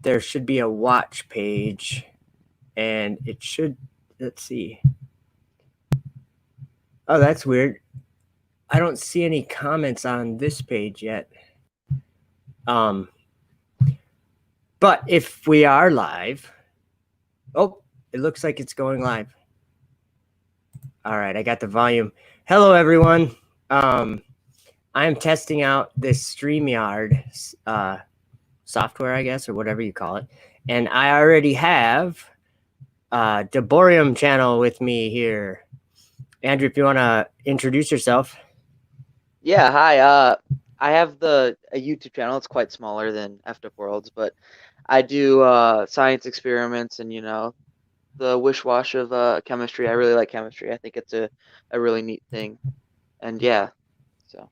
there should be a watch page, and it should, let's see. Oh, that's weird. I don't see any comments on this page yet. But if we are live, oh, it looks like it's going live. All right, I got the volume. Hello, everyone. I'm testing out this StreamYard software, I guess, or whatever you call it. And I already have Deborium channel with me here. Andrew, if you want to introduce yourself. Yeah, hi. I have a YouTube channel. It's quite smaller than FDF Worlds, but I do science experiments and the wish-wash of chemistry. I really like chemistry. I think it's a really neat thing. And yeah, so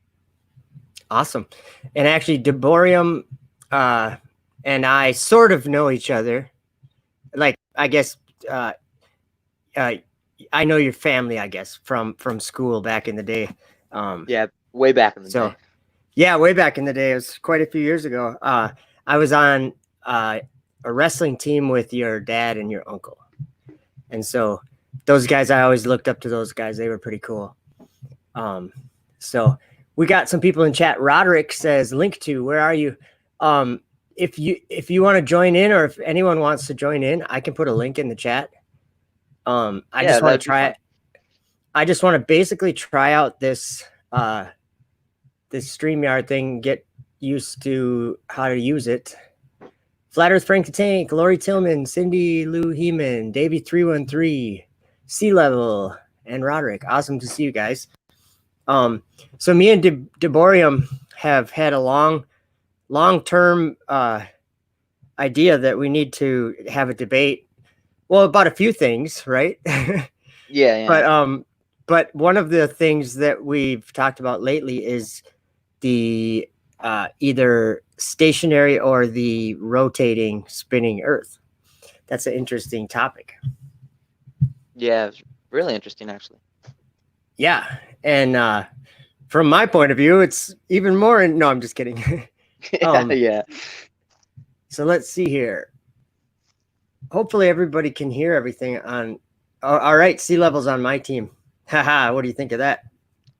Awesome. And actually, Deborium and I sort of know each other. Like, I guess I know your family, I guess, from school back in the day. yeah, way back in the day. Yeah, way back in the day. It was quite a few years ago. I was on a wrestling team with your dad and your uncle. And so those guys, I always looked up to those guys. They were pretty cool. So we got some people in chat. Roderick says, link to, where are you? If you want to join in, or if anyone wants to join in, I can put a link in the chat. I just want to try it. I just want to basically try out this StreamYard thing, get used to how to use it. Flat Earth Frank the Tank, Lori Tillman, Cindy Lou Heeman, Davey 313, Sea Level, and Roderick. Awesome to see you guys. So me and Deborium have had a long-term idea that we need to have a debate. Well, about a few things, right? Yeah. But one of the things that we've talked about lately is the either stationary or the rotating, spinning Earth. That's an interesting topic. Yeah, it's really interesting, actually. Yeah, and from my point of view, it's even more. No, I'm just kidding. Yeah. So let's see here. Hopefully, everybody can hear everything on. All right, Sea Level's on my team. Haha, what do you think of that?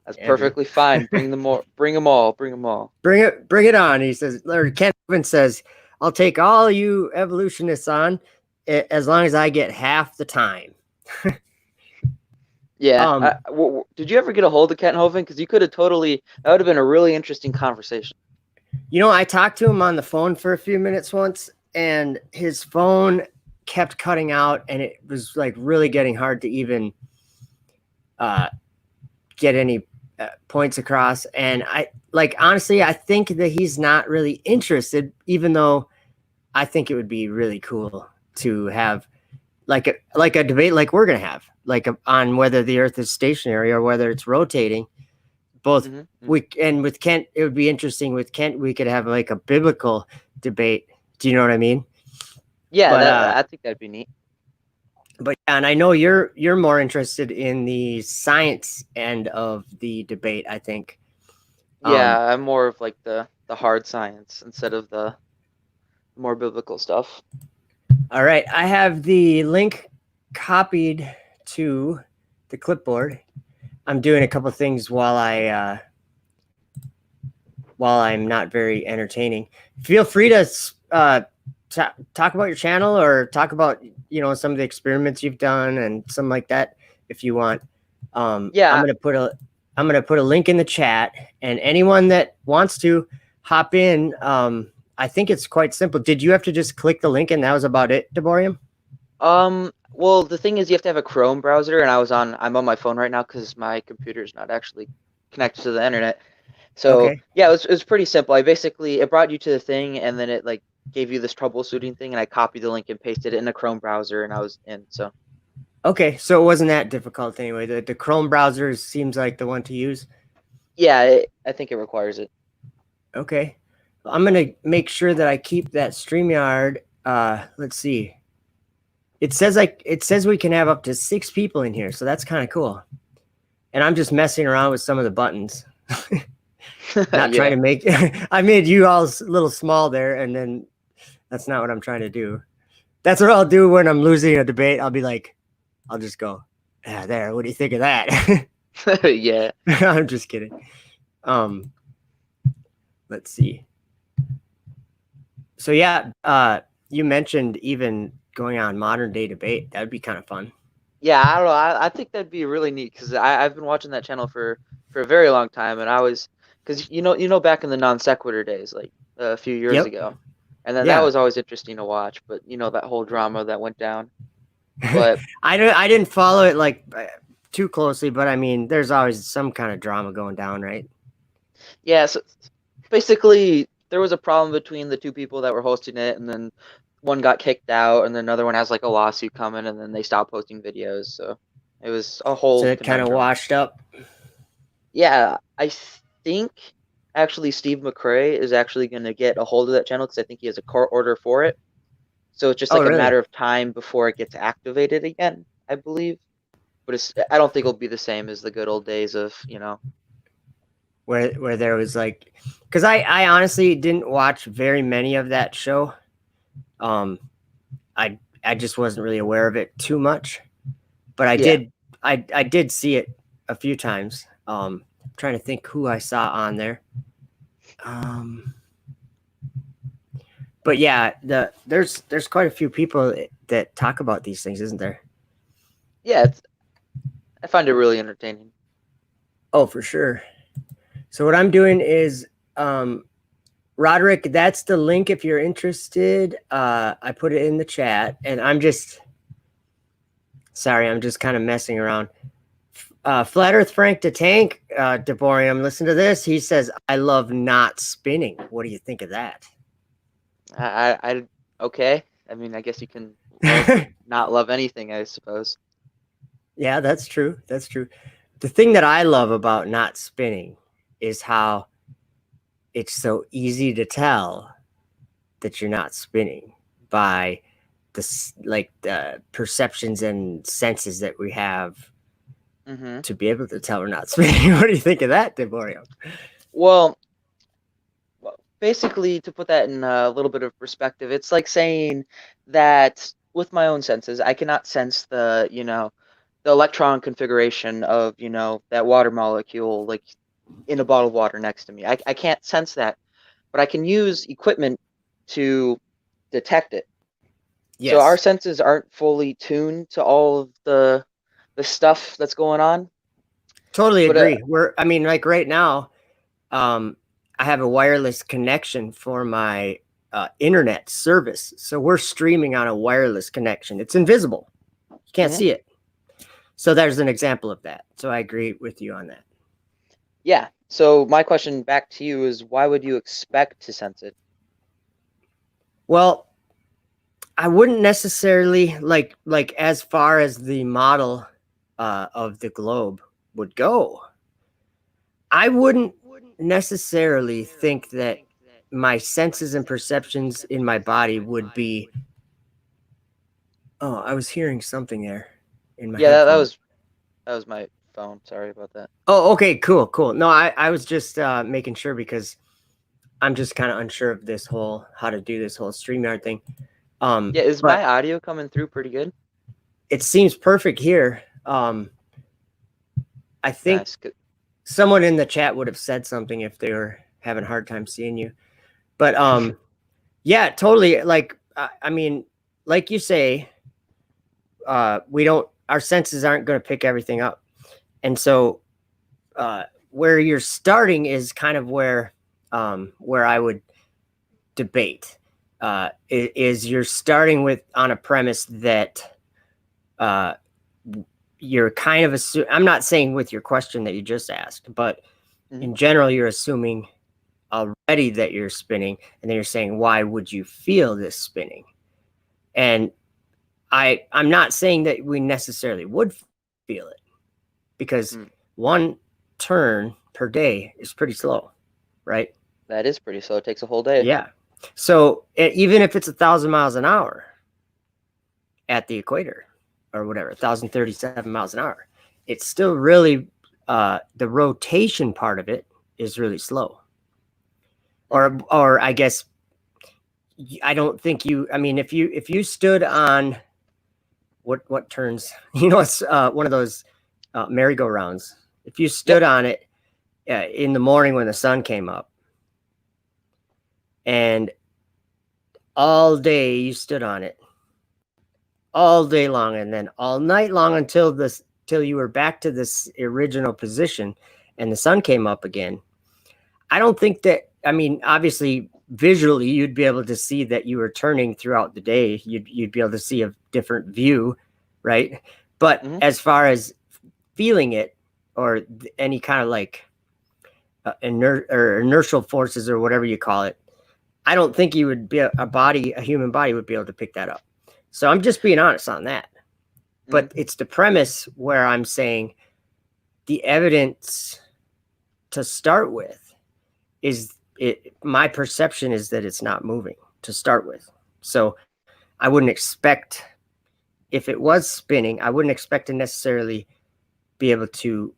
That's Andrew? Perfectly fine. Bring them all. Bring them all. Bring them all. Bring it on. He says, or Ken says, I'll take all you evolutionists on as long as I get half the time. Yeah. Did you ever get a hold of Kent Hovind? Because you could have that would have been a really interesting conversation. You know, I talked to him on the phone for a few minutes once, and his phone kept cutting out, and it was like really getting hard to even get any points across. And honestly, I think that he's not really interested, even though I think it would be really cool to have like a debate like we're going to have, on whether the Earth is stationary or whether it's rotating. Both and with Kent, it would be interesting. With Kent, we could have like a biblical debate. Do you know what I mean? Yeah, I think that'd be neat. But yeah, and I know you're more interested in the science end of the debate, I think. Yeah, I'm more of like the hard science instead of the more biblical stuff. All right, I have the link copied to the clipboard. I'm doing a couple of things while I'm not very entertaining. Feel free to talk about your channel, or talk about some of the experiments you've done and something like that if you want. Yeah, I'm gonna put a link in the chat, and anyone that wants to hop in, I think it's quite simple. Did you have to just click the link and that was about it, Deborium? Well, the thing is, you have to have a Chrome browser, and I'm on my phone right now because my computer is not actually connected to the internet. So okay. Yeah, it was pretty simple. It brought you to the thing, and then it like gave you this troubleshooting thing, and I copied the link and pasted it in a Chrome browser, and I was in. So okay, so it wasn't that difficult anyway. The Chrome browser seems like the one to use. Yeah, I think it requires it. Okay, I'm gonna make sure that I keep that StreamYard. Let's see. It says we can have up to 6 people in here, so that's kind of cool. And I'm just messing around with some of the buttons. Not trying to make. I made you all a little small there, and then That's not what I'm trying to do. That's what I'll do when I'm losing a debate. I'll be like, I'll just go, yeah, there. What do you think of that? Yeah. I'm just kidding. Let's see. So yeah, you mentioned even going on modern day debate. That'd be kind of fun. Yeah, I don't know. I think that'd be really neat because I've been watching that channel for a very long time, and I was because back in the non sequitur days, like a few years Yep. ago, and then that Yeah. was always interesting to watch. But that whole drama that went down. But I didn't follow it like too closely, but I mean, there's always some kind of drama going down, right? yeah, so basically there was a problem between the two people that were hosting it, and then one got kicked out, and then another one has like a lawsuit coming, and then they stopped posting videos. So it was a So whole it kind of conundrum. washed up. Yeah, I think actually Steve McCrae is actually going to get a hold of that channel because I think he has a court order for it. So it's just Oh, like a really? matter of time before it gets activated again, I believe. But I don't think it'll be the same as the good old days of. Where there was like, because I honestly didn't watch very many of that show. I just wasn't really aware of it too much, but Yeah. I did see it a few times. I'm trying to think who I saw on there. But yeah, there's quite a few people that talk about these things, isn't there? Yeah, I find it really entertaining. Oh, for sure. So what I'm doing is, Roderick, that's the link if you're interested. I put it in the chat, and I'm just kind of messing around. Flat Earth Frank the Tank, Deborium, listen to this. He says, I love not spinning. What do you think of that? I okay. I mean, I guess you can not love anything, I suppose. Yeah, that's true. That's true. The thing that I love about not spinning is how it's so easy to tell that you're not spinning by the perceptions and senses that we have to be able to tell we're not spinning. What do you think of that, Deborio? Well, basically, to put that in a little bit of perspective, it's like saying that with my own senses, I cannot sense the electron configuration of, that water molecule like in a bottle of water next to me. I can't sense that, but I can use equipment to detect it. Yes. So our senses aren't fully tuned to all of the stuff that's going on. Totally But agree. Like right now, I have a wireless connection for my internet service. So we're streaming on a wireless connection. It's invisible. You can't see it. So there's an example of that. So I agree with you on that. Yeah. So my question back to you is, why would you expect to sense it? Well, I wouldn't necessarily like as far as the model of the globe would go. I wouldn't necessarily think that my senses and perceptions in my body would be. Oh, I was hearing something there in my headphones. That was my phone. Sorry about that. Oh, okay, cool. No, I was just making sure because I'm just kind of unsure of how to do this whole StreamYard thing. Yeah, is my audio coming through pretty good? It seems perfect here. I think someone in the chat would have said something if they were having a hard time seeing you. But yeah, totally. Like, I mean, like you say, our senses aren't going to pick everything up. And so where you're starting is kind of where I would debate. Is you're starting on a premise that you're kind of assuming. I'm not saying with your question that you just asked, but in general, you're assuming already that you're spinning, and then you're saying, why would you feel this spinning? And I'm not saying that we necessarily would feel it, because one turn per day is pretty slow, right? That is pretty slow. It takes a whole day. Yeah. So even if it's 1,000 miles an hour at the equator or whatever, 1,037 miles an hour, it's still really, the rotation part of it is really slow. Or I guess I don't think you. I mean, if you stood on what turns, it's one of those merry-go-rounds. If you stood on it in the morning when the sun came up, and all day you stood on it, all day long, and then all night long until you were back to this original position, and the sun came up again. I don't think that. I mean, obviously, visually, you'd be able to see that you were turning throughout the day. You'd be able to see a different view, right? But as far as feeling it, or any kind of like inertial forces or whatever you call it, I don't think you would be a human body would be able to pick that up. So I'm just being honest on that. But it's the premise where I'm saying the evidence to start with is my perception is that it's not moving to start with. So I wouldn't expect, if it was spinning, I wouldn't expect to necessarily be able to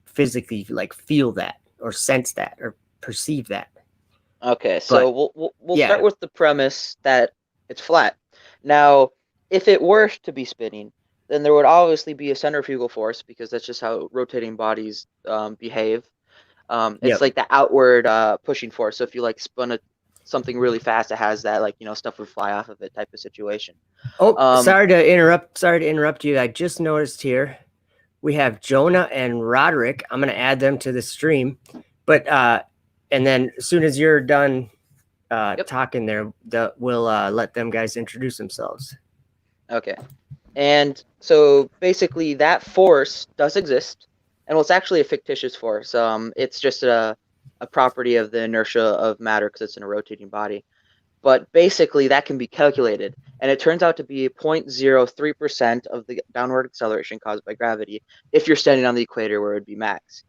physically like feel that or sense that or perceive that. Okay, so we'll start with the premise that it's flat. Now, if it were to be spinning, then there would obviously be a centrifugal force, because that's just how rotating bodies behave. It's like the outward pushing force. So if you like spun something really fast, it has that, like, stuff would fly off of it type of situation. Oh, sorry to interrupt you. I just noticed here we have Jonah and Roderick. I'm going to add them to the stream, but and then as soon as you're done talking there, we'll let them guys introduce themselves. Okay. And so basically that force does exist, and well, it's actually a fictitious force. It's just a property of the inertia of matter because it's in a rotating body. But basically that can be calculated, and it turns out to be 0.03% of the downward acceleration caused by gravity if you're standing on the equator, where it would be max.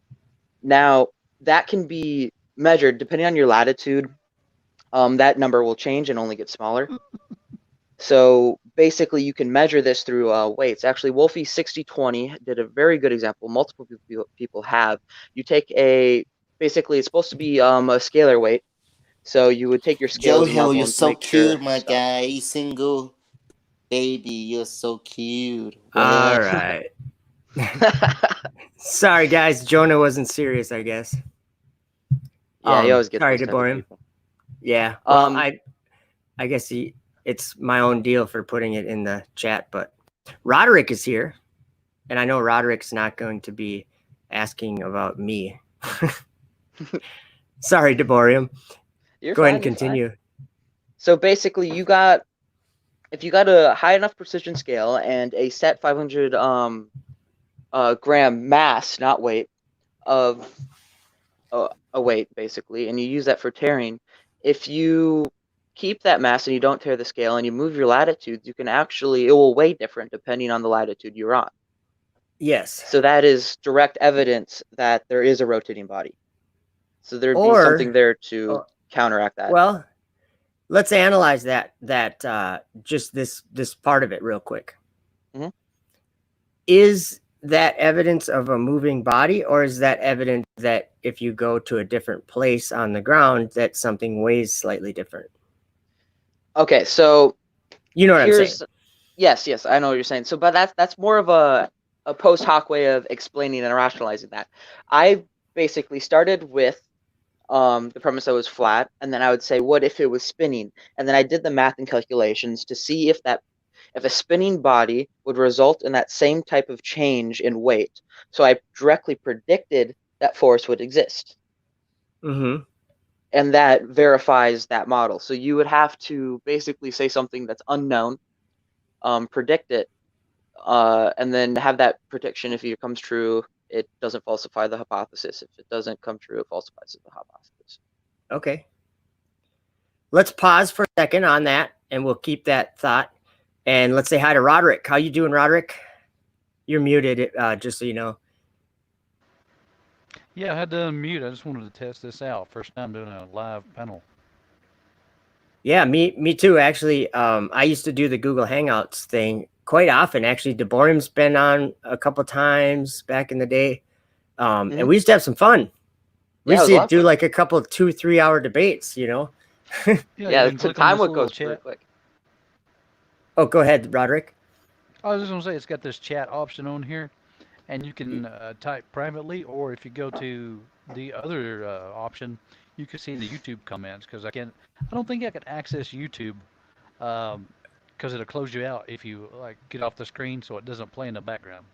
Now, that can be measured depending on your latitude. That number will change and only get smaller. So basically, you can measure this through weights. Actually, Wolfie 6020 did a very good example. Multiple people have. You take basically, it's supposed to be a scalar weight. So you would take your scales. Yo, you're so cute, my guy. He's single. Baby, you're so cute. All right. Sorry, guys. Jonah wasn't serious, I guess. Yeah, he always gets. Sorry to bore him. Yeah. Well, I guess it's my own deal for putting it in the chat, but Roderick is here, and I know Roderick's not going to be asking about me. Sorry to bore him. Go ahead and continue. Fine. So basically, if you got a high enough precision scale and a set 500 gram mass, not weight, of a weight basically, and you use that for tearing, if you keep that mass and you don't tear the scale and you move your latitudes, you can actually, it will weigh different depending on the latitude you're on. Yes. So that is direct evidence that there is a rotating body. So there'd be something there to counteract that. Well, let's analyze that just this part of it real quick. Is that evidence of a moving body, or is that evidence that if you go to a different place on the ground, that something weighs slightly different? Okay, so you know what I'm saying? Yes, I know what you're saying. So, but that's more of a post hoc way of explaining and rationalizing that. I basically started with the premise that was flat, and then I would say, what if it was spinning? And then I did the math and calculations to see if a spinning body would result in that same type of change in weight. So I directly predicted that force would exist. Mm-hmm. And that verifies that model. So you would have to basically say something that's unknown, predict it, and then have that prediction. If it comes true, it doesn't falsify the hypothesis. If it doesn't come true, it falsifies the hypothesis. Okay. Let's pause for a second on that, and we'll keep that thought. And let's say hi to Roderick. How you doing, Roderick? You're muted, just so you know. Yeah, I had to unmute. I just wanted to test this out. First time doing a live panel. Yeah, me too. Actually, I used to do the Google Hangouts thing quite often. Actually, DeBorium's been on a couple times back in the day, and we used to have some fun. We used to do like a couple 2-3 hour debates, Yeah, you can click on time this would little go super chat. quick. Oh, go ahead, Roderick. I was just gonna say it's got this chat option on here, and you can type privately, or if you go to the other option, you can see the YouTube comments. Because I don't think I can access YouTube, because it'll close you out if you like get off the screen, so it doesn't play in the background.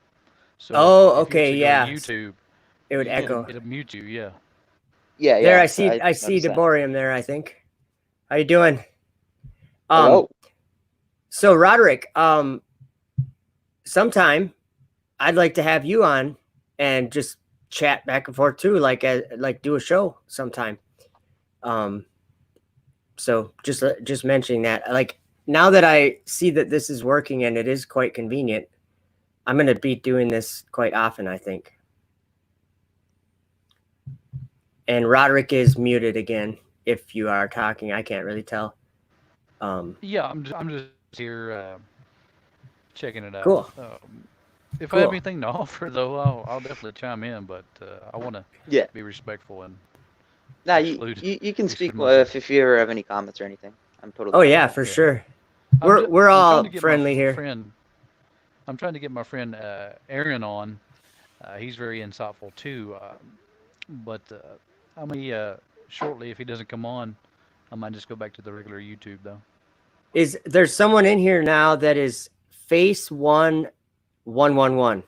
So Oh, if you okay, actually go to yeah. YouTube, It would yeah, echo. it'll mute you. Yeah. Yeah, There, yeah. I see noticed that. Deborium there, I think. How you doing? Hello. So Roderick, sometime I'd like to have you on and just chat back and forth too, like do a show sometime. So just mentioning that, like now that I see that this is working and it is quite convenient, I'm going to be doing this quite often, I think. And Roderick is muted again. If you are talking, I can't really tell. Yeah, I'm just here checking it out. Cool. If I Cool. have anything to offer, though, I'll definitely chime in. But I want to be respectful and Nah, exclude. you can speak myself. if you ever have any comments or anything. I'm totally. Oh fine yeah, with that. for sure. I'm We're trying all to get friendly my here. Friend, I'm trying to get my friend Aaron on. He's very insightful too. But I may shortly, if he doesn't come on, I might just go back to the regular YouTube though. There's someone in here now that is face1111.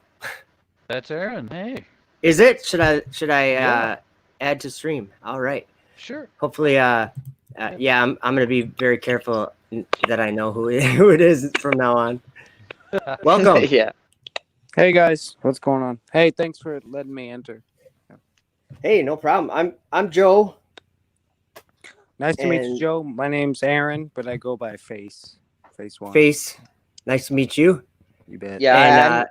That's Aaron. Hey. Is it? Should I Yeah. add to stream? All right. Sure. Hopefully yeah, I'm gonna be very careful that I know who it is from now on. Welcome. Yeah. Hey guys, what's going on? Hey, thanks for letting me enter. Hey, no problem. I'm Joe. Nice to meet you, And- Joe. My name's Aaron, but I go by Face. Face one. Face. Nice to meet you. You bet. Yeah, And I'm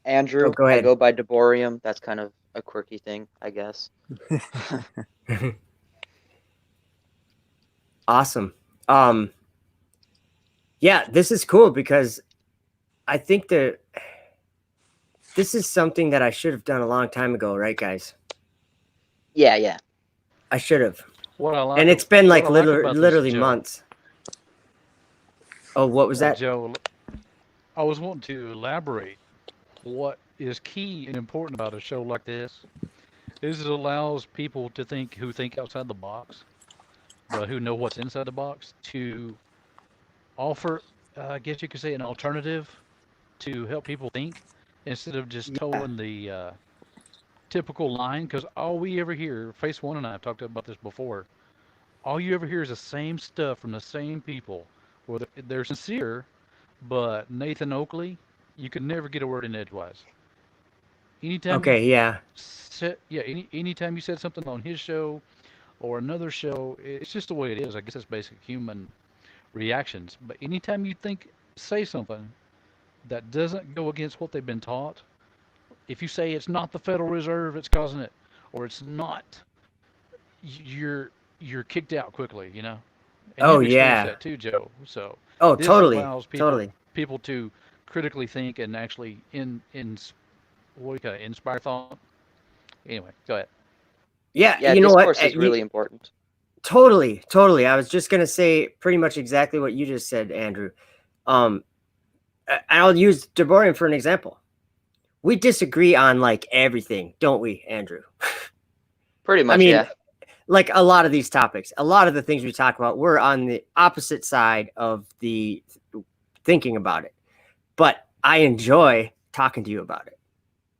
Andrew. oh, go ahead. I go by Deborium. That's kind of a quirky thing, I guess. Awesome. Yeah, this is cool because I think that this is something that I should have done a long time ago, right, guys? Yeah, yeah. I should have. What I like, And it's been like what I like about this, literally Joe, months. Oh, what was that? Joe, I was wanting to elaborate what is key and important about a show like this is it allows people to think outside the box, but who know what's inside the box, to offer, I guess you could say, an alternative to help people think instead of just towing the typical line. Because all we ever hear, Face One and I have talked about this before, all you ever hear is the same stuff from the same people. Where they're sincere, but Nathan Oakley, you could never get a word in edgewise. Anytime Okay, yeah. anytime you said something on his show or another show, it's just the way it is. I guess it's basic human reactions. But anytime you say something that doesn't go against what they've been taught, if you say it's not the Federal Reserve it's causing it, or it's not, you're kicked out quickly, you know. And Oh, you've experienced yeah. that too, Joe. So Oh, this totally. allows people, Totally. people to critically think and actually inspire thought. Anyway, go ahead. Yeah, Yeah, you know what? discourse is really important. Totally, totally. I was just gonna say pretty much exactly what you just said, Andrew. I'll use Deborium for an example. We disagree on like everything, don't we, Andrew? Pretty much, I mean, yeah. like a lot of these topics, a lot of the things we talk about, we're on the opposite side of the thinking about it. But I enjoy talking to you about it.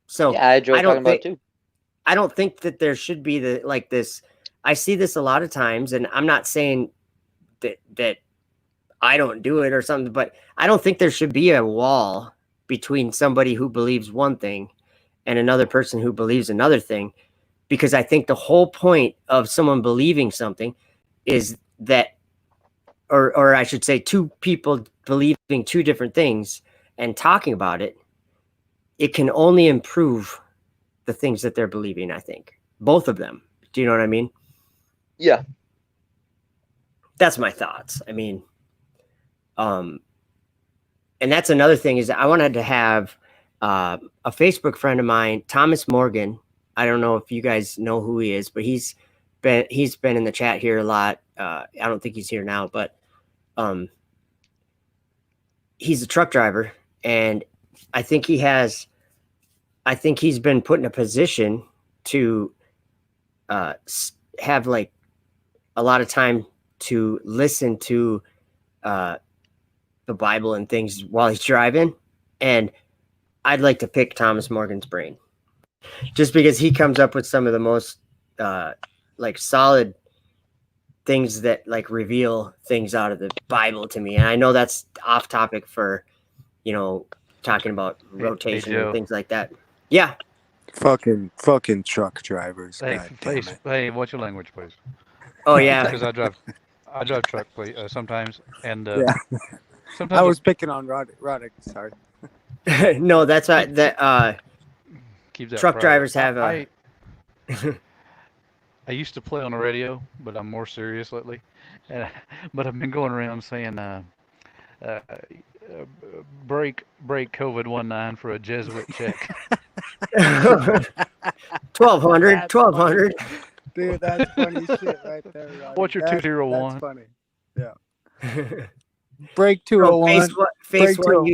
So Yeah, I enjoy I don't talking about it think- too. I don't think that there should be this. I see this a lot of times, and I'm not saying that I don't do it or something, but I don't think there should be a wall between somebody who believes one thing and another person who believes another thing, because I think the whole point of someone believing something is that, or I should say, two people believing two different things and talking about it, it can only improve the things that they're believing, I think. Both of them. Do you know what I mean? Yeah. That's my thoughts. I mean, and that's another thing is I wanted to have a Facebook friend of mine, Thomas Morgan. I don't know if you guys know who he is, but he's been in the chat here a lot. I don't think he's here now, but he's a truck driver, and I think he's been put in a position to have like a lot of time to listen to the Bible and things while he's driving. And I'd like to pick Thomas Morgan's brain just because he comes up with some of the most like solid things that like reveal things out of the Bible to me. And I know that's off topic for, talking about rotation and things like that. Yeah. Fucking truck drivers. Hey, watch your language, please. Oh yeah. Because I drive truck sometimes, and Yeah. sometimes I was picking on Roddick. Sorry. No, that's not that. keep that Truck private. drivers have I used to play on the radio, but I'm more serious lately. But I've been going around saying, break COVID-19 for a Jesuit check. 1200. Dude, that's funny shit right there, Roddick. What's your 201? That's funny. Yeah. Break 201. Phase one,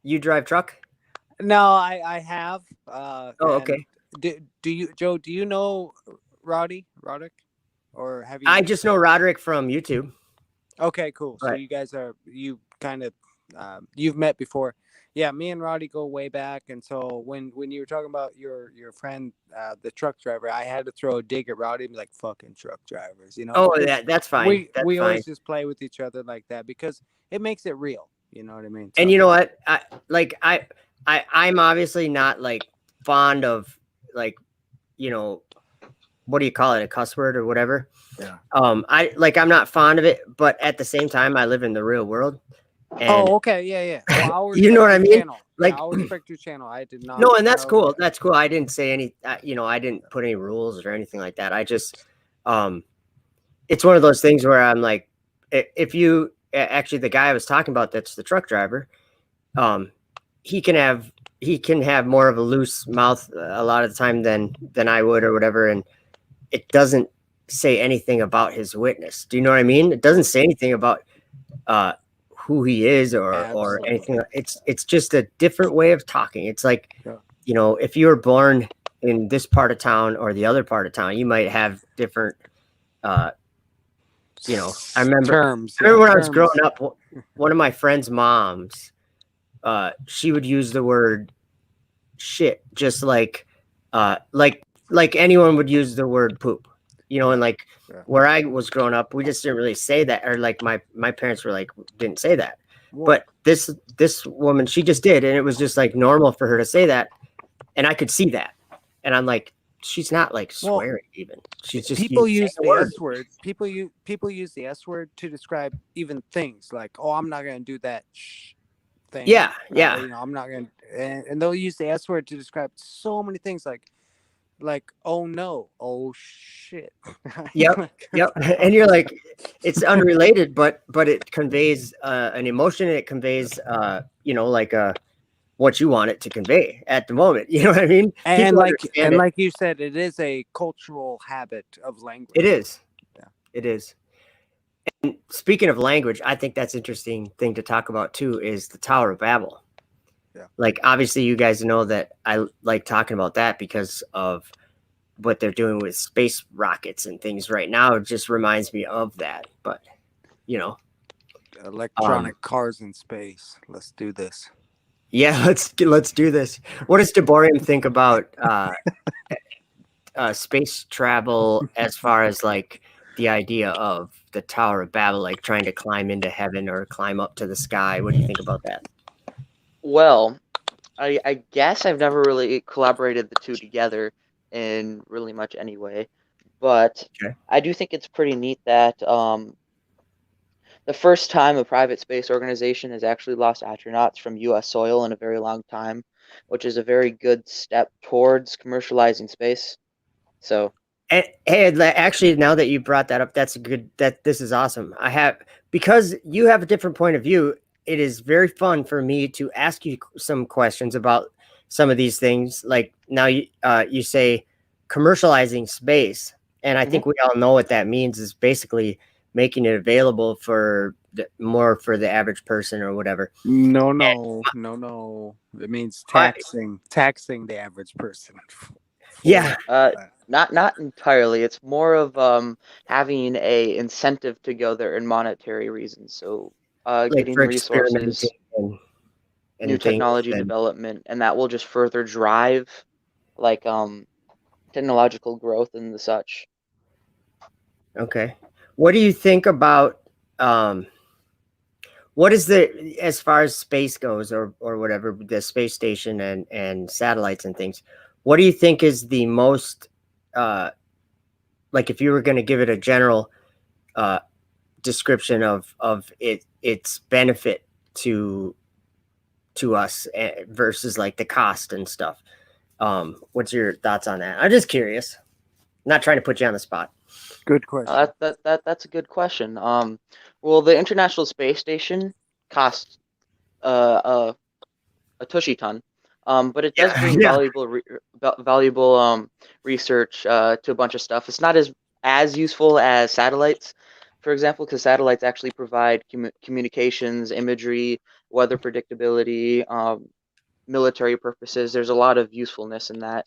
you drive truck? No, I have. Okay. Do you, Joe? Do you know Roddick, or have you? I just know Roderick from YouTube. Okay, cool. So Right. you guys you've met before. Yeah, me and Roddy go way back, and so when you were talking about your friend, the truck driver, I had to throw a dig at Roddy and be like, "Fucking truck drivers," Oh, because that's fine. That's we fine. always just play with each other like that because it makes it real. You know what I mean? And you know what? I'm obviously not like fond of like, what do you call it? A cuss word or whatever. Yeah. I'm not fond of it, but at the same time, I live in the real world. And okay, yeah. Well, I'll You know what I respect your mean? channel. Like- I'll respect your channel. I did not. No, and that's know cool. that. That's cool. I didn't say any, I didn't put any rules or anything like that. I just, it's one of those things where I'm like, if you actually, the guy I was talking about, that's the truck driver, he can have more of a loose mouth a lot of the time than I would or whatever. And it doesn't say anything about his witness. Do you know what I mean? It doesn't say anything about, who he is or Absolutely. anything. It's just a different way of talking. It's like, Yeah. If you were born in this part of town or the other part of town, you might have different, I remember Terms. when I was terms. growing up, one of my friend's moms, she would use the word shit, just like anyone would use the word poop, and like where I was growing up, we just didn't really say that, or like my parents were like, didn't say that. But this woman, she just did, and it was just like normal for her to say that, and I could see that, and I'm like, she's not like swearing even. She's just people use saying the word. S word. People use the S word to describe even things like, "Oh, I'm not gonna do that thing." Yeah. I'm not gonna, and they'll use the S word to describe so many things like oh no, oh shit. Yep. And you're like, it's unrelated, but it conveys an emotion, and it conveys what you want it to convey at the moment. You know what I mean? And People like understand it. you said, it is a cultural habit of language. It is. Yeah. It is. And speaking of language, I think that's an interesting thing to talk about too, is the Tower of Babel. Yeah. Like, obviously you guys know that I like talking about that because of what they're doing with space rockets and things right now. It just reminds me of that. But, Electronic cars in space. Let's do this. Yeah, let's do this. What does Deborium think about space travel as far as like the idea of the Tower of Babel, like trying to climb into heaven or climb up to the sky? What do you think about that? Well, I guess I've never really collaborated the two together in really much any way, but Okay. I do think it's pretty neat that the first time a private space organization has actually lost astronauts from U.S. soil in a very long time, which is a very good step towards commercializing space. So, And, hey, actually, now that you brought that up, this is awesome. Because you have a different point of view, it is very fun for me to ask you some questions about some of these things. Like now you say commercializing space. And I think we all know what that means, is basically making it available for more for the average person or whatever. No. It means taxing the average person. Yeah. Not entirely. It's more of having a incentive to go there in monetary reasons. So Like getting for resources, experimenting and new things, technology development, and that will just further drive like technological growth and the such. Okay. What do you think about what is the, as far as space goes or whatever, the space station and satellites and things, what do you think is the most like if you were going to give it a general description of its benefit to us versus like the cost and stuff? What's your thoughts on that? I'm just curious. Not trying to put you on the spot. Good question. That's a good question. Well, the International Space Station costs a tushy ton, but it does bring valuable research to a bunch of stuff. It's not as useful as satellites, for example, because satellites actually provide communications, imagery, weather predictability, military purposes. There's a lot of usefulness in that.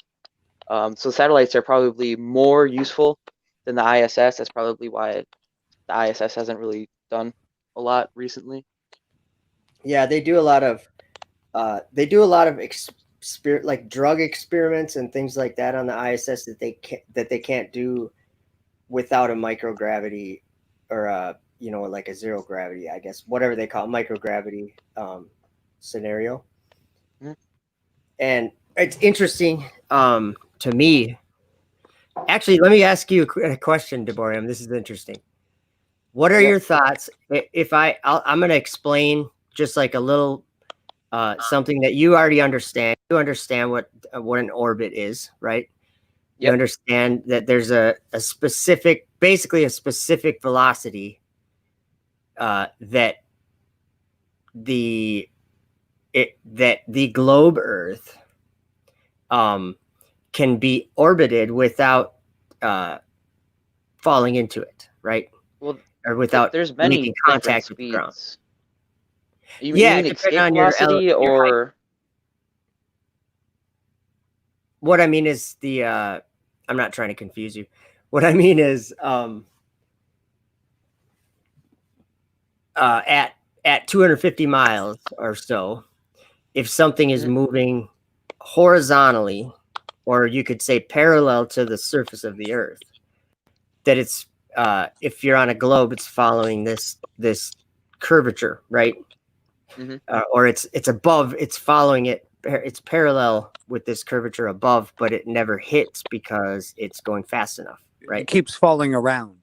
So satellites are probably more useful than the ISS. That's probably why the ISS hasn't really done a lot recently. Yeah, they do a lot of like drug experiments and things like that on the ISS that they can't do without a microgravity or like a zero gravity, I guess, whatever they call it, microgravity scenario. Mm-hmm. And it's interesting to me. Actually, let me ask you a question, Deborium. This is interesting. What are your thoughts? If I'm going to explain just like a little something that you already understand. You understand what an orbit is, right? You understand that there's a specific, basically a specific velocity that the globe Earth can be orbited without falling into it, right? Well, or without there's many making contact with the ground. speeds. You mean escape velocity or? What I mean is I'm not trying to confuse you. What I mean is at 250 miles or so, if something is moving horizontally, or you could say parallel to the surface of the Earth, that it's if you're on a globe, it's following this curvature, right? Or it's above, it's following it, it's parallel with this curvature above, but it never hits because it's going fast enough, right? It keeps falling around.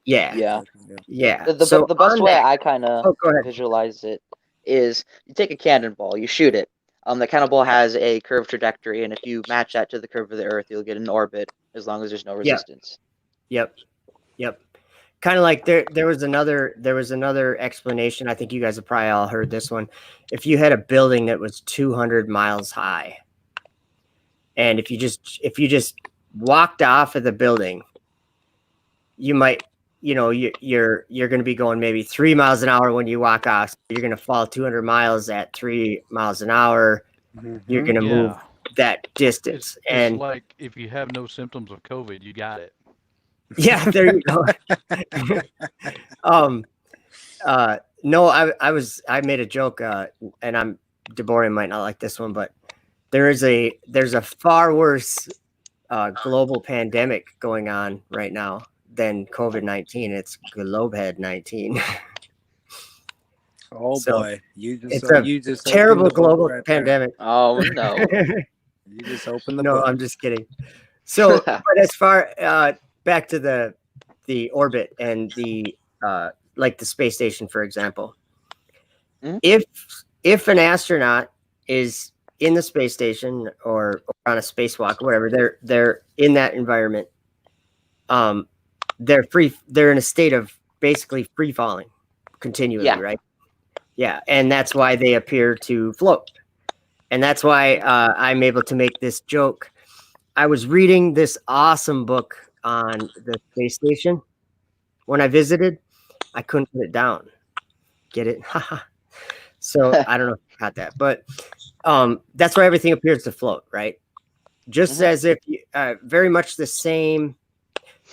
Yeah. The best way I kind of visualize it is you take a cannonball, you shoot it. The cannonball has a curved trajectory, and if you match that to the curve of the Earth, you'll get an orbit as long as there's no resistance. Yep. Kind of like there was another explanation. I think you guys have probably all heard this one. If you had a building that was 200 miles high, and if you just walked off of the building, you might, you're going to be going maybe 3 miles an hour when you walk off. You're going to fall 200 miles at 3 miles an hour. You're going to move that distance. It's like if you have no symptoms of COVID, you got it. Yeah, there you go. No, I made a joke, and Deborian might not like this one, but there's a far worse global pandemic going on right now than COVID-19. It's Globehead-19. Oh boy, you just terrible global pandemic. Oh no, you just opened the book. No, I'm just kidding. So, but as far back to the orbit and the like the space station, for example, if an astronaut is in the space station or on a spacewalk, whatever, they're in that environment, they're in a state of basically free falling continually, right? Yeah, and that's why they appear to float, and that's why I'm able to make this joke. I was reading this awesome book on the space station when I visited, I couldn't put it down. Get it? So I don't know if you got that, but that's why everything appears to float, right? Just as if you, very much the same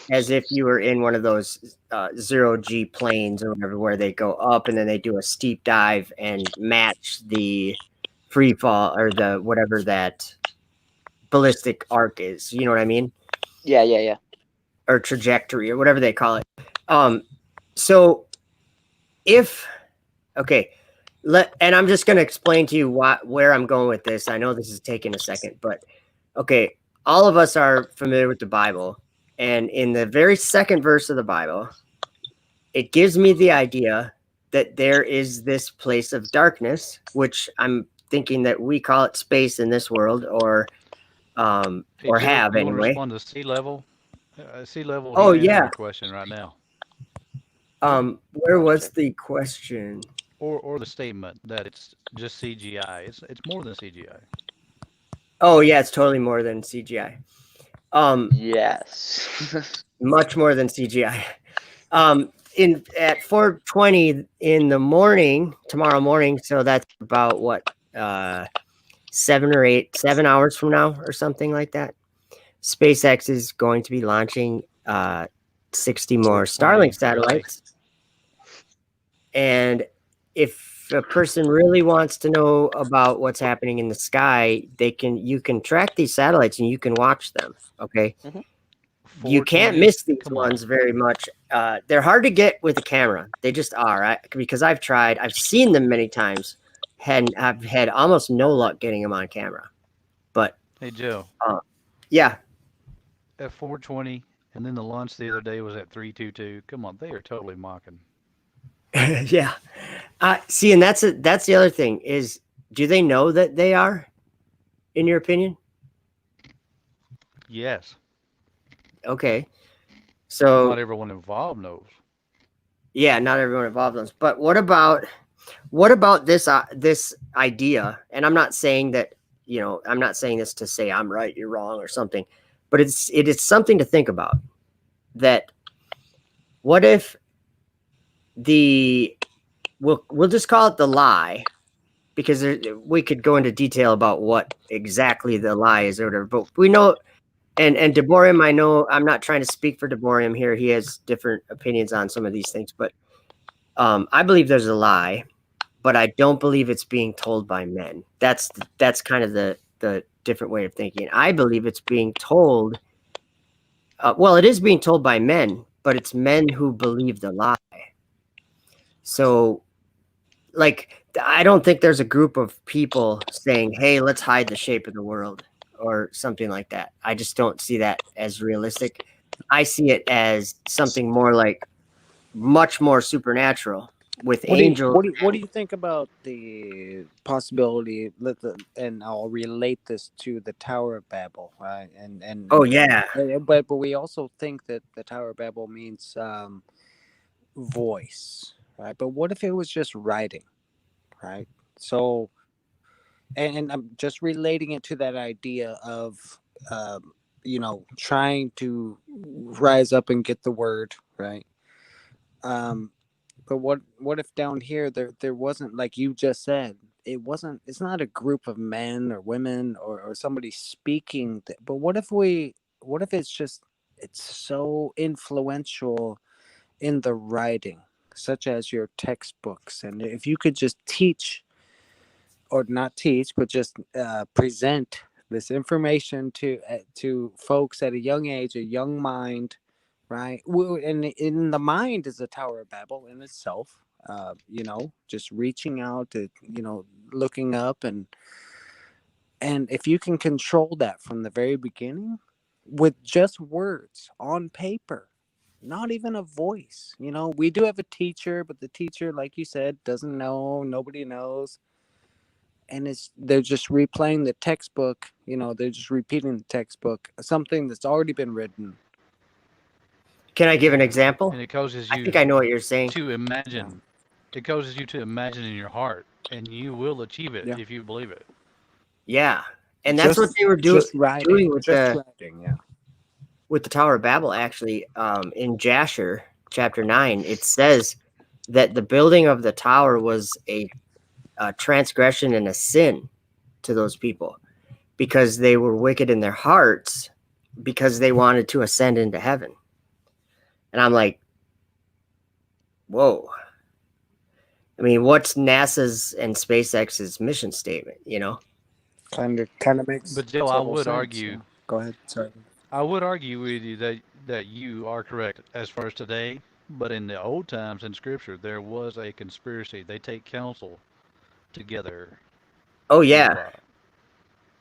as if you were in one of those 0G planes or whatever, where they go up and then they do a steep dive and match the free fall or the whatever that ballistic arc is. You know what I mean? Yeah. Or trajectory or whatever they call it. So if okay, and I'm just going to explain to you where I'm going with this. I know this is taking a second, but okay, all of us are familiar with the Bible, and in the very second verse of the Bible, it gives me the idea that there is this place of darkness, which I'm thinking that we call it space in this world, or Hey, Joe, have you want to anyway. respond to sea level? Sea level. Oh, He's answering yeah. your question right now. Where was the question? Or the statement that it's just CGI. It's more than CGI. Oh yeah, it's totally more than CGI. Yes. Much more than CGI. At 4:20 in the morning, tomorrow morning, so that's about what 7 hours from now or something like that. SpaceX is going to be launching 60 more Starlink satellites. And if a person really wants to know about what's happening in the sky, you can track these satellites and you can watch them. Okay. You can't miss these ones very much. They're hard to get with a camera. They just are. Because I've tried. I've seen them many times, and I've had almost no luck getting them on camera. But hey, Joe. Yeah. At 4:20, and then the launch the other day was at 3:22. Come on, they are totally mocking. Yeah. See, and that's the other thing is, do they know that they are, in your opinion? Yes. Okay. So not everyone involved knows. Yeah, not everyone involved knows. But what about this this idea? And I'm not saying that, I'm not saying this to say I'm right, you're wrong or something, but it is something to think about. That what if we'll just call it the lie, because we could go into detail about what exactly the lie is or whatever, but we know. And Deborium, I know I'm not trying to speak for Deborium here. He has different opinions on some of these things, but I believe there's a lie, but I don't believe it's being told by men. That's kind of the different way of thinking. I believe it's being told. Well, it is being told by men, but it's men who believe the lie. So, like, I don't think there's a group of people saying, "Hey, let's hide the shape of the world," or something like that. I just don't see that as realistic. I see it as something more like much more supernatural with angels. What do you think about the possibility? And I'll relate this to the Tower of Babel, right? And oh yeah, but we also think that the Tower of Babel means voice, right? But what if it was just writing, right? So, and I'm just relating it to that idea of trying to rise up and get the word right. But what if down here there wasn't, like you just said, it's not a group of men or women or somebody speaking, but what if it's so influential in the writing, such as your textbooks, and if you could just teach, or not teach, but just present this information to folks at a young age, a young mind, right? And in the mind is the Tower of Babel in itself. Just reaching out to, looking up, and if you can control that from the very beginning with just words on paper, not even a voice. We do have a teacher, but the teacher, like you said, doesn't know. Nobody knows. And they're just replaying the textbook. They're just repeating the textbook, something that's already been written. Can I give an example? And it causes you, I think I know what you're saying. to imagine. Yeah. It causes you to imagine in your heart, and you will achieve it if you believe it. Yeah, and that's what they were doing with with the Tower of Babel. Actually, in Jasher chapter 9, it says that the building of the tower was a transgression and a sin to those people because they were wicked in their hearts because they wanted to ascend into heaven. And I'm like, whoa. I mean, what's NASA's and SpaceX's mission statement, you know? Kind of makes But Joe, I total would sense, argue, yeah. Go ahead. Sorry. I would argue with you that you are correct as far as today. But in the old times in Scripture, there was a conspiracy. They take counsel together Oh, to yeah. uh,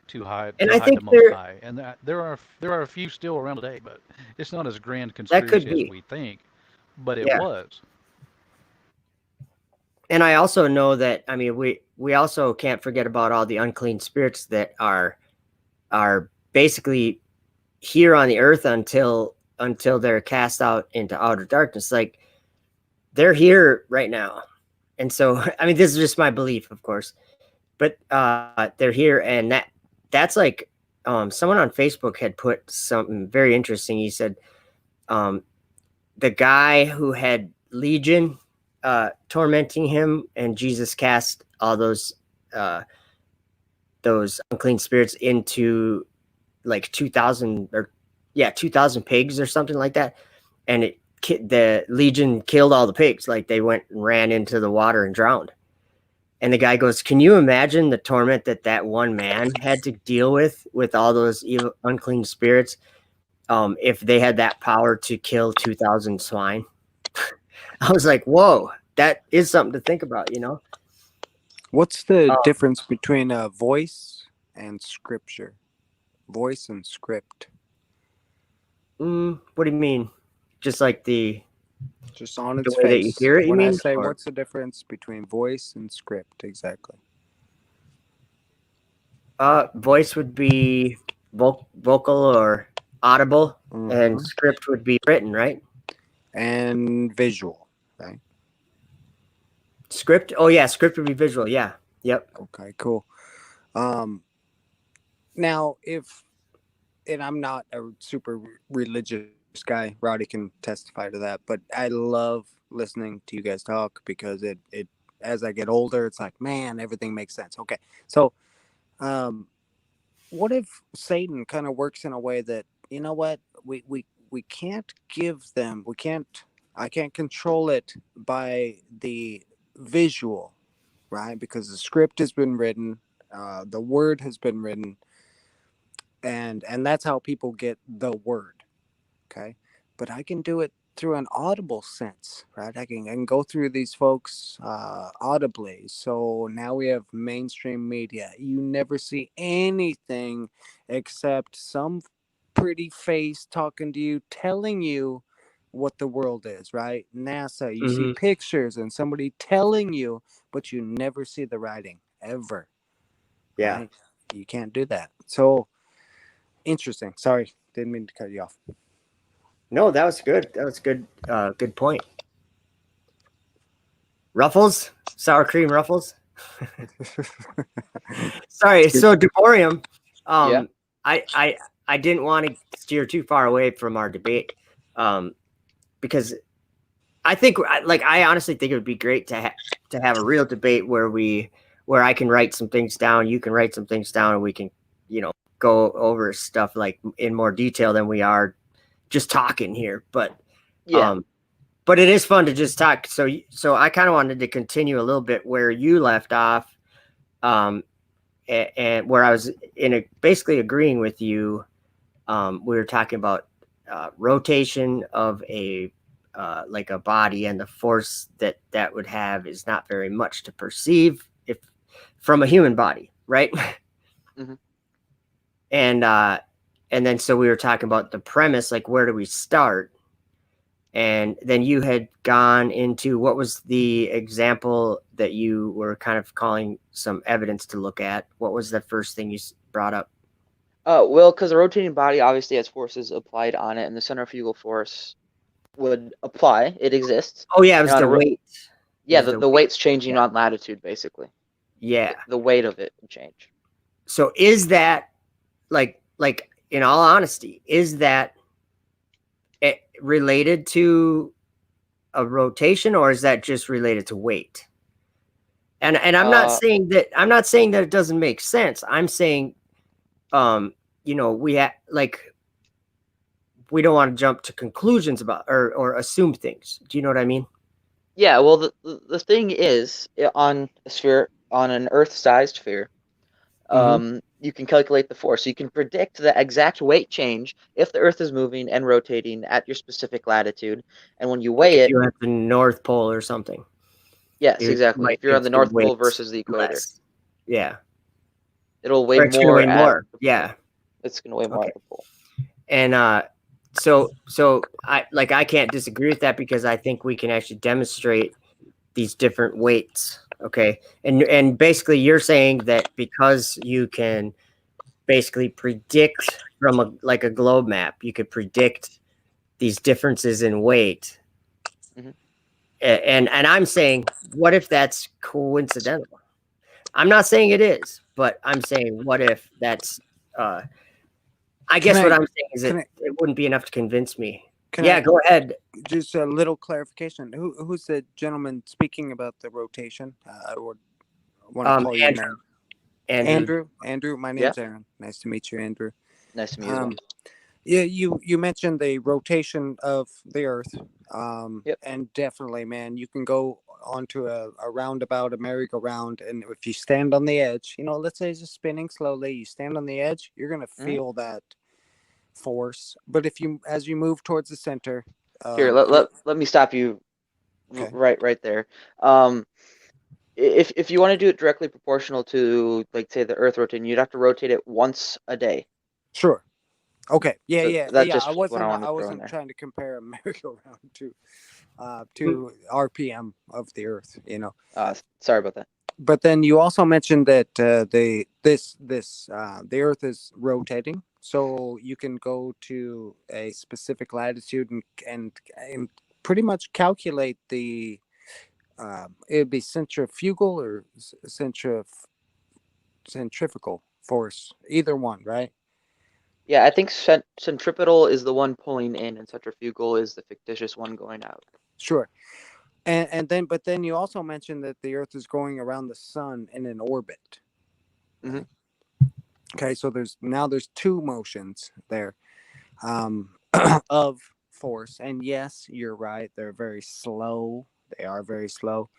to And I hide the think Most High, and there are a few still around today, but it's not as grand that could conspiracy as be. we think. But it Yeah. was. And I also know that, I mean, we also can't forget about all the unclean spirits that are basically here on the earth until they're cast out into outer darkness. Like, they're here right now. And so, I mean, this is just my belief, of course, but they're here. And that's like, someone on Facebook had put something very interesting. He said, the guy who had Legion tormenting him, and Jesus cast all those unclean spirits into like 2,000 pigs or something like that, and the Legion killed all the pigs. Like, they went and ran into the water and drowned. And the guy goes, "Can you imagine the torment that one man had to deal with all those evil, unclean spirits, if they had that power to kill 2,000 swine?" I was like, whoa, that is something to think about, you know? What's the difference between a voice and scripture? Voice and script. What do you mean? Just like just on its way that you face. hear it, you when I mean? say Or- what's the difference between voice and script exactly? Voice would be vocal or audible, and Mhm. script would be written, right? And visual, right? Script? Oh, yeah, script would be visual. Yeah. Yep. Okay, cool. Now, and I'm not a super religious guy, Rowdy can testify to that, but I love listening to you guys talk because it as I get older, it's like, man, everything makes sense. Okay, so what if Satan kind of works in a way that, you know what, we can't give them, I can't control it by the visual, right? Because the script has been written, the word has been written, and that's how people get the word. Okay, but I can do it through an audible sense, right? I can go through these folks audibly. So now we have mainstream media. You never see anything except some pretty face talking to you, telling you what the world is, right? NASA, you see pictures and somebody telling you, but you never see the writing ever. Yeah. Right? You can't do that. So interesting. Sorry, didn't mean to cut you off. No, that was good. That was good. Good point. Ruffles, sour cream ruffles. Sorry. So Deborium, Yeah. I didn't want to steer too far away from our debate, because I think, like, I honestly think it would be great to have a real debate where I can write some things down, you can write some things down, and we can, go over stuff like in more detail than we are just talking here. But Yeah. but it is fun to just talk. So I kind of wanted to continue a little bit where you left off, and where I was basically agreeing with you. We were talking about rotation of like a body, and the force that would have is not very much to perceive if from a human body, right? Mhm. And then so we were talking about the premise, like, where do we start? And then you had gone into, what was the example that you were kind of calling some evidence to look at? What was the first thing you brought up? Well, because a rotating body obviously has forces applied on it, and the centrifugal force would apply. It exists. Oh, yeah, it was And on the a ro- weight. Yeah, was the the weight's changing yeah. on latitude, basically. Yeah. The weight of it would change. So is that, like in all honesty, is that related to a rotation, or is that just related to weight? And I'm not saying that it doesn't make sense. I'm saying, you know, we don't want to jump to conclusions about or assume things. Do you know what I mean? Yeah, well, the thing is, on an Earth-sized sphere, you can calculate the force. So you can predict the exact weight change if the Earth is moving and rotating at your specific latitude. And when you weigh If it, you're at the North Pole or something. yes, You exactly. might If you're on think the the North Pole weight's versus the equator, less. Yeah. it'll weigh Or it's gonna more weigh at more. the pole. Yeah. It's going to weigh more Okay. at the pole. And so I can't disagree with that, because I think we can actually demonstrate these different weights. Okay. And basically you're saying that because you can basically predict from a globe map, you could predict these differences in weight. Mhm. And I'm saying, what if that's coincidental? I'm not saying it is, but I'm saying, what if that's I guess what I'm saying is it wouldn't be enough to convince me. Yeah, go ahead. Just a little clarification. Who's the gentleman speaking about the rotation? I would want to call you Andrew. Andrew. Andrew, my name's Yeah. Aaron. Nice to meet you, Andrew. Nice to meet you. Yeah, you mentioned the rotation of the Earth. Yep. And definitely, man, you can go onto a roundabout, a merry-go-round, and if you stand on the edge, you know, let's say it's just spinning slowly, you stand on the edge, you're gonna feel that force. But as you move towards the center, Here, let me stop you right there. If you want to do it directly proportional to, like, say, the Earth rotating, you'd have to rotate it once a day. Sure. Okay. Yeah, So yeah, that's yeah. just I what I wanted to throw in wasn't there. trying to compare a merry-go-round to RPM of the Earth, you know. Sorry about that. But then you also mentioned that the Earth is rotating, so you can go to a specific latitude and pretty much calculate the it'd be centrifugal or centrifugal force, either one, right? Yeah, I think centripetal is the one pulling in, and centrifugal is the fictitious one going out. Sure. But then you also mentioned that the Earth is going around the sun in an orbit. Mm-hmm. Okay, so there's two motions there of force, and yes, you're right. They're very slow. They are very slow.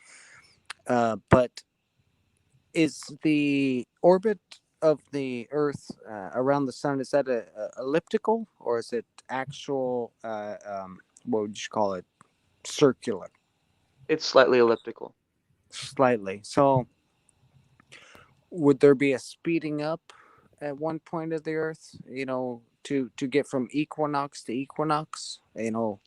But is the orbit of the Earth around the sun, is that a elliptical, or is it actual? What would you call it? Circular. It's slightly elliptical. Slightly. So, would there be a speeding up at one point of the Earth? You know, to get from equinox to equinox. You know,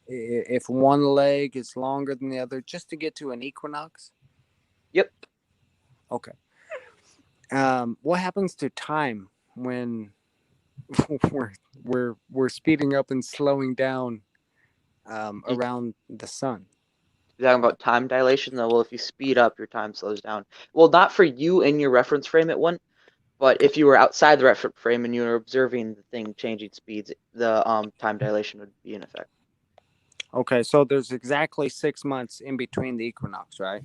if one leg is longer than the other, just to get to an equinox. Yep. Okay. What happens to time when we're speeding up and slowing down around the sun? You're talking about time dilation, though. Well, if you speed up, your time slows down. Well, not for you in your reference frame, it wouldn't. But if you were outside the reference frame and you were observing the thing changing speeds, the time dilation would be in effect. Okay, so there's exactly 6 months in between the equinox, right?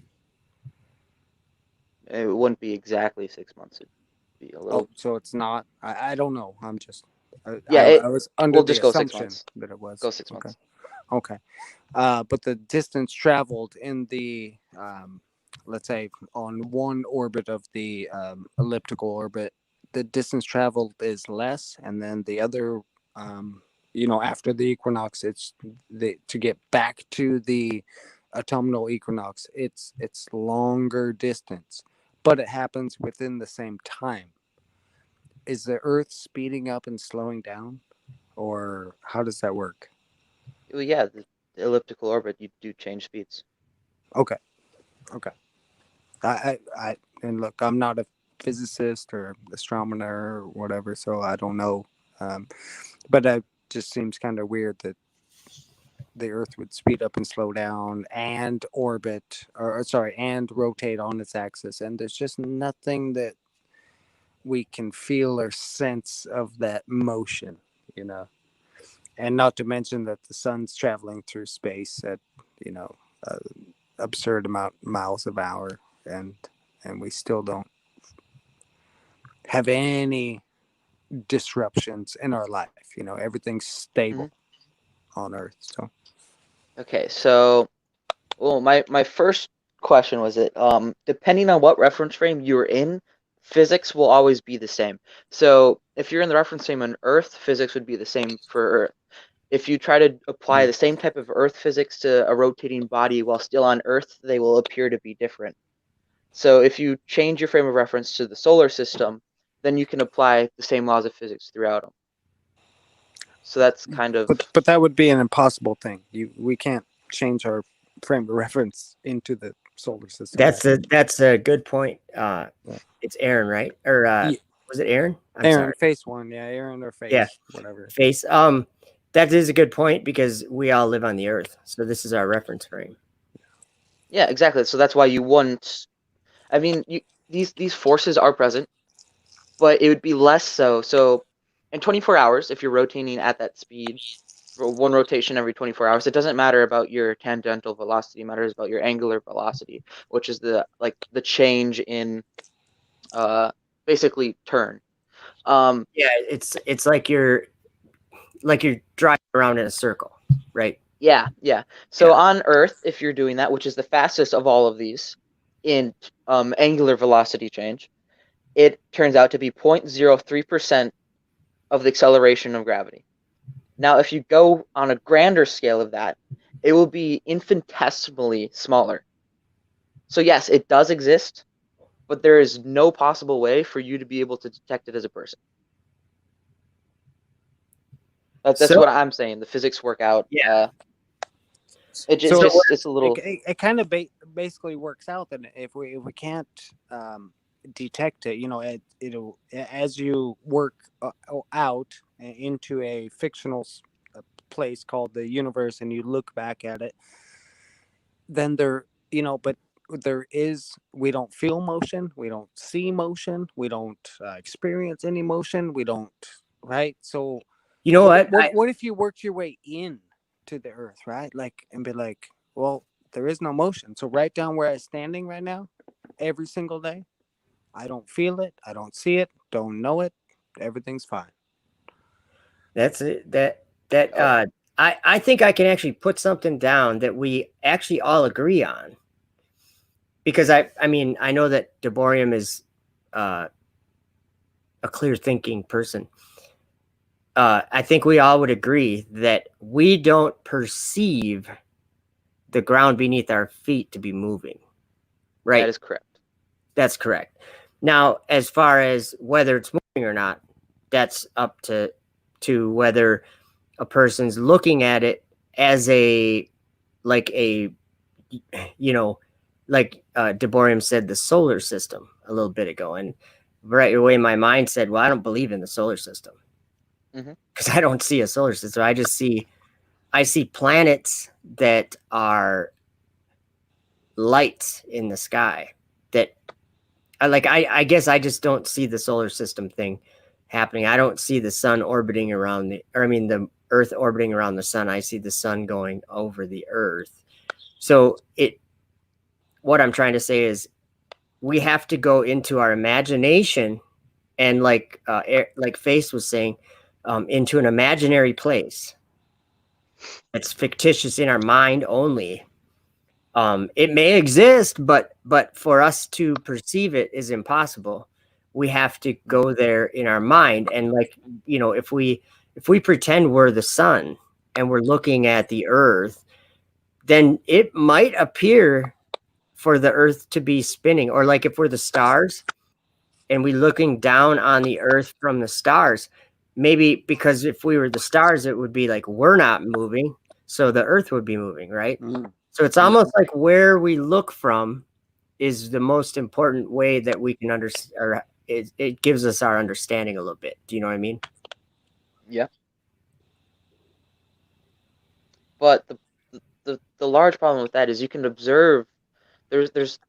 It wouldn't be exactly 6 months. It'd be a little. Oh, so it's not. I don't know. I'm just. Yeah, I was under we'll the just go 6 assumption months. that it was. Go 6 months. Okay. But the distance traveled in the, let's say, on one orbit of the elliptical orbit, the distance traveled is less, and then the other, after the equinox, it's to get back to the autumnal equinox. It's longer distance, but it happens within the same time. Is the Earth speeding up and slowing down, or how does that work? Well, yeah, the elliptical orbit, you do change speeds. Okay. I and look, I'm not a physicist or astronomer or whatever, so I don't know. But it just seems kind of weird that the Earth would speed up and slow down and and rotate on its axis, and there's just nothing that we can feel or sense of that motion, you know. And not to mention that the sun's traveling through space at you know, absurd amount miles an hour, and we still don't have any disruptions in our life. You know, everything's stable on Earth. So Okay, so well, my first question was it depending on what reference frame you're in, physics will always be the same. So if you're in the reference frame on Earth, physics would be the same for Earth. If you try to apply the same type of Earth physics to a rotating body while still on Earth, they will appear to be different. So if you change your frame of reference to the solar system, then you can apply the same laws of physics throughout them. So that's kind of. But that would be an impossible thing. We can't change our frame of reference into the solar system. That's a good point. It's Aaron, right? Or was it Aaron? I'm sorry. Face one, yeah, Aaron or Face, yeah, whatever. Face. That is a good point because we all live on the Earth, so this is our reference frame. Yeah, exactly. So that's why you wouldn't. I mean, these forces are present, but it would be less so. So in 24 hours, if you're rotating at that speed, one rotation every 24 hours, it doesn't matter about your tangential velocity. It matters about your angular velocity, which is the change in basically turn. Yeah, it's like you're driving around in a circle, right? Yeah. So on Earth, if you're doing that, which is the fastest of all of these in angular velocity change, it turns out to be 0.03% of the acceleration of gravity. Now, if you go on a grander scale of that, it will be infinitesimally smaller. So yes, it does exist, but there is no possible way for you to be able to detect it as a person. That's what I'm saying. The physics work out. Yeah. It's a little. It kind of basically works out that if we can't detect it, you know, it'll as you work out into a fictional place called the universe, and you look back at it, then we don't feel motion, we don't see motion, we don't experience any motion, we don't, right? So you know what if you worked your way in to the Earth, right? Like, and be like, well, there is no motion. So right down where I'm standing right now, every single day, I don't feel it, I don't see it, don't know it, everything's fine. That's it. I think I can actually put something down that we actually all agree on. Because I mean, I know that Deborium is a clear thinking person. I think we all would agree that we don't perceive the ground beneath our feet to be moving. Right? That is correct. That's correct. Now, as far as whether it's moving or not, that's up to whether a person's looking at it as like Deborium said, the solar system a little bit ago. And right away, my mind said, well, I don't believe in the solar system because I don't see a solar system. I see planets that are lights in the sky that I guess I just don't see the solar system thing happening. I don't see the sun orbiting around the Earth orbiting around the sun. I see the sun going over the Earth. So what I'm trying to say is we have to go into our imagination and like Face was saying, into an imaginary place. It's fictitious in our mind only. It may exist, but for us to perceive it is impossible. We have to go there in our mind. And if we pretend we're the sun and we're looking at the Earth, then it might appear for the Earth to be spinning. Or like if we're the stars and we're looking down on the Earth from the stars, maybe because if we were the stars, it would be like we're not moving, so the Earth would be moving, right? So it's almost like where we look from is the most important way that we can understand, or it gives us our understanding a little bit. Do you know what I mean? Yeah. But the large problem with that is you can observe. There's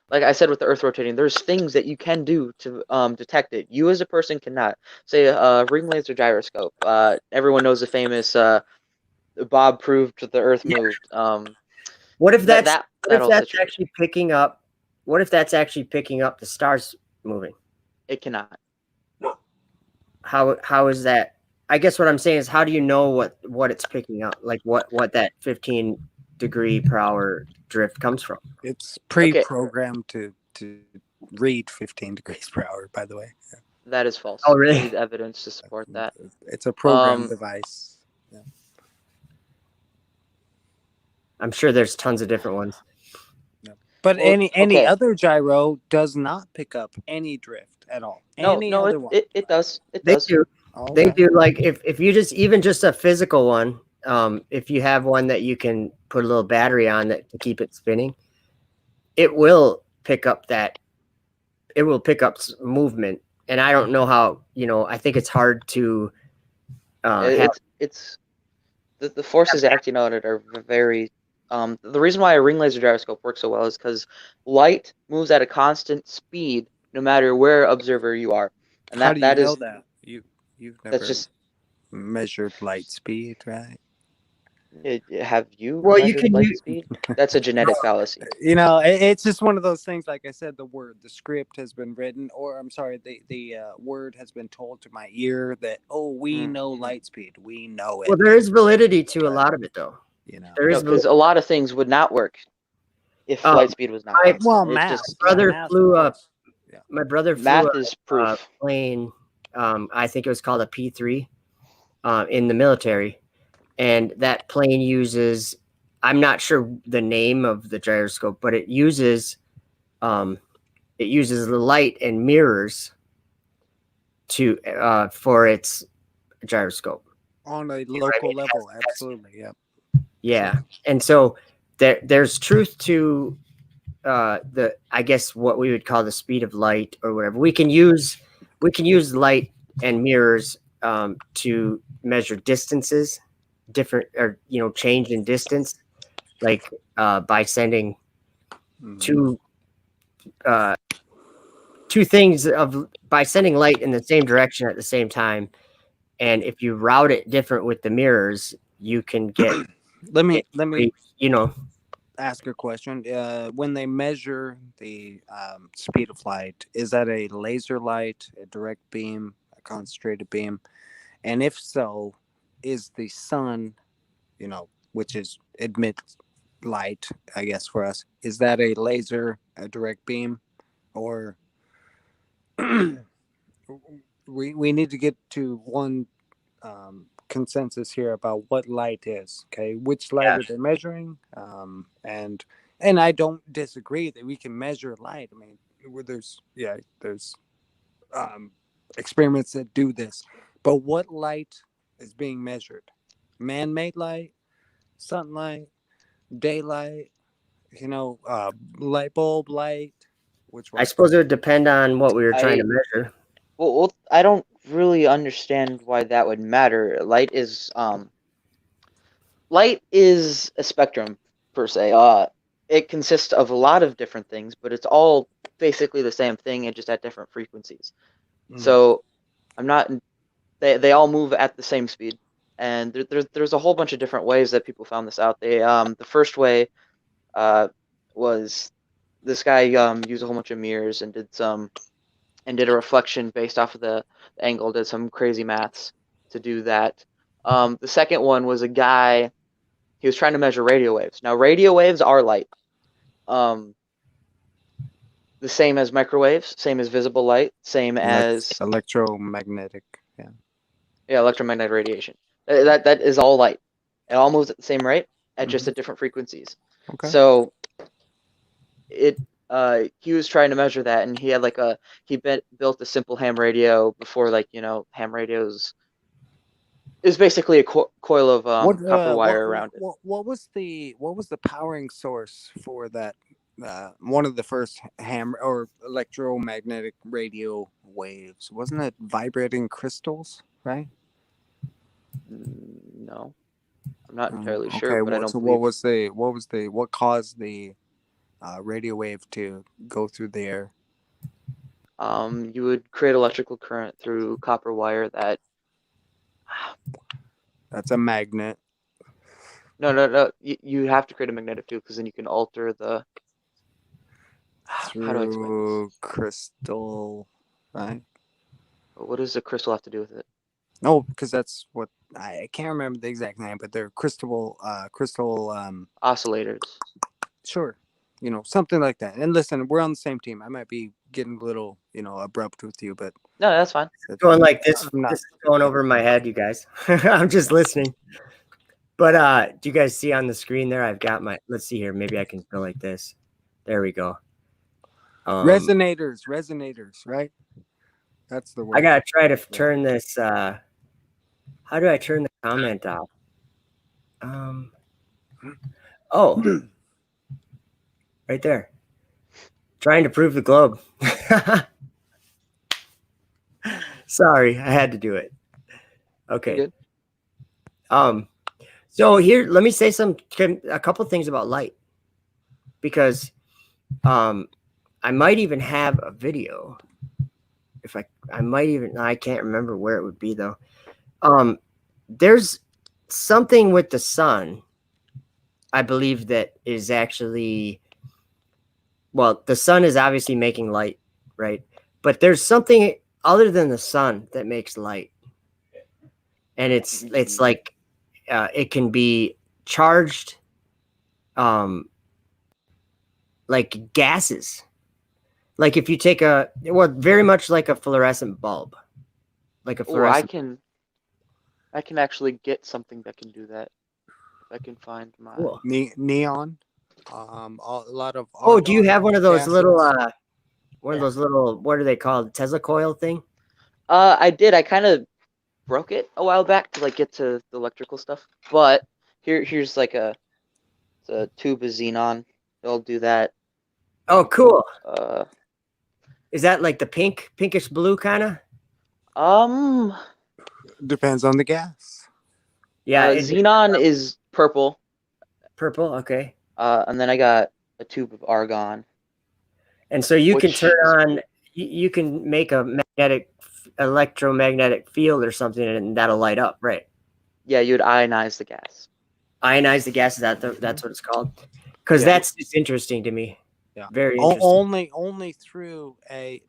like I said with the Earth rotating, there's things that you can do to detect it. You as a person cannot. Say a ring laser gyroscope. Everyone knows the famous Bob proved that the Earth moved. What if that's that what if whole that's situation. actually picking up? What if that's actually picking up the stars moving? It cannot. How is that? I guess what I'm saying is, how do you know what it's picking up? Like what that 15 degree per hour drift comes from? It's Okay, pre-programmed to read 15 degrees per hour. By the way, that is false. Oh, I really? need evidence to support that. it's a program Um, device. Yeah. I'm sure there's tons of different ones. But Well, any okay. other gyro does not pick up any drift at all. No, Any no, other it, one. it does. It They does. do. Oh, They okay. do. Like if you just even just a physical one, if you have one that you can put a little battery on that to keep it spinning, it will pick up that. It will pick up movement. And I don't know how. I think it's hard to have. It's the forces acting on it are very. The reason why a ring laser gyroscope works so well is because light moves at a constant speed no matter where observer you are, and How do you that know is that? You've that's never just. measured light speed, right? Have you Well, you measured can light use. speed? That's a genetic fallacy. It's just one of those things. Like I said, the script has been written, or I'm sorry, the word has been told to my ear that we know light speed, we know it. Well, there is validity to a lot of it, though. There is Because a lot of things would not work if Um, light speed was not I- constant. Well, It math. just brother math, flew of up. course. Yeah. My brother flew math a is proof. plane. I think it was called a P3 in the military, and that plane uses. I'm not sure the name of the gyroscope, but it uses the light and mirrors to for its gyroscope. On a I local mean, it level, has- absolutely. Yeah. Yeah, and so there's truth to the I guess what we would call the speed of light or whatever. We can use light and mirrors to measure distances, different or change in distance, like by sending two uh, two things by sending light in the same direction at the same time. And if you route it different with the mirrors, you can get Let me you know ask a question. When they measure the speed of light, is that a laser light, a direct beam, a concentrated beam? And if so, is the sun, which is emits light, I guess for us, is that a laser, a direct beam, or we need to get to one consensus here about what light is. Okay, which light are they measuring? And I don't disagree that we can measure light. I mean, there's experiments that do this, but what light is being measured? Man-made light, sunlight, daylight, light bulb light. Which one? I suppose it would depend on what we were trying to I measure. well, I don't really understand why that would matter. Light is a spectrum per se. It consists of a lot of different things, but it's all basically the same thing and just at different frequencies. So I'm not. They all move at the same speed, and there's a whole bunch of different ways that people found this out. The first way was this guy used a whole bunch of mirrors and did a reflection based off of the angle, did some crazy maths to do that. The second one was a guy, he was trying to measure radio waves. Now, radio waves are light. The same as microwaves, same as visible light, same as electromagnetic. electromagnetic radiation. That is all light. It all moves at the same rate, just at different frequencies. Okay. So he was trying to measure that, and he had built a simple ham radio before, ham radios. It was basically a coil of copper wire around it. What was the powering source for that? One of the first ham or electromagnetic radio waves, wasn't it vibrating crystals, right? No, I'm not entirely sure, Okay, but I don't so believe. what caused the radio wave to go through the air? You would create electrical current through copper wire that. That's a magnet. No. You have to create a magnetic field because then you can alter the. How do I explain this? Through crystal, right? What does the crystal have to do with it? No, because that's what I can't remember the exact name, but they're crystal, Oscillators. sure, something like that. And listen, we're on the same team. I might be getting a little, abrupt with you, but No, that's fine. Going like this. I'm not. This is going over my head, you guys. I'm just listening. But do you guys see on the screen there? I've got my. Let's see here. Maybe I can go like this. There we go. Resonators, right? That's the word. I gotta try to turn this. How do I turn the comment off? Oh, right there. Trying to prove the globe. Sorry, I had to do it. Okay. Good. So here, let me say a couple things about light, because I might even have a video. If I can't remember where it would be though. There's something with the sun, I believe, that is actually, well, the sun is obviously making light, right? But there's something other than the sun that makes light. And it's like, it can be charged, like gases. Like if you take very much like a fluorescent bulb, like a Oh, fluorescent. I can actually get something that can do that. If I can find my. Cool. Neon. A lot of. Oh, do you have one of those gases. little, of those little, what are they called? Tesla coil thing? I did. I kind of broke it a while back to like get to the electrical stuff. But here's like a tube of xenon. It'll do that. Oh, cool. Uh, Is that like the pinkish blue kind of? Depends on the gas. Yeah, xenon is purple. Purple. Okay. And then I got a tube of argon. And so you can turn on. You can make a electromagnetic field or something, and that'll light up, right? Yeah, you would ionize the gas. Ionize the gas. That's what it's called. Because that's just interesting to me. Yeah. Very interesting. Only through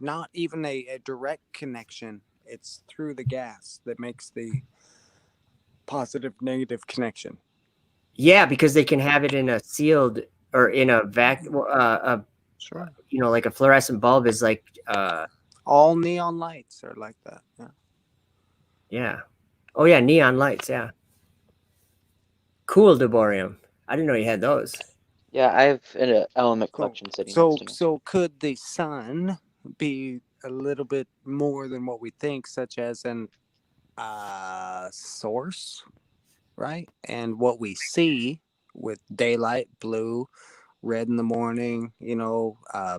not even a direct connection. It's through the gas that makes the positive negative connection. Yeah, because they can have it in a sealed or in a Sure. Like a fluorescent bulb is like all neon lights are like that. Yeah. Yeah. Oh yeah, neon lights, yeah. Cool, Deborium. I didn't know you had those. Yeah, I have an element collection sitting next to me. So could the sun be a little bit more than what we think, such as an source, right? And what we see with daylight, blue, red in the morning,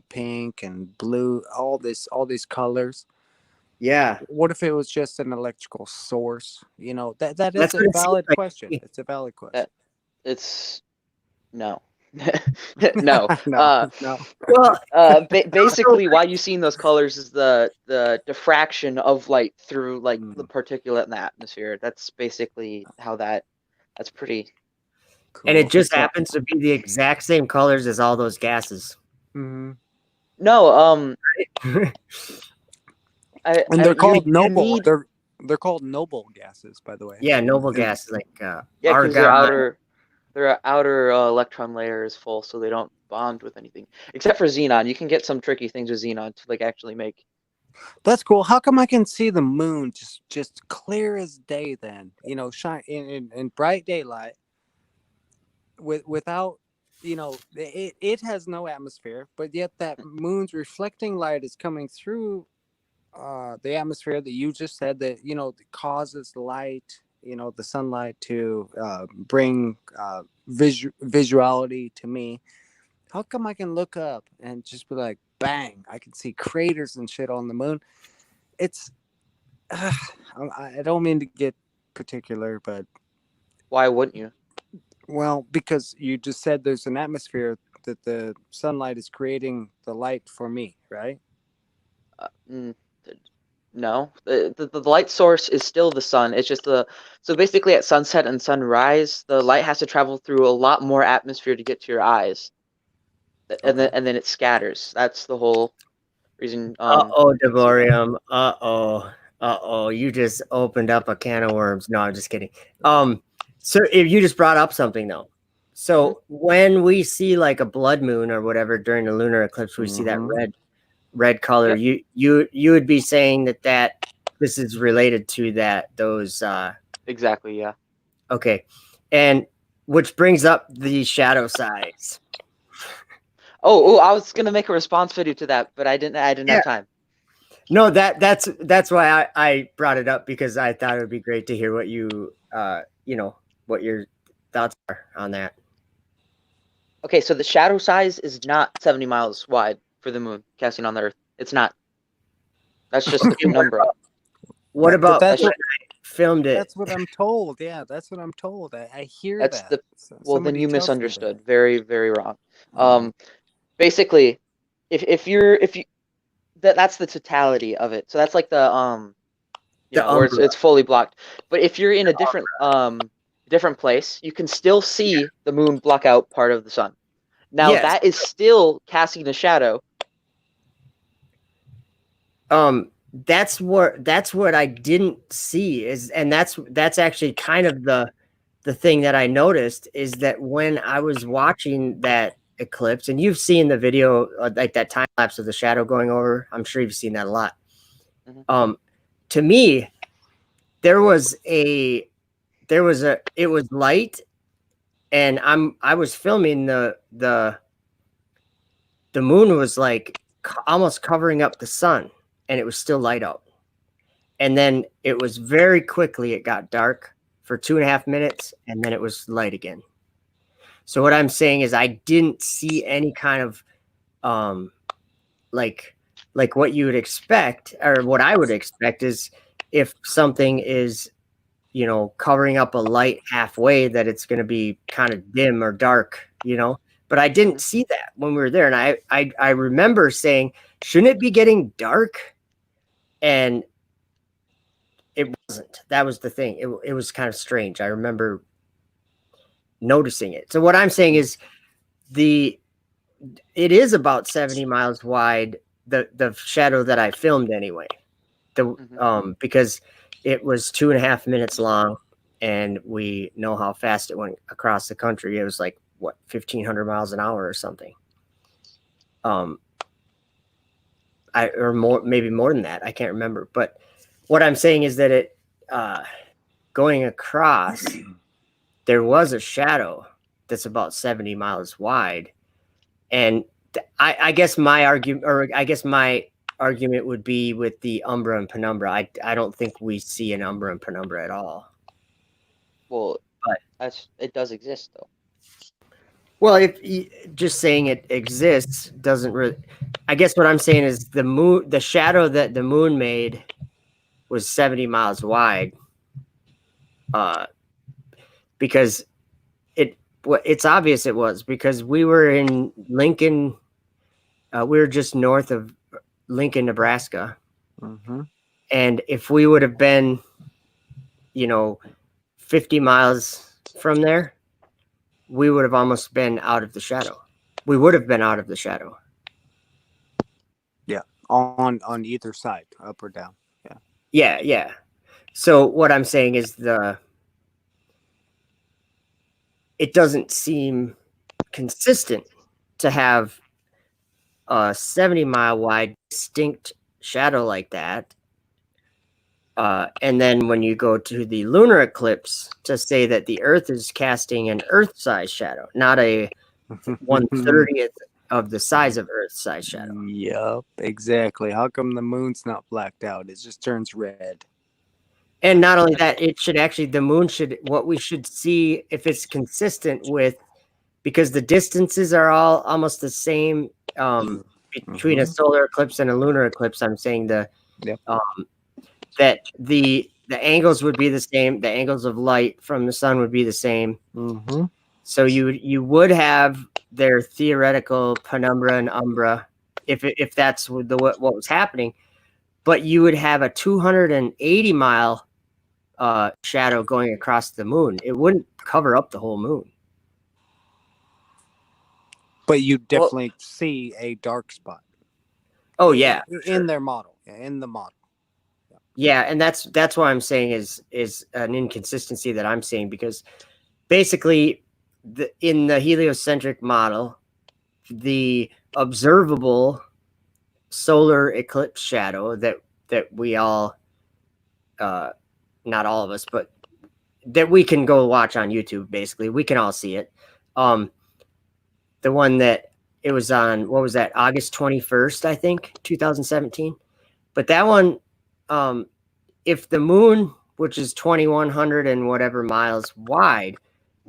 pink and blue, all these colors. Yeah. What if it was just an electrical source? That is a valid question. It's a valid question. It's no. No. No. Well, basically, why you're seeing those colors is the diffraction of light through like the particulate in the atmosphere. That's basically how that's pretty. Cool. And it just happens to be the exact same colors as all those gases. Mm-hmm. No, and they're called noble. They're called noble gases, by the way. Yeah, noble gases like because their outer electron layer is full, so they don't bond with anything except for xenon. You can get some tricky things with xenon to like actually make. That's cool. How come I can see the moon just clear as day? Then shine in bright daylight. Without, it has no atmosphere, but yet that moon's reflecting light is coming through the atmosphere that you just said that causes light, the sunlight to bring visuality to me. How come I can look up and just be like, bang, I can see craters and shit on the moon? It's I don't mean to get particular, but why wouldn't you? Well, because you just said there's an atmosphere that the sunlight is creating the light for me, right? No, the light source is still the sun. It's just so basically at sunset and sunrise, the light has to travel through a lot more atmosphere to get to your eyes, and then it scatters. That's the whole reason. Devorium. You just opened up a can of worms. No, I'm just kidding. So if you just brought up something though. So when we see like a blood moon or whatever during the lunar eclipse, we see that red color. Yep. You would be saying that this is related to those Exactly, yeah. Okay. And which brings up the shadow size. Oh, I was gonna make a response video to that, but I didn't have time. No, that's why I brought it up, because I thought it would be great to hear what you what your thoughts are on that. Okay, so the shadow size is not 70 miles wide for the moon casting on the Earth. It's not. That's just a number. What about that's when I filmed it? That's what I'm told. Yeah, that's what I'm told. I hear That's that. well, then you tells me misunderstood. that. Very, very wrong. Basically, if you that's the totality of it. So that's like the where it's fully blocked. But if you're in a different place, you can still see the moon block out part of the sun. Now that is still casting a shadow. That's what I didn't see and that's actually kind of the thing that I noticed, is that when I was watching that eclipse, and you've seen the video, like that time lapse of the shadow going over, I'm sure you've seen that a lot. To me, it was light, and I was filming the moon was like almost covering up the sun, and it was still light out. And then it was very quickly, it got dark for 2.5 minutes, and then it was light again. So what I'm saying is I didn't see any kind of like what you would expect, or what I would expect is if something is, covering up a light halfway, that it's going to be kind of dim or dark, but I didn't see that when we were there. And I remember saying, shouldn't it be getting dark? And it wasn't. That was the thing. It was kind of strange. I remember noticing it. So what I'm saying is it is about 70 miles wide, the shadow that I filmed anyway. Because it was 2.5 minutes long, and we know how fast it went across the country. It was like 1,500 miles an hour or something. Or more, maybe more than that. I can't remember. But what I'm saying is that it going across, there was a shadow that's about 70 miles wide. And I guess my argument would be with the umbra and penumbra. I don't think we see an umbra and penumbra at all. Well, but it does exist though. Well, if just saying it exists doesn't really. I guess what I'm saying is the shadow that the moon made was 70 miles wide. Because it's obvious it was, because we were in Lincoln. We were just north of Lincoln, Nebraska. And if we would have been, 50 miles from there, we would have almost been out of the shadow. We would have been out of the shadow. Yeah, on either side, up or down. Yeah. So what I'm saying is it doesn't seem consistent to have a 70-mile wide distinct shadow like that. And then when you go to the lunar eclipse, to say that the Earth is casting an Earth-sized shadow, not a 1/30th of the size of Earth-sized shadow. Yep, exactly. How come the moon's not blacked out? It just turns red. And not only that, the moon what we should see, if it's consistent with, because the distances are all almost the same between a solar eclipse and a lunar eclipse. I'm saying that the angles would be the same. The angles of light from the sun would be the same. So you would have their theoretical penumbra and umbra if that's what was happening. but you would have a 280 mile shadow going across the moon. It wouldn't cover up the whole moon. But you Well- definitely see a dark spot. Oh yeah, in their model, in the model. yeah, and that's what I'm saying is an inconsistency that I'm seeing, because basically in the heliocentric model, the observable solar eclipse shadow that we all, not all of us, but that we can go watch on YouTube, basically we can all see it. The one that it was on, what was that, August 21st, I think, 2017. But that one, if the moon, which is 2,100 and whatever miles wide,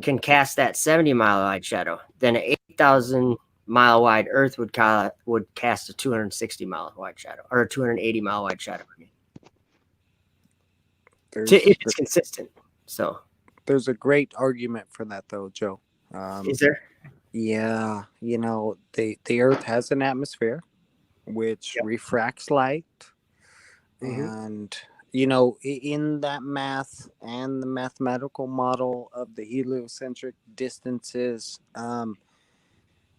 can cast that 70-mile wide shadow, then an 8,000 mile wide Earth would cast a 260-mile wide shadow, or a 280-mile wide shadow. If it's consistent. So there's a great argument for that, though, Joe. is there? Yeah, you know, the Earth has an atmosphere which refracts light, and you know, in that math and the mathematical model of the heliocentric distances,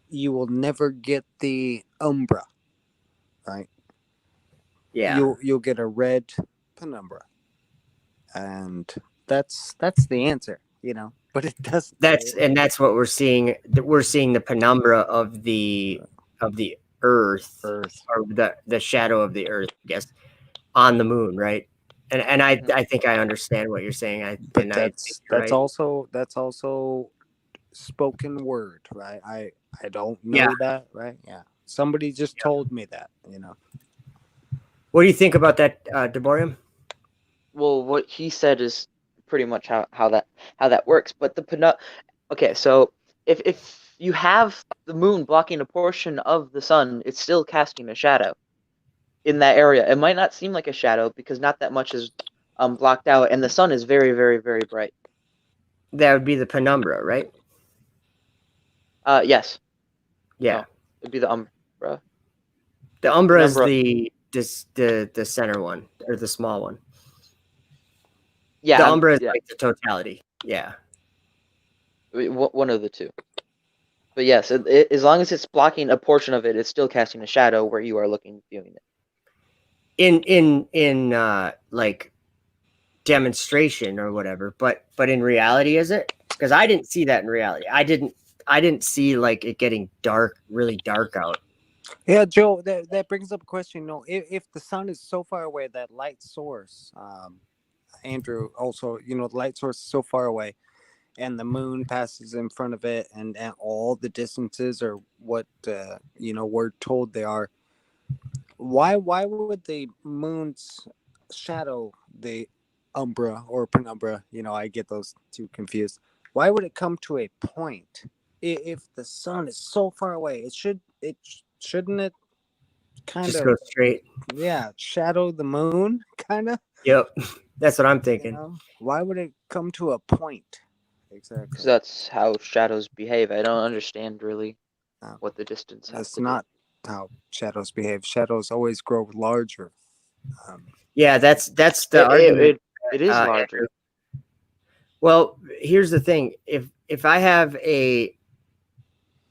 you will never get the umbra, right? Yeah, You'll get a red penumbra, and that's the answer, you know. But it doesn't. that's what we're seeing. We're seeing the penumbra of the Earth, or the shadow of the Earth, I guess, on the moon, right? And I think I understand what you're saying. That's also spoken word, right? I don't know that, right? Yeah, somebody just told me that, you know. What do you think about that, Deborium? Well, what he said is pretty much how that works. But okay, so if you have the moon blocking a portion of the sun, it's still casting a shadow in that area. It might not seem like a shadow because not that much is blocked out, and the sun is very, very, very bright. That would be the penumbra, right? Yes. Yeah. No, it'd be the umbra. The umbra is Penumbra. the center one, or the small one. Yeah. The umbra is like the totality. Yeah. One of the two. But yes, as long as it's blocking a portion of it, it's still casting a shadow where you are viewing it. In like demonstration or whatever, but in reality, is it? Because I didn't see that in reality. I didn't see like it getting dark, really dark out. Yeah, Joe, that brings up a question. You know, if the sun is so far away, that light source, Andrew, also, you know, the light source is so far away, and the moon passes in front of it, and all the distances are what you know, we're told they are. Why would the moon's shadow, the umbra or penumbra, you know, I get those two confused. Why would it come to a point if the sun is so far away? Shouldn't it kind Just of go straight. Yeah, shadow the moon, kind of. Yep, that's what I'm thinking. You know? Why would it come to a point? Exactly. Because that's how shadows behave. I don't understand really what the distance has That's to not how shadows behave. Shadows always grow larger. Yeah, that's the argument. It is larger. Andrew. Well, here's the thing: if I have a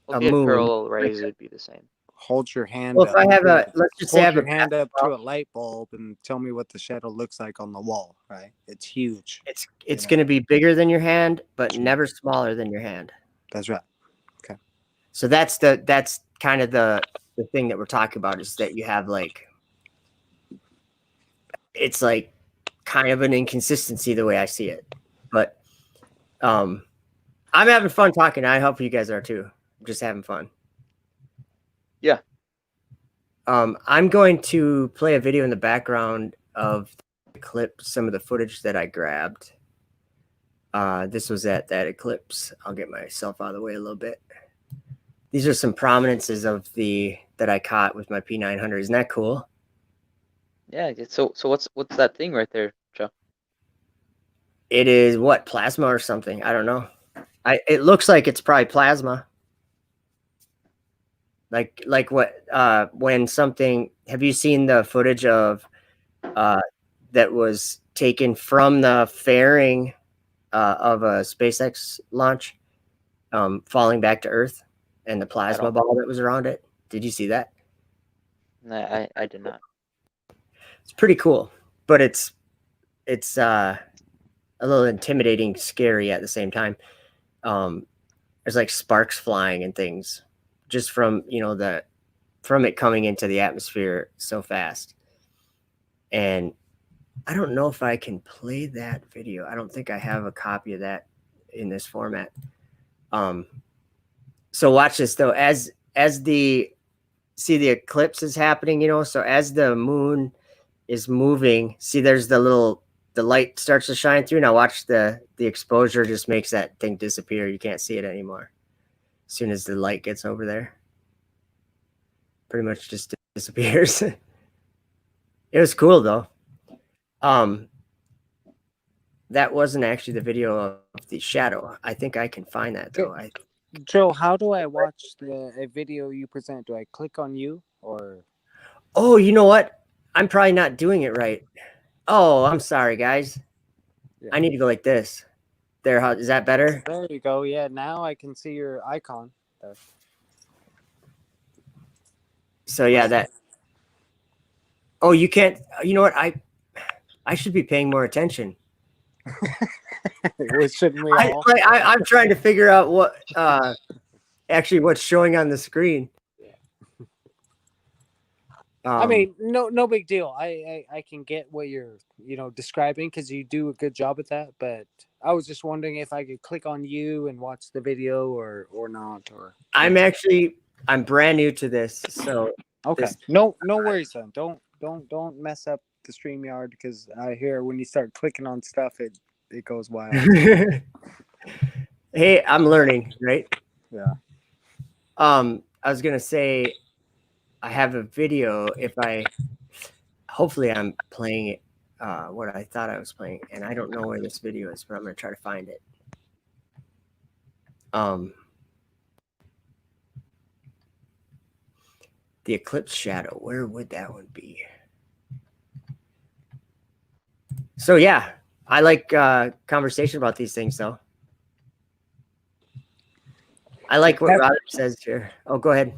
moon, parallel rays, it'd be the same. Hold your hand well, up. if I have let's just say I have your hand up to a light bulb and tell me what the shadow looks like on the wall. Right? It's huge. It's going to be bigger than your hand, but never smaller than your hand. That's right. Okay. So that's kind of the thing that we're talking about, is that you have like, it's like kind of an inconsistency the way I see it, but I'm having fun talking. I hope you guys are too. I'm just having fun. Yeah. I'm going to play a video in the background of the clip, some of the footage that I grabbed. This was at that eclipse. I'll get myself out of the way a little bit. These are some prominences of that I caught with my P900. Isn't that cool? Yeah. So what's that thing right there, Joe? It is what, plasma or something? I don't know. It looks like it's probably plasma. Like what, when something, have you seen the footage of that was taken from the fairing of a SpaceX launch, falling back to Earth, and the plasma ball that was around it. Did you see that? No, I did not. It's pretty cool, but it's a little intimidating, scary at the same time. There's like sparks flying and things just from from it coming into the atmosphere so fast. And I don't know if I can play that video. I don't think I have a copy of that in this format. So watch this though. As the eclipse is happening, so as the moon is moving, see there's the light starts to shine through. Now watch the exposure just makes that thing disappear. You can't see it anymore. As soon as the light gets over there, pretty much just disappears. It was cool though. That wasn't actually the video of the shadow. I think I can find that though. Joe, how do I watch a video you present? Do I click on you or? Oh, you know what? I'm probably not doing it right. Oh, I'm sorry, guys. Yeah. I need to go like this. There, is that better? There you go. Yeah, now I can see your icon. There. So yeah, that. Oh, you can't. You know what? I should be paying more attention. Shouldn't we all? I'm trying to figure out what actually what's showing on the screen. I mean, no big deal. I can get what you're describing because you do a good job at that. But I was just wondering if I could click on you and watch the video or not. Or I'm brand new to this, so okay. No worries, son. Don't mess up the StreamYard because I hear when you start clicking on stuff, it goes wild. Hey, I'm learning, right? Yeah. I was gonna say, I have a video. Hopefully I'm playing it, what I thought I was playing, and I don't know where this video is, but I'm gonna try to find it. The eclipse shadow. Where would that one be? So yeah, I like conversation about these things, though. I like what Robert says here. Oh, go ahead.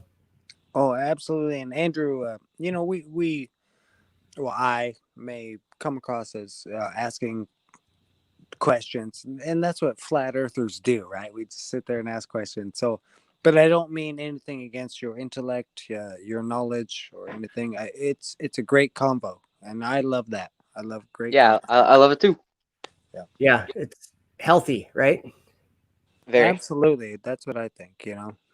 Oh, absolutely. And Andrew, I may come across as asking questions, and that's what flat earthers do, right? We just sit there and ask questions. So, but I don't mean anything against your intellect, your knowledge, or anything. It's a great combo, and I love that. I love great. Yeah, I love it too. Yeah, it's healthy, right? Very. Absolutely. That's what I think,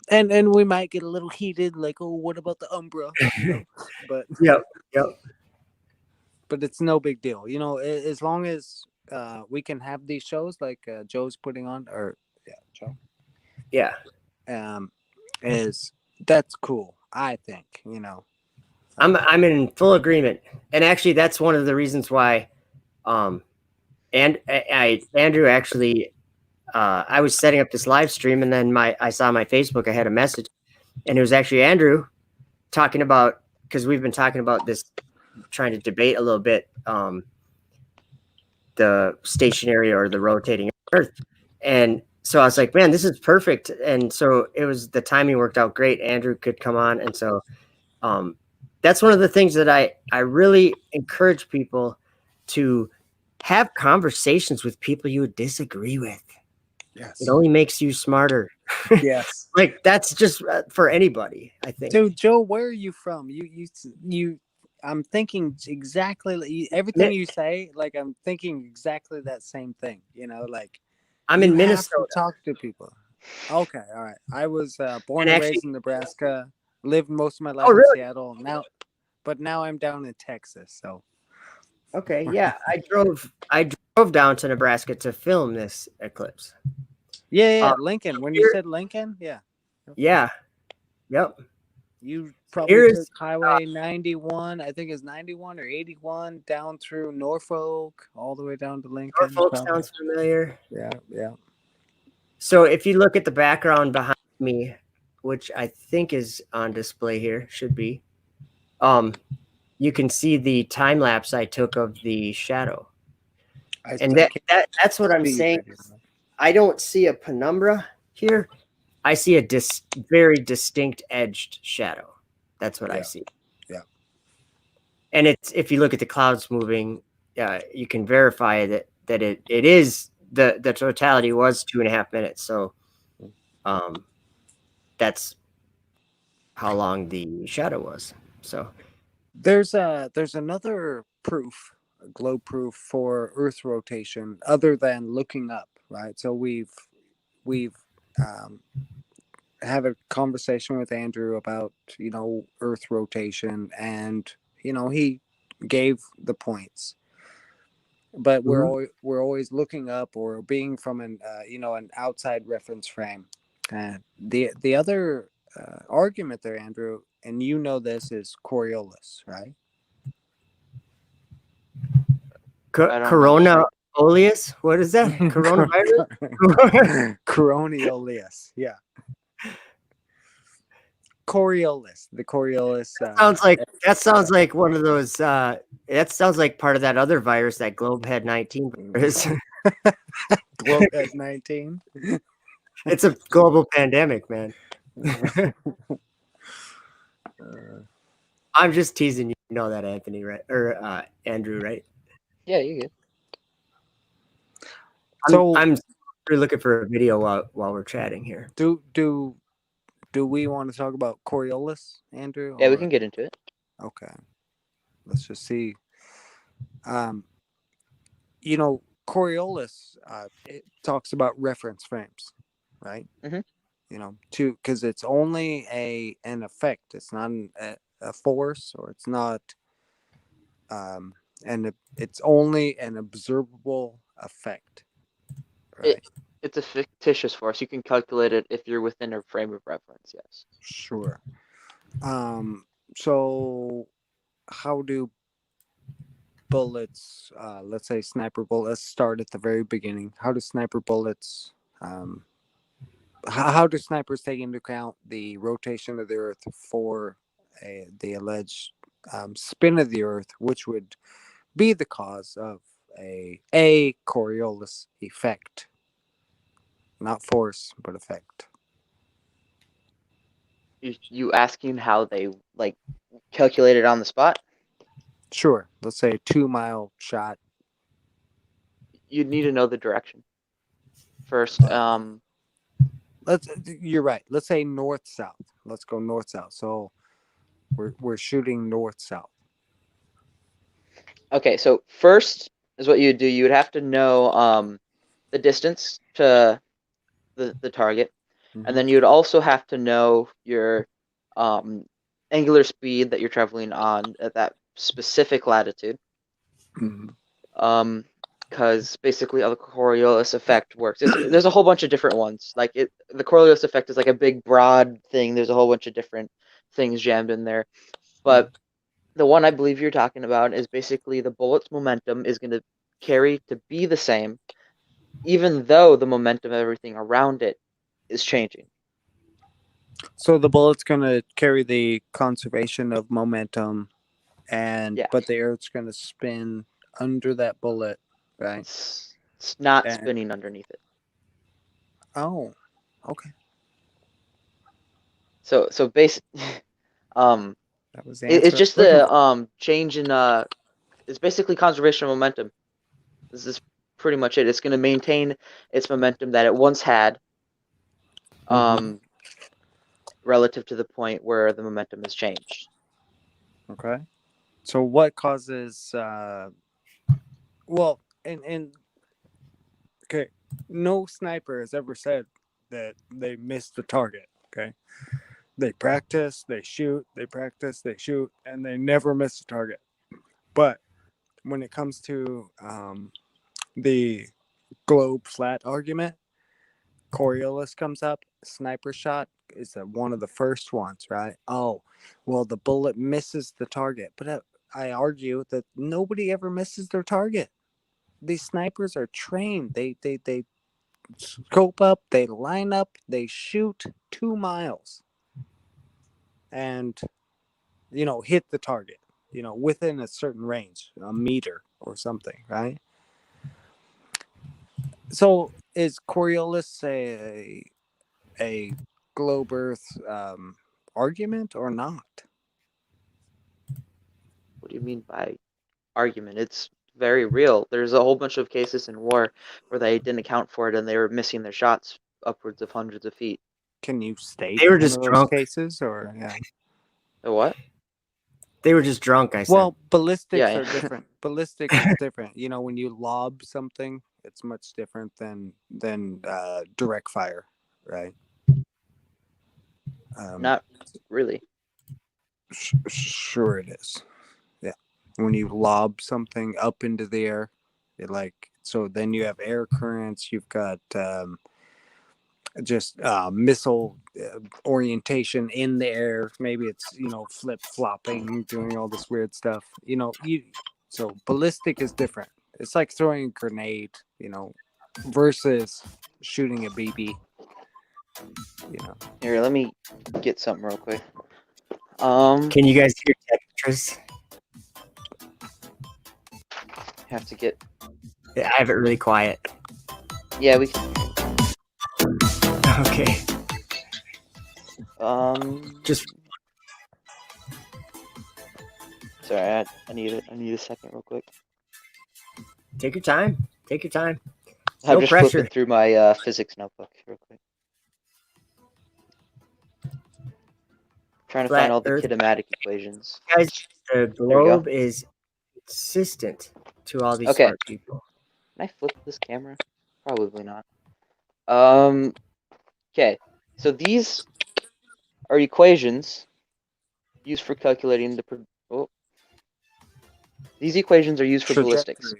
And we might get a little heated, like, oh, what about the Umbra? But yep. But it's no big deal, as long as we can have these shows like Joe's putting on, or Joe. Yeah. That's cool, I think, I'm in full agreement. And actually that's one of the reasons why Andrew actually I was setting up this live stream, and then I saw my Facebook, I had a message, and it was actually Andrew talking about, because we've been talking about this, trying to debate a little bit the stationary or the rotating Earth. And so I was like, man, this is perfect. And so the timing worked out great. Andrew could come on. And so that's one of the things that I really encourage people to have conversations with people you would disagree with. Yes. It only makes you smarter. Yes. Like that's just for anybody, I think. So Joe, where are you from? You I'm thinking exactly everything you say, like I'm thinking exactly that same thing, like I'm in Minnesota. Talk to people. Okay. All right. I was born and raised in Nebraska, lived most of my life in Seattle now I'm down in Texas. So. Okay. Yeah. I drove down to Nebraska to film this eclipse. Yeah. Lincoln. When you said Lincoln. Yeah. Yeah. Yep. You probably took Highway 91. I think it's 91 or 81 down through Norfolk, all the way down to Lincoln. Norfolk sounds familiar. Yeah. So if you look at the background behind me, which I think is on display here, should be, you can see the time lapse I took of the shadow. I And still can't that's what I'm see saying. very well. I don't see a penumbra here. I see a very distinct edged shadow. That's what I Yeah. see. Yeah. And it's, if you look at the clouds moving, you can verify that it is the totality was 2.5 minutes. So that's how long the shadow was. So There's another proof, globe proof for Earth rotation other than looking up, right? So we've have a conversation with Andrew about Earth rotation, and he gave the points, but we're always looking up or being from an an outside reference frame. The other argument there, Andrew, and this is Coriolis, right? I don't know. Corona oleus? What is that? Coronavirus? Coroniolus, yeah. Coriolis, the Coriolis. That sounds like one of those. That sounds like part of that other virus, that Globe had 19 virus. Globe has 19. It's a global pandemic, man. I'm just teasing you. You know that, Anthony, right? Or Andrew, right? Yeah, you good. I'm looking for a video while we're chatting here. Do we want to talk about Coriolis, Andrew? Yeah, we can get into it. Okay. Let's just see. Coriolis, it talks about reference frames, right? Mm-hmm. Because it's only an effect. It's not a force, or it's not, and it's only an observable effect, right? It's a fictitious force. You can calculate it if you're within a frame of reference. Yes. Sure. So how do bullets, let's say sniper bullets, start at the very beginning? How do sniper bullets, how do snipers take into account the rotation of the Earth for the alleged spin of the Earth, which would be the cause of a Coriolis effect? Not force, but effect. You asking how they calculate it on the spot? Sure. Let's say a 2-mile shot. You'd need to know the direction first. You're right. Let's say north south. Let's go north south. So we're shooting north south. Okay, so first is what you'd do. You would have to know the distance to the target, and then you'd also have to know your angular speed that you're traveling on at that specific latitude. Because basically how the Coriolis effect works. There's a whole bunch of different ones. The Coriolis effect is like a big broad thing. There's a whole bunch of different things jammed in there. But the one I believe you're talking about is basically the bullet's momentum is going to carry to be the same, even though the momentum of everything around it is changing. So the bullet's going to carry the conservation of momentum, but the Earth's going to spin under that bullet, right? It's not spinning underneath it. Oh, okay. So that was it's just the change in it's basically conservation of momentum. This is pretty much it. It's going to maintain its momentum that it once had, relative to the point where the momentum has changed. Okay. So what causes okay, no sniper has ever said that they missed the target, okay? They practice, they shoot, they practice, they shoot, and they never miss the target. But when it comes to the globe flat argument, Coriolis comes up. Sniper shot is one of the first ones, right? Oh, well, the bullet misses the target. But I argue that nobody ever misses their target. These snipers are trained. They scope up, they line up, they shoot 2 miles and hit the target. within a certain range, a meter or something, right? So is Coriolis a globe Earth argument or not? What do you mean by argument? It's very real. There's a whole bunch of cases in war where they didn't account for it and they were missing their shots upwards of hundreds of feet. Can you state They were one just of those drunk. cases, or yeah? The what? They were just drunk, I said. Well, ballistics Yeah. are different. Ballistic is different. When you lob something, it's much different than direct fire, right? Not really. Sure it is. Yeah. When you lob something up into the air, so then you have air currents, you've got just missile orientation in the air. Maybe it's flip flopping, doing all this weird stuff. So ballistic is different. It's like throwing a grenade, versus shooting a BB. Here, let me get something real quick. Can you guys hear Tetris? Have to get. I have it really quiet. Yeah, we can. Okay. Just sorry, I need a second real quick. take your time. Take your time. I'm No just pressure. flipping through my physics notebook real quick. Trying to Flat find all the Earth. kinematic equations. Guys, the globe is consistent to all these Okay. smart people. Can I flip this camera? Probably not. Okay. So these are equations used for calculating these equations are used for ballistics.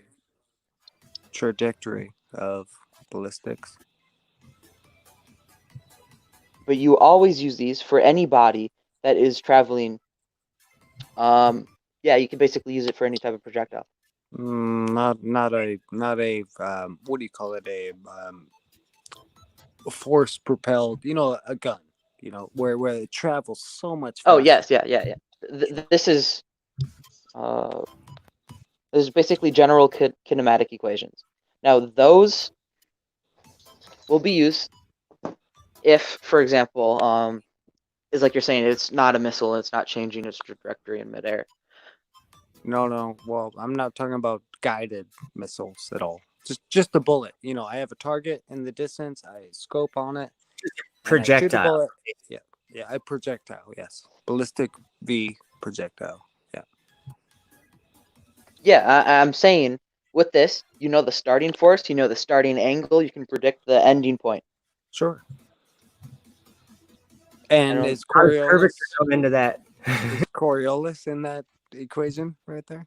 Trajectory of ballistics. But you always use these for any body that is traveling. Yeah, you can basically use it for any type of projectile. Not a what do you call it, a force propelled, a gun, where it travels so much faster. Oh yes, yeah. This is basically general kinematic equations. Now those will be used if, for example, is like you're saying, it's not a missile, it's not changing its trajectory in midair. No. Well, I'm not talking about guided missiles at all. Just a bullet. I have a target in the distance. I scope on it. Projectile. Yeah, a projectile. Yes, ballistic v projectile. Yeah. Yeah, I'm saying with this, the starting force, the starting angle, you can predict the ending point. Sure. And is Perfect Coriolis to come into that. is Coriolis in that equation right there?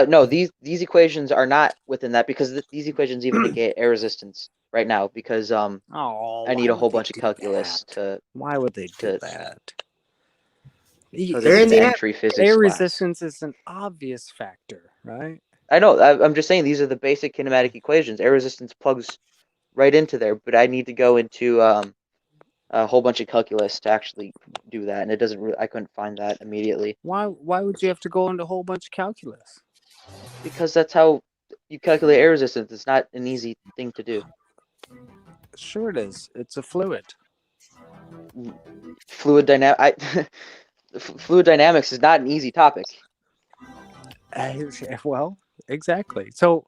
No, these equations are not within that because these equations even negate air resistance right now because I need a whole bunch of calculus to. Why would they do that? Because They're in it's the entry physics air class. resistance is an obvious factor, right? I know. I'm just saying these are the basic kinematic equations. Air resistance plugs right into there, but I need to go into a whole bunch of calculus to actually do that, and it doesn't. I couldn't find that immediately. Why would you have to go into a whole bunch of calculus? Because that's how you calculate air resistance. It's not an easy thing to do. Sure it is. It's a fluid. Fluid dynamics is not an easy topic. Well, exactly. So,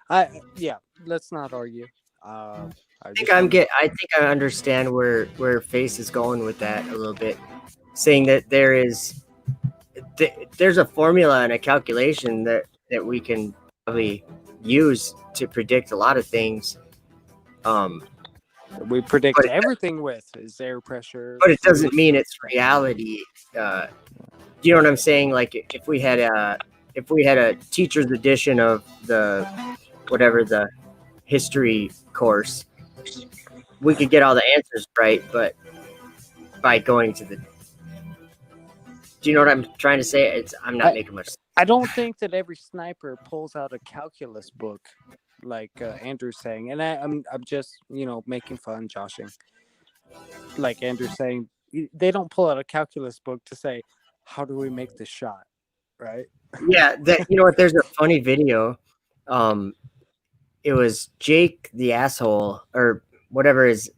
let's not argue. I think I understand where Face is going with that a little bit, saying that there's a formula and a calculation that we can probably use to predict a lot of things. We predict everything with is air pressure, but it doesn't mean it's reality. You know what I'm saying? Like if we had a teacher's edition of the history course, we could get all the answers right, but by going to do you know what I'm trying to say? I'm not making much sense. I don't think that every sniper pulls out a calculus book like Andrew's saying, and I'm just making fun, joshing. Like Andrew's saying, they don't pull out a calculus book to say, how do we make this shot? right? Yeah, you know what? There's a funny video. It was Jake the asshole or whatever his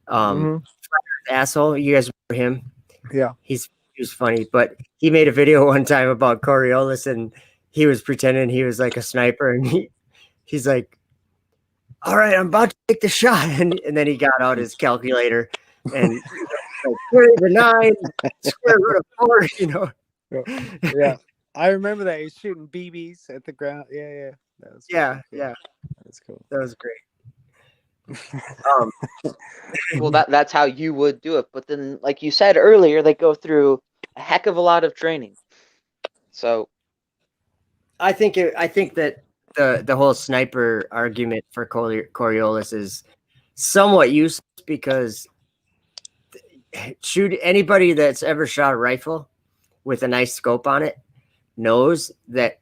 asshole. You guys remember him? Yeah. He was funny, but he made a video one time about Coriolis, and he was pretending he was like a sniper, and he's like, "All right, I'm about to take the shot," and then he got out his calculator and like 39 square root of 4, you know. Yeah. I remember that. He's shooting BBs at the ground. Yeah. That was Yeah, cool. yeah. That's cool. That was great. Well, that's how you would do it. But then, like you said earlier, they go through a heck of a lot of training. So I think that the whole sniper argument for Coriolis is somewhat useless because shoot anybody that's ever shot a rifle with a nice scope on it knows that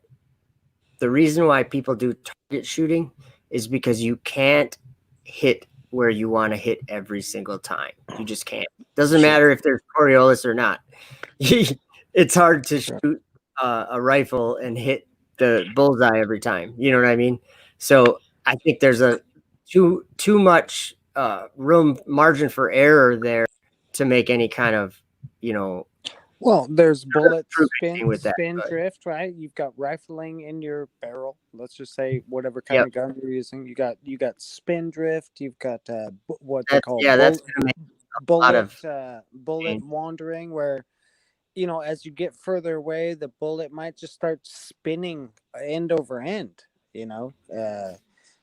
the reason why people do target shooting is because you can't hit where you want to hit every single time. You just can't. Doesn't matter if there's Coriolis or not. It's hard to shoot a rifle and hit the bullseye every time. You know what I mean? So I think there's a too much room margin for error there to make any kind of, you know. Well, there's bullet anything with that, spin but- drift, right? You've got rifling in your barrel. Let's just say whatever kind of gun you're using. You got spin drift. You've got what they call that's gonna make bullet wandering, where as you get further away, the bullet might just start spinning end over end.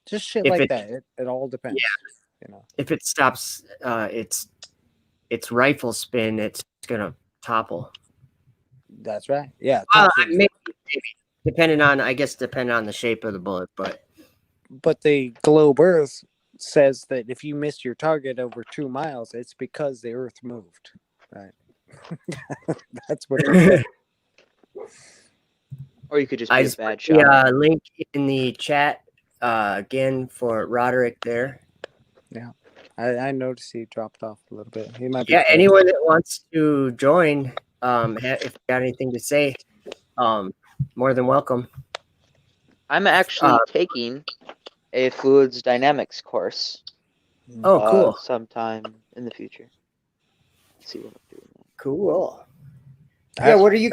Just shit like that. It all depends. Yeah. If it stops, its rifle spin, it's gonna topple. That's right. Yeah. Maybe depending on the shape of the bullet, but the globe Earth says that if you miss your target over 2 miles, it's because the Earth moved. Right. That's what it said. Or you could just be a bad shot. Yeah, link in the chat again for Roderick there. Yeah. I noticed he dropped off a little bit. He might be anyone that wants to join, if you got anything to say, more than welcome. I'm actually taking a fluids dynamics course. Oh, cool. Sometime in the future. Let's see what I'm doing. Cool. Yeah, what do you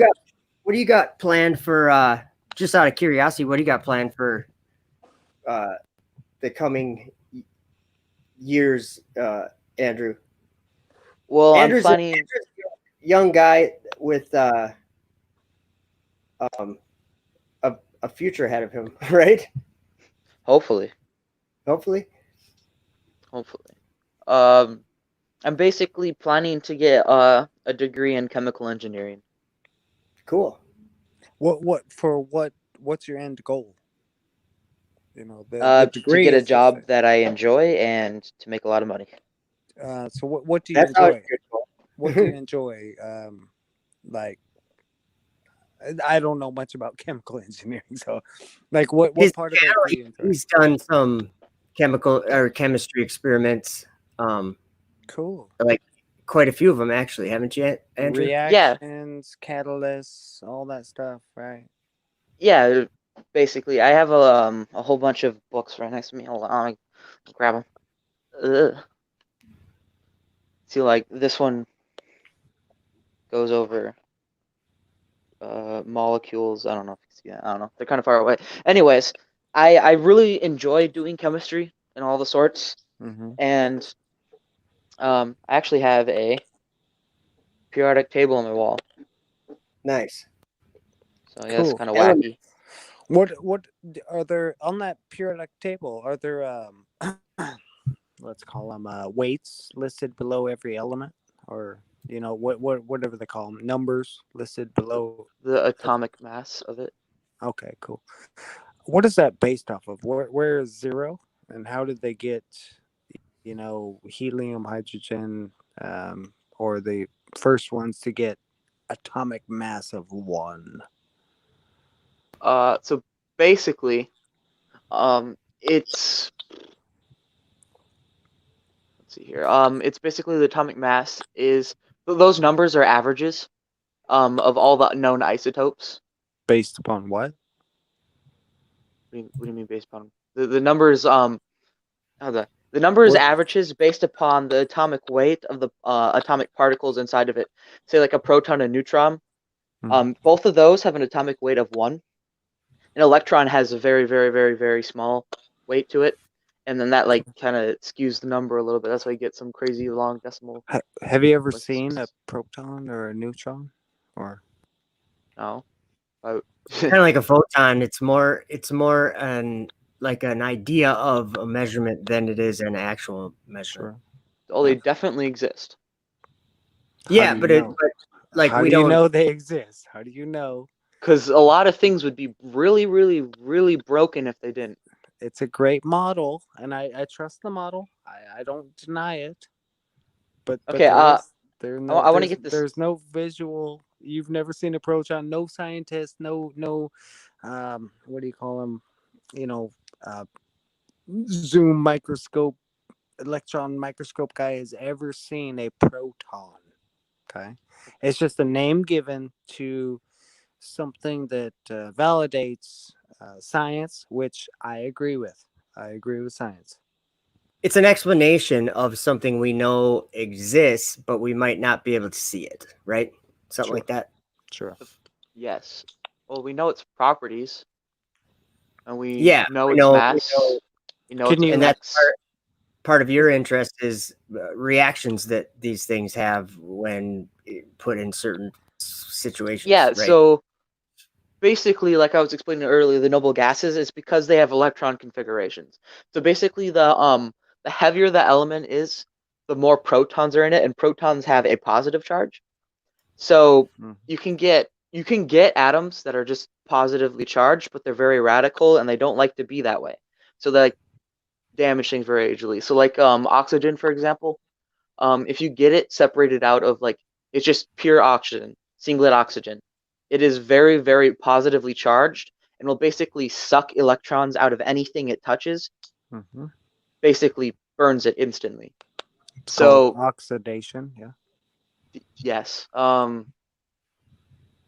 got planned for just out of curiosity, what do you got planned for the coming years, Andrew? Well, Andrew's I'm planning. Andrew's a young guy with a future ahead of him, right? Hopefully. I'm basically planning to get a degree in chemical engineering. Cool. What's your end goal? The degree to get a job that I enjoy and to make a lot of money. So what do you enjoy? What do you enjoy? Like, I don't know much about chemical engineering, so like what part of it do you enjoy? He's done some chemical or chemistry experiments. Cool. Like quite a few of them, actually, haven't you, Andrew? Reactions, catalysts, all that stuff, right? Yeah, basically, I have a whole bunch of books right next to me. Hold on, I'll grab them. See, like this one goes over molecules. I don't know if you can see that. I don't know. They're kind of far away. Anyways, I really enjoy doing chemistry and all the sorts. Mm-hmm. And I actually have a periodic table on my wall. Nice. So yeah, it's kind of wacky. What are there on that periodic table? Are there let's call them weights listed below every element, or whatever they call them, numbers listed below the atomic mass of it? Okay, cool. What is that based off of? Where is zero, and how did they get helium, hydrogen, or the first ones to get atomic mass of 1? So basically, it's let's see here. It's basically the atomic mass is those numbers are averages, of all the known isotopes. Based upon what? What do you mean based upon the numbers? The numbers What? averages based upon the atomic weight of the atomic particles inside of it. Say like a proton and neutron. Both of those have an atomic weight of 1. An electron has a very, very, very, very small weight to it, and then that like kind of skews the number a little bit. That's why you get some crazy long decimal. Have you ever seen a proton or a neutron? Or no? Kind of like a photon. It's more an idea of a measurement than it is an actual measurement. Oh, they definitely exist. Yeah, but how we do you don't know they exist? How do you know? Because a lot of things would be really, really, really broken if they didn't. It's a great model, and I trust the model. I don't deny it. But okay, I want to get this. There's no visual. You've never seen a proton. No scientist. No. What do you call them? Zoom microscope, electron microscope guy has ever seen a proton. Okay, it's just a name given to something that validates science, which I agree with. I agree with science. It's an explanation of something we know exists, but we might not be able to see it, right? Something like that. Sure. Yes. Well, we know its properties, and we know its mass. And that's part of your interest is reactions that these things have when put in certain situations. Yeah. Right? So basically, like I was explaining earlier, the noble gases is because they have electron configurations. So basically, the heavier the element is, the more protons are in it, and protons have a positive charge. So you can get atoms that are just positively charged, but they're very radical and they don't like to be that way. So they like damage things very easily. So like oxygen, for example, if you get it separated out of like it's just pure oxygen, singlet oxygen, it is very, very positively charged and will basically suck electrons out of anything it touches. Basically burns it instantly. It's called oxidation. Yeah. Yes.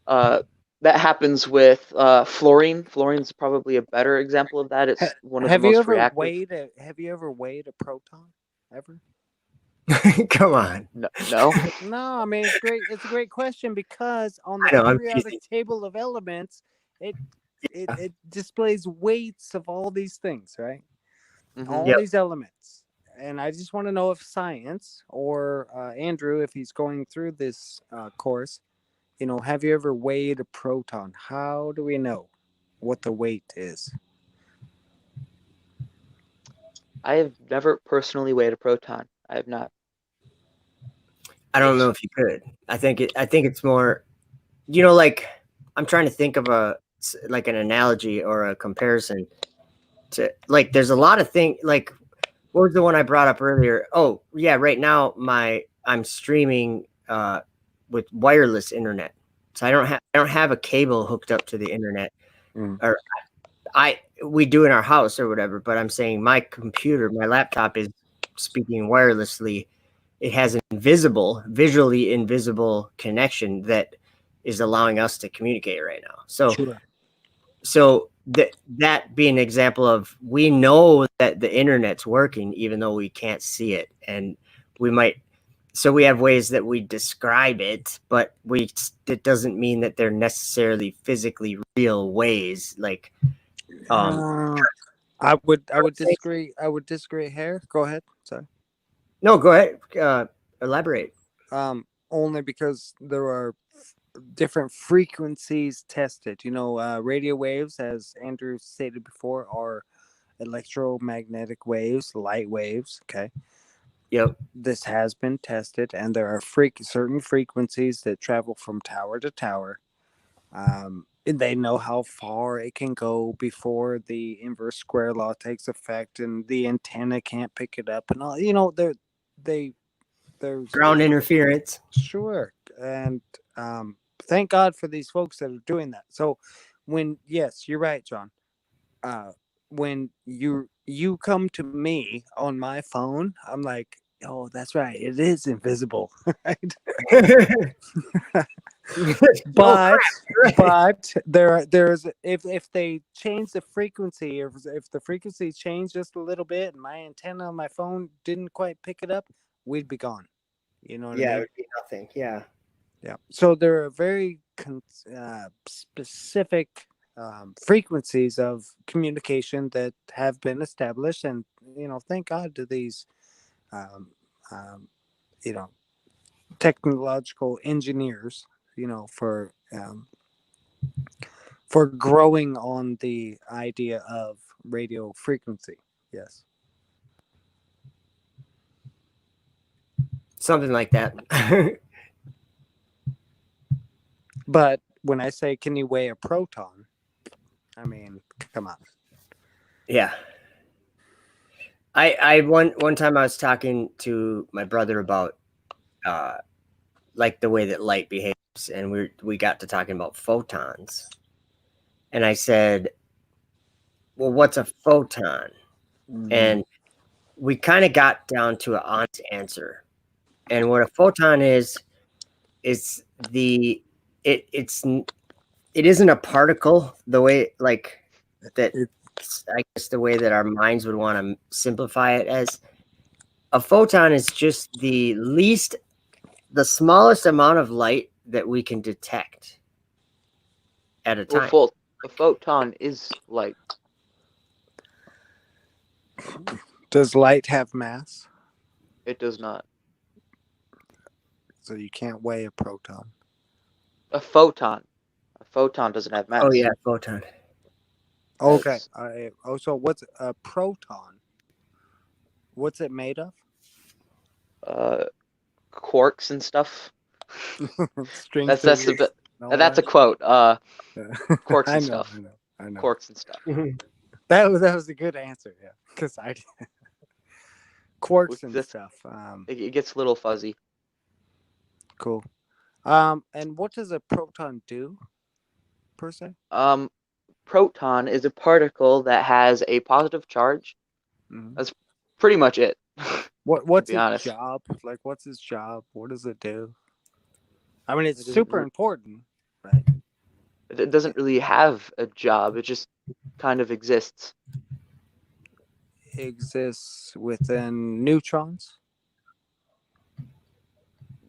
That happens with fluorine. Fluorine's probably a better example of that. It's one of the most reactive. Have you ever weighed a proton? Ever? Come on. No. No, I mean it's great. It's a great question because on the periodic table of elements, it displays weights of all these things, right? All these elements. And I just want to know if science or Andrew, if he's going through this course, have you ever weighed a proton? How do we know what the weight is? I have never personally weighed a proton. I have not. I don't know if you could. I think it's more, like I'm trying to think of an analogy or a comparison to like there's a lot of things like what was the one I brought up earlier? Oh yeah, right now I'm streaming with wireless internet, so I don't have a cable hooked up to the internet, or we do in our house or whatever. But I'm saying my laptop is speaking wirelessly. It has an visually invisible connection that is allowing us to communicate right now. So that being an example of we know that the internet's working even though we can't see it, and we have ways that we describe it, but it doesn't mean that they're necessarily physically real ways. Like, I would disagree. I would disagree here. Go ahead. Sorry. No, go ahead. Elaborate. Only because there are different frequencies tested. Radio waves, as Andrew stated before, are electromagnetic waves, light waves. Okay. Yep. This has been tested, and there are certain frequencies that travel from tower to tower. And they know how far it can go before the inverse square law takes effect, and the antenna can't pick it up, and all. There's ground interference. Sure, and thank God for these folks that are doing that. So, yes, you're right, John. When you come to me on my phone, I'm like, oh, that's right, it is invisible, right? But crap. but there's if they change the frequency, if the frequency changed just a little bit and my antenna on my phone didn't quite pick it up, we'd be gone. You know what I Yeah, it mean? would be nothing. Yeah. Yeah. So there are very specific frequencies of communication that have been established, and thank God to these, um, um, you know, technological engineers, for growing on the idea of radio frequency. Yes. Something like that. But when I say, can you weigh a proton? I mean, come on. Yeah. I one time I was talking to my brother about like the way that light behaves, and we got to talking about photons. And I said, "Well, what's a photon?" And we kind of got down to an honest answer. And what a photon is the it isn't a particle the way like that. I guess the way that our minds would want to simplify it as a photon is just the smallest amount of light that we can detect at a time. Well, a photon is light. Does light have mass? It does not. So you can't weigh a proton. A photon doesn't have mass. Oh yeah, photon. Okay. So what's a proton? What's it made of? Quarks and stuff. Strings. That's the bit. That's a quote. Quarks and I know, stuff. I know. Quarks and stuff. That was a good answer. Yeah, because I quarks and stuff. It gets a little fuzzy. Cool. And what does a proton do, per se? Proton is a particle that has a positive charge. Mm-hmm. That's pretty much it. What's its honest. job? Like, what's its job? What does it do? I mean, it's super important, right? It doesn't really have a job. It just kind of exists. Exists within neutrons.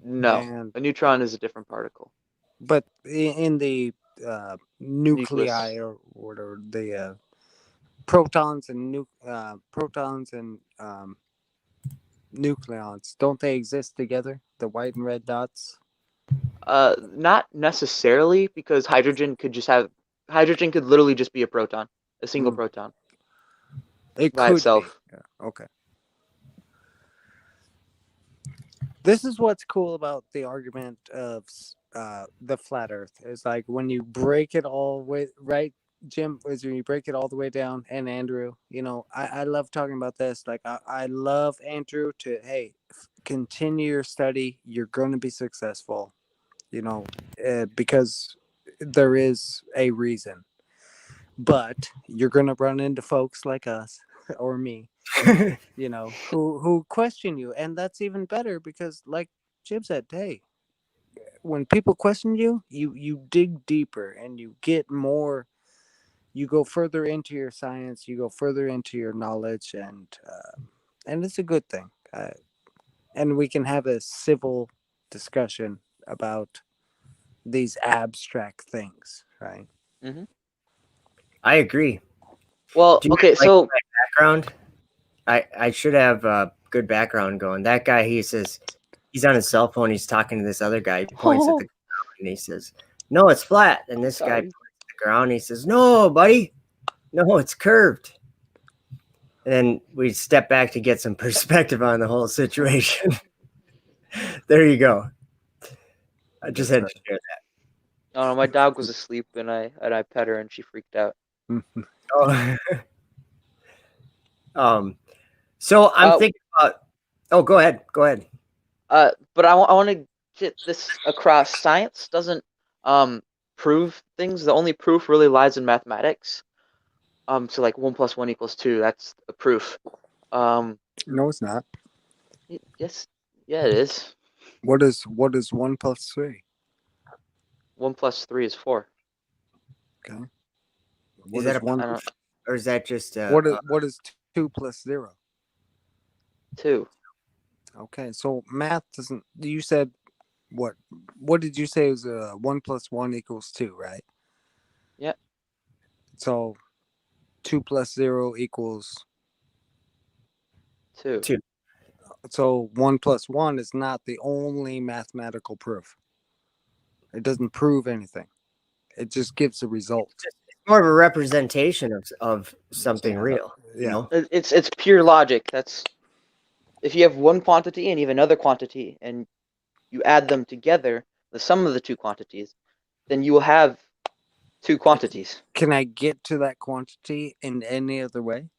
No, a neutron is a different particle. But in the nuclei or whatever, the protons and nucleons, don't they exist together? The white and red dots. Not necessarily, because hydrogen could literally just be a proton, a single proton. It by could itself. be. Yeah. Okay. This is what's cool about the argument of the flat Earth. Is like when you break it all way right, Jim. Is when you break it all the way down, and Andrew. I love talking about this. Like I love Andrew to continue your study. You're going to be successful. Because there is a reason. But you're going to run into folks like us or me, who question you. And that's even better because, like Jim said, hey, when people question you, you dig deeper and you get more, you go further into your science, you go further into your knowledge, and it's a good thing. And we can have a civil discussion about these abstract things, right? Mm-hmm. I agree. Well, okay, so my background, I should have a good background going. That guy, he says he's on his cell phone. He's talking to this other guy. He points at the ground and he says, "No, it's flat." And this guy points at the ground. And he says, "No, buddy, no, it's curved." And then we step back to get some perspective on the whole situation. There you go. I just had to share that. Oh, my dog was asleep and I pet her and she freaked out. Oh. So I'm thinking about. Oh, go ahead. But I want to get this across. Science doesn't prove things. The only proof really lies in mathematics. So like 1 + 1 = 2. That's a proof. No, it's not. Yes, yeah, it is. What is 1 + 3? 1 plus 3 is 4. Okay. Is What that is a one? I don't or is that just What is 2 plus 0? 2. Okay, so math doesn't. You said what? What did you say was 1 plus 1 equals 2, right? Yeah. So 2 plus 0 equals. 2. 2? So 1 plus 1 is not the only mathematical proof. It doesn't prove anything. It just gives a result. It's more of a representation of something Yeah. real. You Yeah. know? It's pure logic. That's if you have one quantity and you have another quantity and you add them together, the sum of the two quantities, then you will have two quantities. Can I get to that quantity in any other way?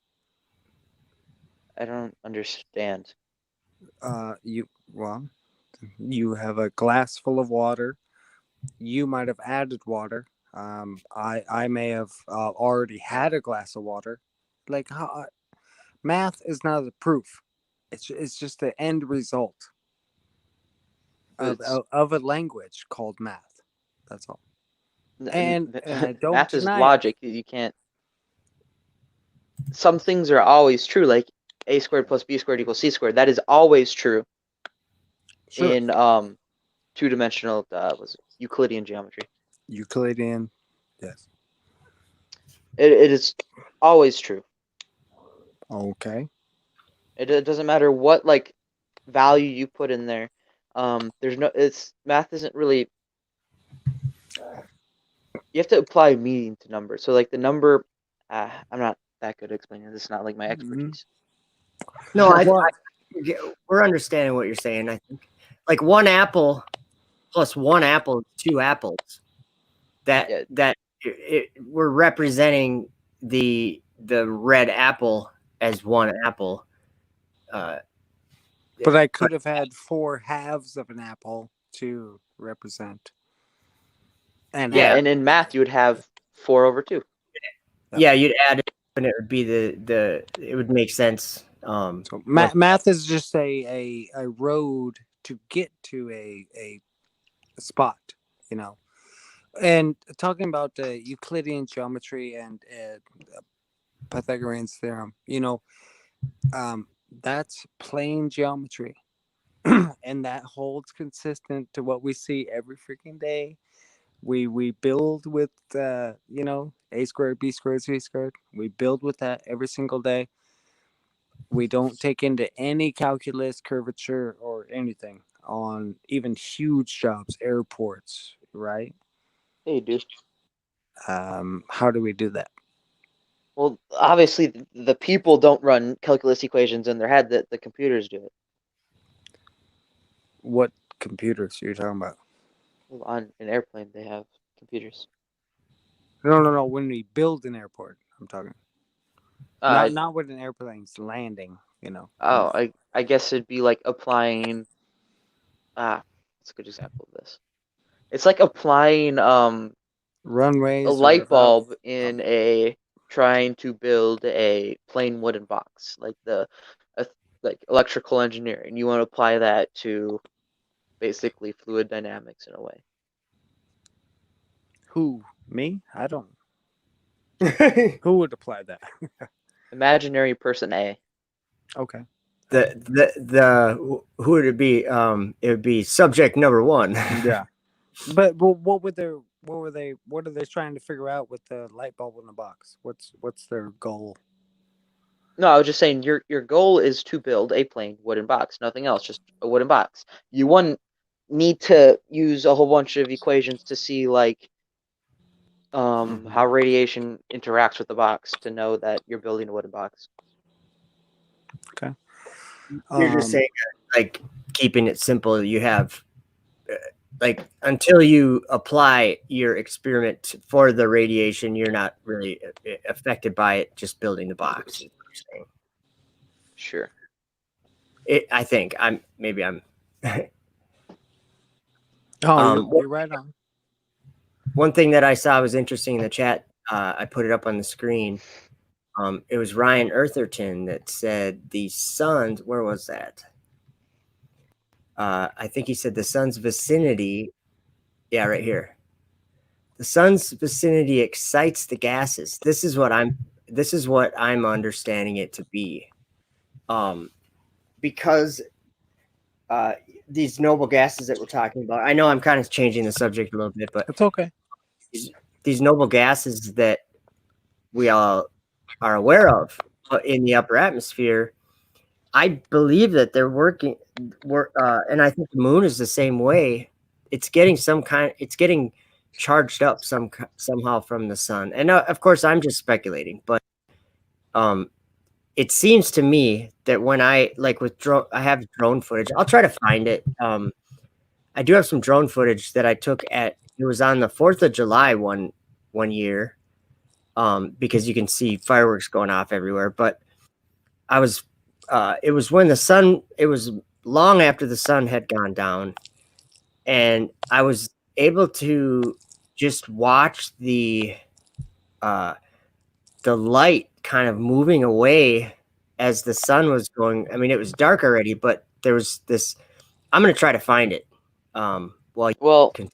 I don't understand. You have a glass full of water. You might have added water. I may have already had a glass of water. Like how math is not the proof. It's just the end result of a language called math. That's all. And I don't Math is deny it. logic. You can't. Some things are always true, like a squared plus b squared equals c squared. That is always true Sure. in two-dimensional was it Euclidean geometry. Euclidean, yes. It is always true. Okay. It doesn't matter what like value you put in there. There's no. It's math isn't really. You have to apply meaning to numbers. So like the number, I'm not that good at explaining this. Is not like my expertise. No, Well, we're understanding what you're saying. I think like 1 apple plus 1 apple is 2 apples. Yeah. We're representing the red apple as 1 apple. but I could have had 4 halves of an apple to represent. And Yeah. And in math, you would have 4/2. Yeah, you'd add it, and it would be it would make sense. So math is just a road to get to a spot, you know. And talking about Euclidean geometry and Pythagorean's theorem, you know, that's plane geometry. And that holds consistent to what we see every freaking day. We build with you know, a squared, b squared, c squared. We build with that every single day. We don't take into any calculus, curvature, or anything on even huge jobs, airports, right? Yeah, you do. How do we do that? Well, obviously, the people don't run calculus equations in their head. That the computers do it. What computers are you talking about? Well, on an airplane, they have computers. No. When we build an airport, I'm talking. Uh, Not when an airplane's landing, you know. I guess it'd be like applying. That's a good example of this. It's like applying Runways. a light bulb in a trying to build a plain wooden box, like like electrical engineering. You want to apply that to basically fluid dynamics in a way. Who? Me? I don't. Who would apply that? Imaginary person A. Okay. Who would it be? It would be subject number 1. Yeah. But what are they trying to figure out with the light bulb in the box? What's their goal? No, I was just saying your goal is to build a plain wooden box, nothing else, just a wooden box. You wouldn't need to use a whole bunch of equations to see like how radiation interacts with the box to know that you're building a wooden box. Okay. You're just saying, like, keeping it simple. You have like until you apply your experiment for the radiation, you're not really affected by it. Just building the box. Sure. I think I'm. You're right on. One thing that I saw was interesting in the chat. I put it up on the screen. It was Ryan Eartherton that said the sun's. Where was that? I think he said the sun's vicinity. Yeah, right here. the sun's vicinity excites the gases. This is what I'm understanding it to be. Because these noble gases that we're talking about, I know I'm kind of changing the subject a little bit, but It's okay. these noble gases that we all are aware of in the upper atmosphere, I believe that they're working, and I think the moon is the same way. It's getting charged up somehow from the sun. And of course, I'm just speculating, but it seems to me that when I I have drone footage. I'll try to find it. I do have some drone footage that I took it was on the 4th of July one year, because you can see fireworks going off everywhere. But it was when it was long after the sun had gone down, and I was able to just watch the light kind of moving away as the sun was going. I mean, it was dark already, but there was this. I'm going to try to find it while you continue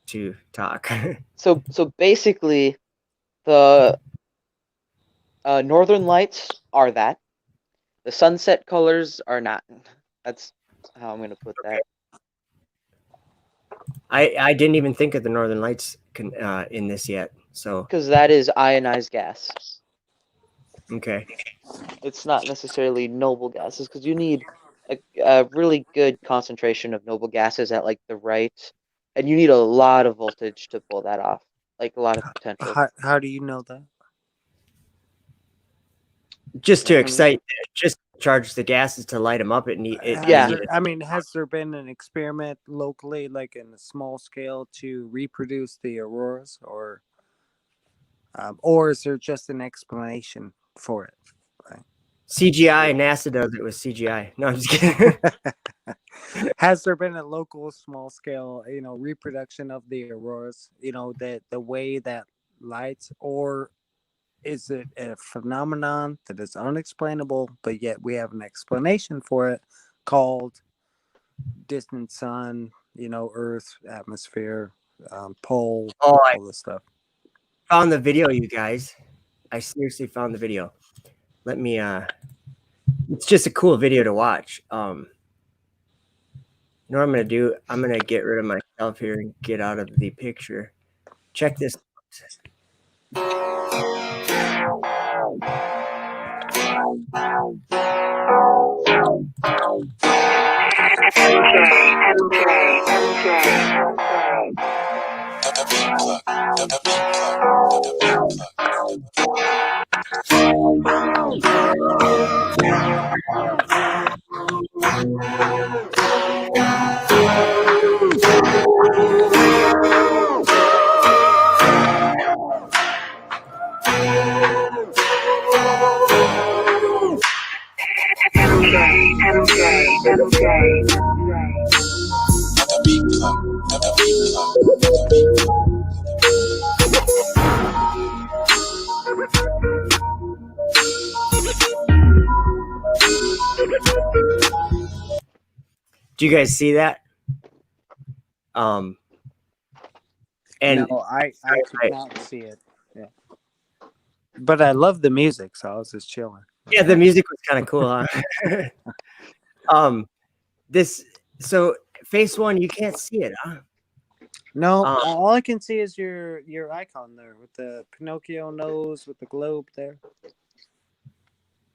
to talk. So basically, the northern lights are that. The sunset colors are not. That's how I'm going to put that. I didn't even think of the northern lights in this yet. So because that is ionized gas. Okay. It's not necessarily noble gases, because you need a really good concentration of noble gases at like the right, and you need a lot of voltage to pull that off, like a lot of potential. How do you know that? Just to excite, just charge the gases to light them up. I mean, has there been an experiment locally, like in a small scale, to reproduce the auroras, or is there just an explanation for it? Right? CGI, NASA does it with CGI. No, I'm just kidding. Has there been a local small scale, reproduction of the auroras, the way that lights, or is it a phenomenon that is unexplainable, but yet we have an explanation for it called distant sun, Earth, atmosphere, pole, all this stuff? Found the video, you guys. I seriously found the video. Let me it's just a cool video to watch. You know what I'm gonna do? I'm gonna get rid of myself here and get out of the picture. Check this Do you guys see that? And no, I could not see it. Yeah, but I love the music, so I was just chilling. Yeah, the music was kind of cool, huh? So phase one, you can't see it, huh? No, all I can see is your icon there with the Pinocchio nose with the globe there.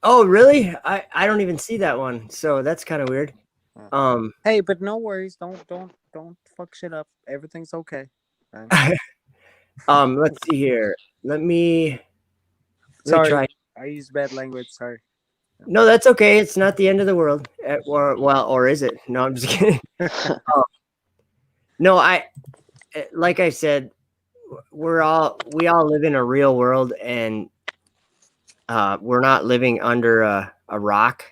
Oh, really? I don't even see that one, so that's kind of weird. Hey, but no worries. Don't fuck shit up. Everything's okay. Right? Let's see here. Let me try. I used bad language. Sorry. No, that's okay. It's not the end of the world. Or is it? No, I'm just kidding. No, like I said, we all live in a real world, and we're not living under a rock,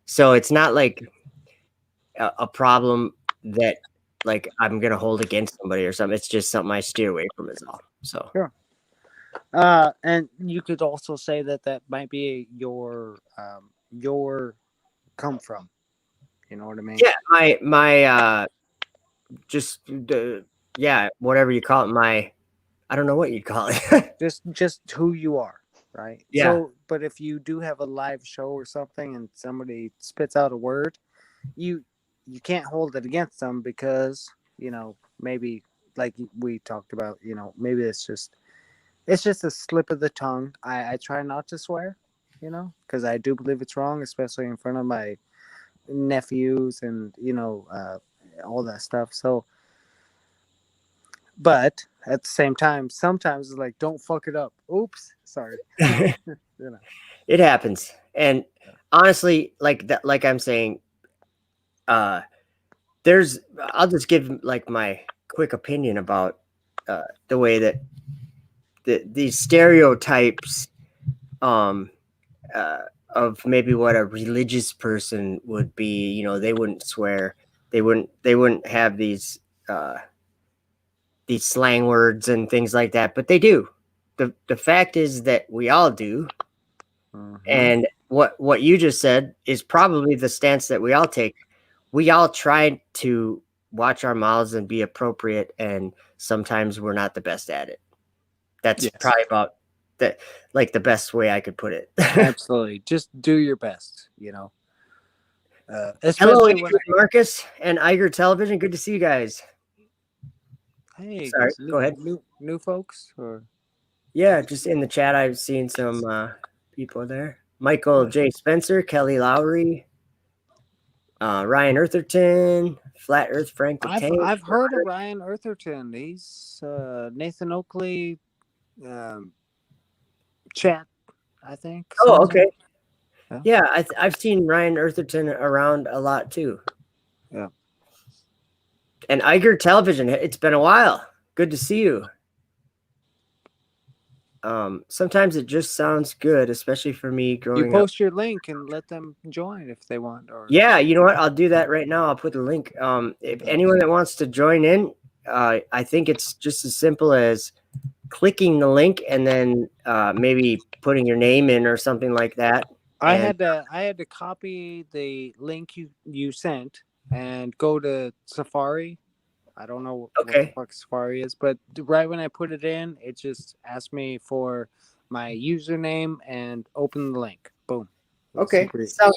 so it's not like a problem that like I'm gonna hold against somebody or something. It's just something I steer away from is all. So sure. And you could also say that might be your come from. You know what I mean? Yeah, my just whatever you call it, my I don't know what you'd call it. just who you are, right? Yeah. So, but if you do have a live show or something and somebody spits out a word, you can't hold it against them because, you know, maybe like we talked about, you know, maybe it's just a slip of the tongue. I try not to swear, you know, because I do believe it's wrong, especially in front of my nephews and, you know, all that stuff. So, but at the same time, sometimes it's like, don't fuck it up. Oops, sorry. You know. It happens. And honestly, like that, like I'm saying, I'll just give like my quick opinion about the way that these stereotypes of maybe what a religious person would be. You know, they wouldn't swear. They wouldn't have these slang words and things like that, but they do. The fact is that we all do. And what you just said is probably the stance that we all take. We all try to watch our mouths and be appropriate, and sometimes we're not the best at it. That's probably about that, like the best way I could put it. Absolutely, just do your best, you know. Hello, Especially Adrian, Marcus and Iger Television. Good to see you guys. Hey, sorry, go ahead. New folks, or yeah, just in the chat, I've seen some people there. Michael J. Spencer, Kelly Lowry, Ryan Eartherton, Flat Earth Frank the Tank. I've heard of Ryan Eartherton. He's Nathan Oakley chat, I think. Oh, okay. Yeah, I've seen Ryan Eartherton around a lot too. Yeah. And Iger Television, it's been a while. Good to see you. Sometimes it just sounds good, especially for me growing up. You post your link and let them join if they want. Or yeah, you know what? I'll do that right now. I'll put the link. If anyone that wants to join in, I think it's just as simple as clicking the link and then maybe putting your name in or something like that. I had to copy the link you sent and go to Safari. I don't know what the fuck Safari is, but right when I put it in, it just asked me for my username and open the link. Boom. Okay. Sounds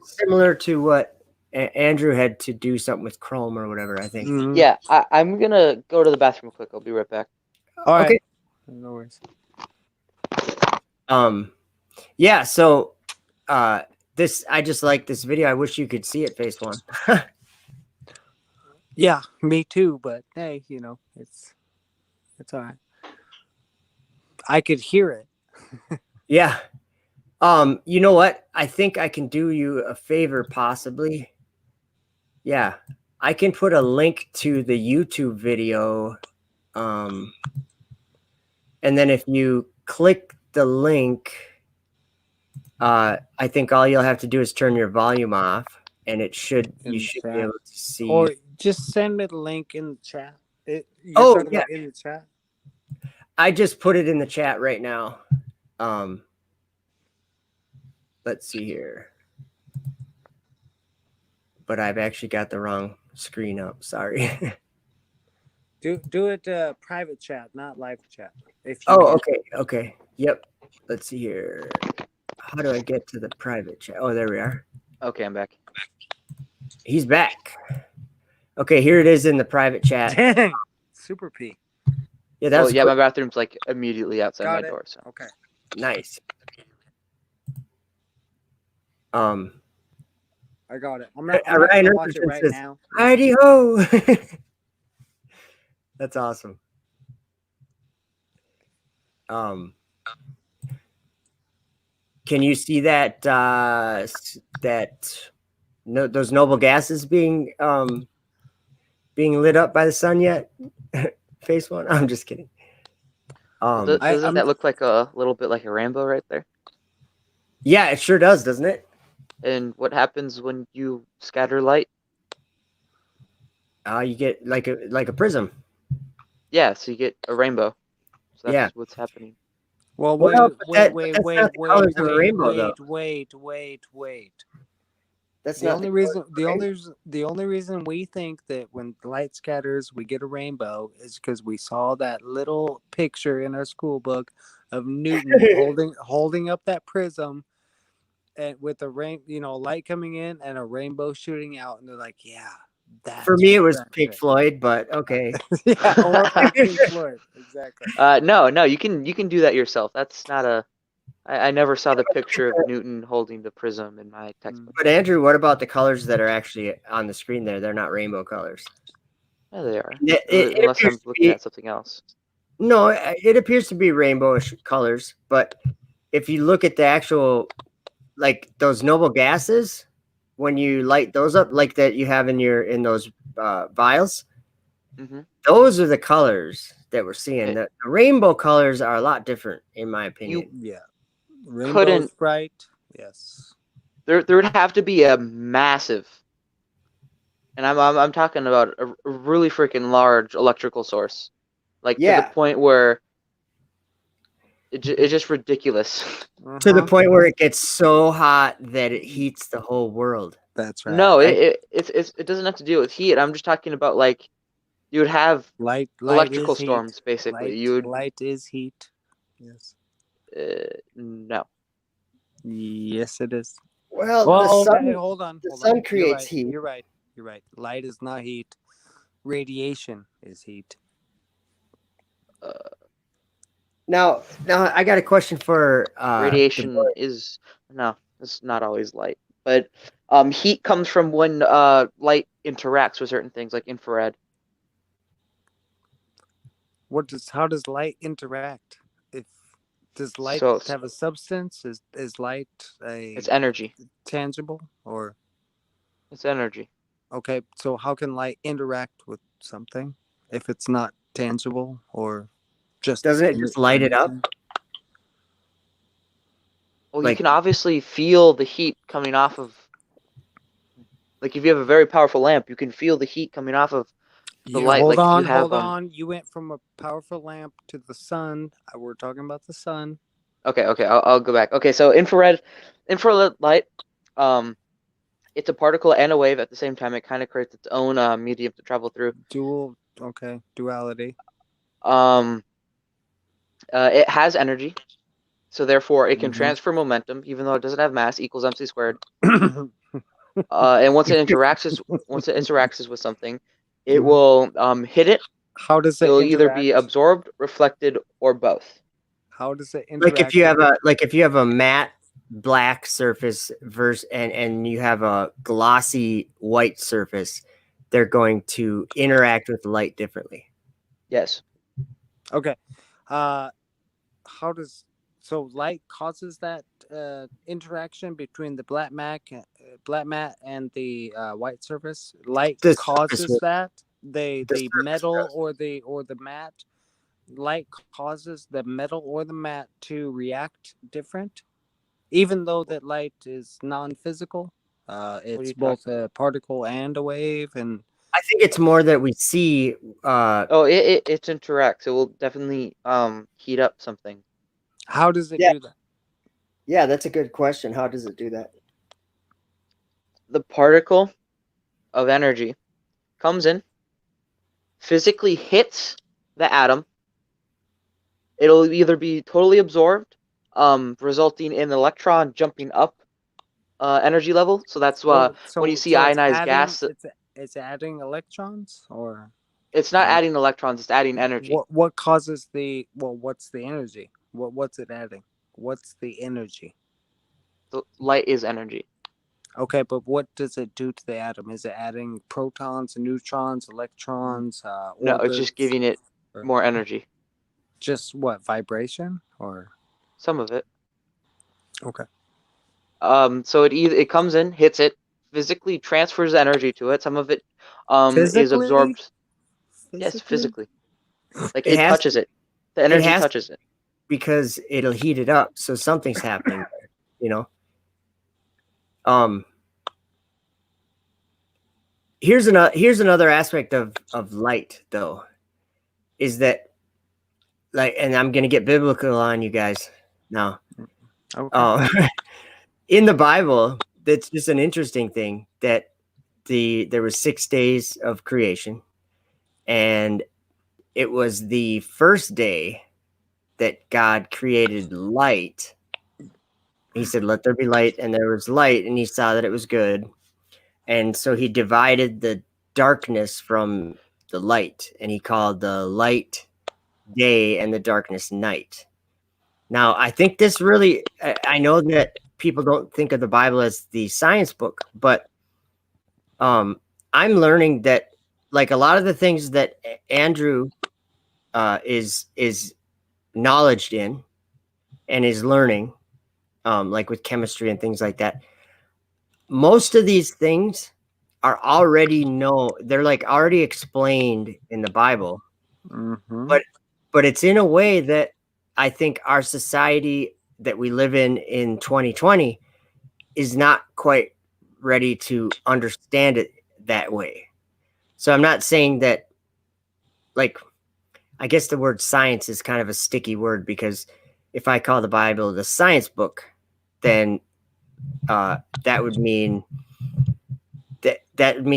similar to what Andrew had to do something with Chrome or whatever, I think. Mm-hmm. Yeah, I'm going to go to the bathroom quick. I'll be right back. All right. Okay. No worries. Yeah, so I just like this video. I wish you could see it, Face One. Yeah, me too, but hey, you know, it's all right. I could hear it. Yeah. You know what? I think I can do you a favor, possibly. Yeah. I can put a link to the YouTube video. And then if you click the link, I think all you'll have to do is turn your volume off, and you should be able to see. Or just send me the link in the chat. In the chat. I just put it in the chat right now. Let's see here. But I've actually got the wrong screen up. Sorry. Do it private chat, not live chat. Okay. Yep. Let's see here. How do I get to the private chat? Oh, there we are. Okay, I'm back. He's back. Okay, here it is in the private chat. Dang. Super P. Yeah, that's my bathroom's like immediately outside my door. So okay. Nice. I got it. I'm not gonna watch it right now. Heidi ho! That's awesome. Can you see that those noble gases being lit up by the sun yet? Face One? I'm just kidding. Doesn't that look like a little bit like a rainbow right there? Yeah, it sure does, doesn't it? And what happens when you scatter light? You get like a prism. Yeah, so you get a rainbow. So that's what's happening. Well, wait. That's That's The not only reason the only reason we think that when the light scatters we get a rainbow is because we saw that little picture in our school book of Newton holding up that prism and with a light coming in and a rainbow shooting out, and they're like, yeah, that's For me, it was that's Pink it. Floyd, but okay. Yeah, or Pink Floyd, exactly. No, you can do that yourself. That's not a. I never saw the picture of Newton holding the prism in my textbook. But Andrew, what about the colors that are actually on the screen there? They're not rainbow colors. Yeah, they are. It Unless appears I'm to looking be- at something else. No, it appears to be rainbowish colors, but if you look at the actual, like those noble gases, when you light those up, like that you have in those vials, Hmm. those are the colors that we're seeing. Okay. The rainbow colors are a lot different, in my opinion. Yeah, rainbow Couldn't- bright. Yes. There would have to be a massive, and I'm talking about a really freaking large electrical source, like to the Yeah. point where it's just ridiculous. To the Uh-huh. point where it gets so hot that it heats the whole world. That's right. No, it doesn't have to do with heat. I'm just talking about like you would have light electrical is heat. storms basically. You would Light is heat. Yes. no. Yes, it is. Well, Well, the sun, okay, hold on. the hold sun on. creates heat. You're right. You're right. Light is not heat. Radiation is heat. Now I got a question for Radiation the boy. is no, it's not always light, but heat comes from when light interacts with certain things like infrared. How does light interact? Does light So have a substance? Is light a it's energy. tangible or It's energy. okay? So how can light interact with something if it's not tangible or just Doesn't it just light it up? Well, Like- you can obviously feel the heat coming off of. Like if you have a very powerful lamp, you can feel the heat coming off of the light. Hold like on, you have, hold on. You went from a powerful lamp to the sun. We're talking about the sun. Okay, I'll go back. Okay, so infrared light, it's a particle and a wave at the same time. It kind of creates its own medium to travel through. Duality. It has energy, so therefore it can Mhm. transfer momentum, even though it doesn't have mass, equals mc squared. And once it interacts with something, it Mhm. will hit it. How does it It'll either be interact? absorbed, reflected, or both. How does it interact? Like if you have a matte black surface and you have a glossy white surface, they're going to interact with light differently. Yes. Okay. Light causes that interaction between the black mat and the white surface. Light The causes surface- that. The surface metal does. or the mat. Light causes the metal or the mat to react different, even though that light is non-physical. It's you both a particle and a wave, and I think it's more that we see. Oh, it interacts. It will definitely heat up something. how does it Yeah. do that? Yeah, that's a good question. How does it do that? The particle of energy comes in, physically hits the atom. It'll either be totally absorbed, resulting in an electron jumping up energy level. So that's when you see it's ionized adding- gas. It's adding electrons, or It's not adding electrons, it's adding energy. what causes what's the energy? What's it adding? What's the energy? The light is energy. Okay, but what does it do to the atom? Is it adding protons, neutrons, electrons? No, it's just orbits? giving it Or- more energy. Just what, vibration or Some of it. okay? So it comes in, hits it, physically transfers energy to it. Some of it is Physically? absorbed. Yes, physically. Like It it has touches it. The energy has- touches it. Because it'll heat it up, so something's happening there, you know. Here's another aspect of light, though, is that and I'm gonna get biblical on you guys now. Okay. In the Bible, that's just an interesting thing that there was 6 days of creation, and it was the first day that God created light. He said, "Let there be light," and there was light, and he saw that it was good. And so he divided the darkness from the light, and he called the light day and the darkness night. Now, I think this really, I know that people don't think of the Bible as the science book, but I'm learning that, like, a lot of the things that Andrew is knowledge in and is learning, like with chemistry and things like that, most of these things are already they're like already explained in the Bible, but it's in a way that I think our society that we live in 2020 is not quite ready to understand it that way. So I'm not saying that, like, I guess the word science is kind of a sticky word, because if I call the Bible the science book, then that would mean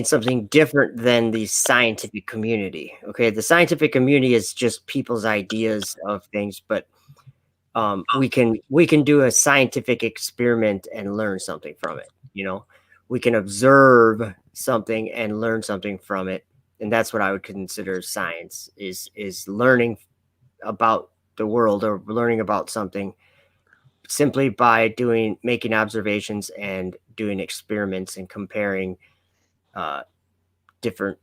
something different than the scientific community. Okay, the scientific community is just people's ideas of things, but we can do a scientific experiment and learn something from it. We can observe something and learn something from it, and that's what I would consider science, is learning about the world or learning about something simply by making observations and doing experiments and comparing different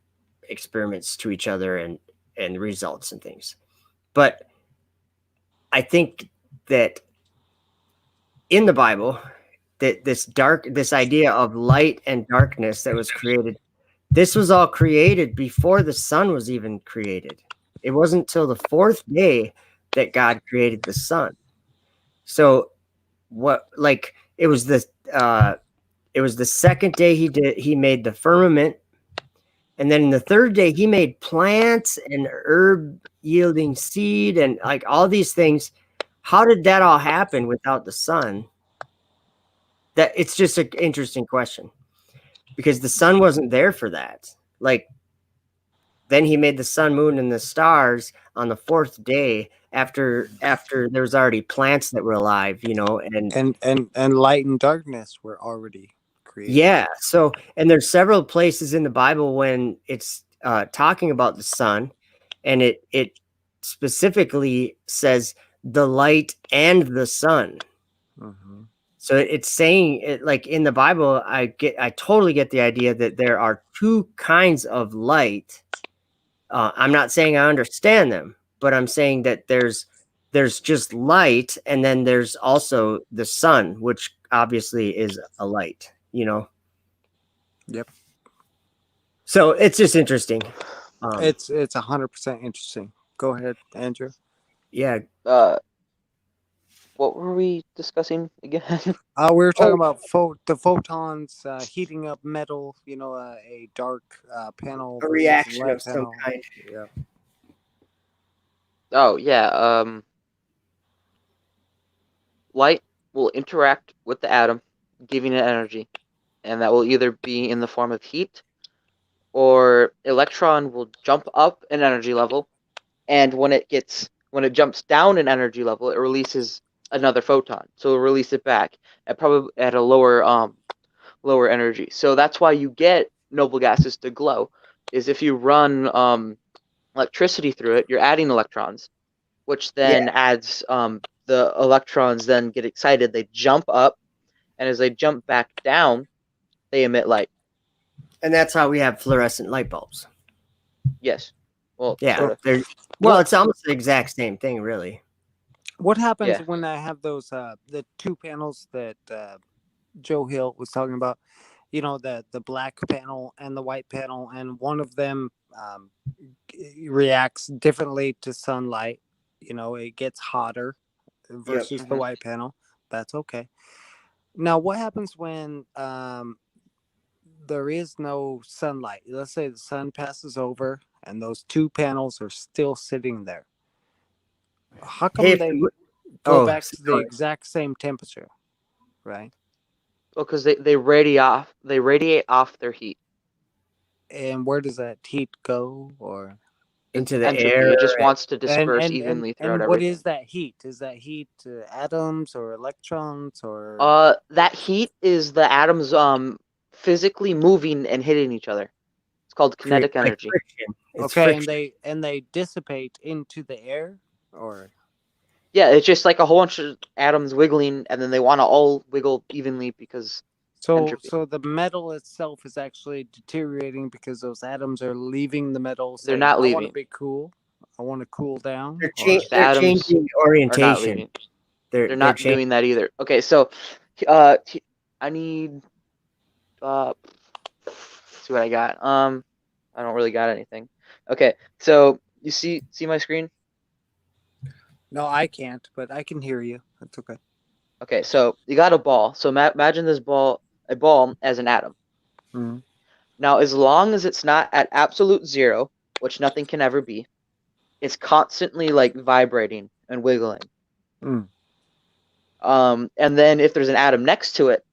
experiments to each other and results and things. But I think that in the Bible, that this idea of light and darkness that was created, this was all created before the sun was even created. It wasn't till the 4th day that God created the sun. So it was the 2nd day he made the firmament, and then in the 3rd day he made plants and herb yielding seed and like all these things. How did that all happen without the sun? That it's just an interesting question, because the sun wasn't there for that. Like, then he made the sun, moon, and the stars on the 4th day after there was already plants that were alive, and light and darkness were already created. Yeah. So, and there's several places in the Bible when it's talking about the sun, and it specifically says the light and the sun. Mm-hmm. So it's saying it, like in the Bible, I totally get the idea that there are 2 kinds of light. I'm not saying I understand them, but I'm saying that there's just light, and then there's also the sun, which obviously is a light, Yep. So it's just interesting. It's 100% interesting. Go ahead, Andrew. Yeah. What were we discussing again? We were talking about the photons heating up metal. A dark panel, A versus reaction light of some panel. kind. Yeah. Oh yeah. Light will interact with the atom, giving it energy, and that will either be in the form of heat, or electron will jump up an energy level, and when it jumps down an energy level, it releases another photon. So it'll release it back probably at a lower energy. So that's why you get noble gases to glow, is if you run electricity through it, you're adding electrons, which then adds the electrons then get excited, they jump up, and as they jump back down, they emit light. And that's how we have fluorescent light bulbs. Yes. Well, Yeah. sort of. It's almost the exact same thing, really. What happens when I have those the 2 panels that Joe Hill was talking about? The black panel and the white panel, and one of them reacts differently to sunlight. It gets hotter versus the white panel. That's okay. Now, what happens when there is no sunlight? Let's say the sun passes over and those 2 panels are still sitting there. How come they go back to the exact same temperature, right? because they radiate off their heat. And where does that heat go? Or into It's the entropy. air. It just wants to disperse evenly throughout and what everything. is that heat? Is that heat atoms or electrons or? That heat is the atoms physically moving and hitting each other. It's called kinetic like energy. friction. It's Okay, friction. and they dissipate into the air, or? Yeah, it's just like a whole bunch of atoms wiggling, and then they want to all wiggle evenly because entropy. So the metal itself is actually deteriorating because those atoms are leaving the metal. They're Saying, not I want to leaving. be cool. I want to cool down. They're, The they're atoms changing are not orientation. leaving. They're They're not changing. doing that either. Okay, so I need let's see what I got. I don't really got anything. Okay, so you see my screen? No, I can't, but I can hear you. That's okay. Okay, so you got a ball. So imagine a ball as an atom. Mm-hmm. Now, as long as it's not at absolute zero, which nothing can ever be, it's constantly like vibrating and wiggling. Mm. And then if there's an atom next to it,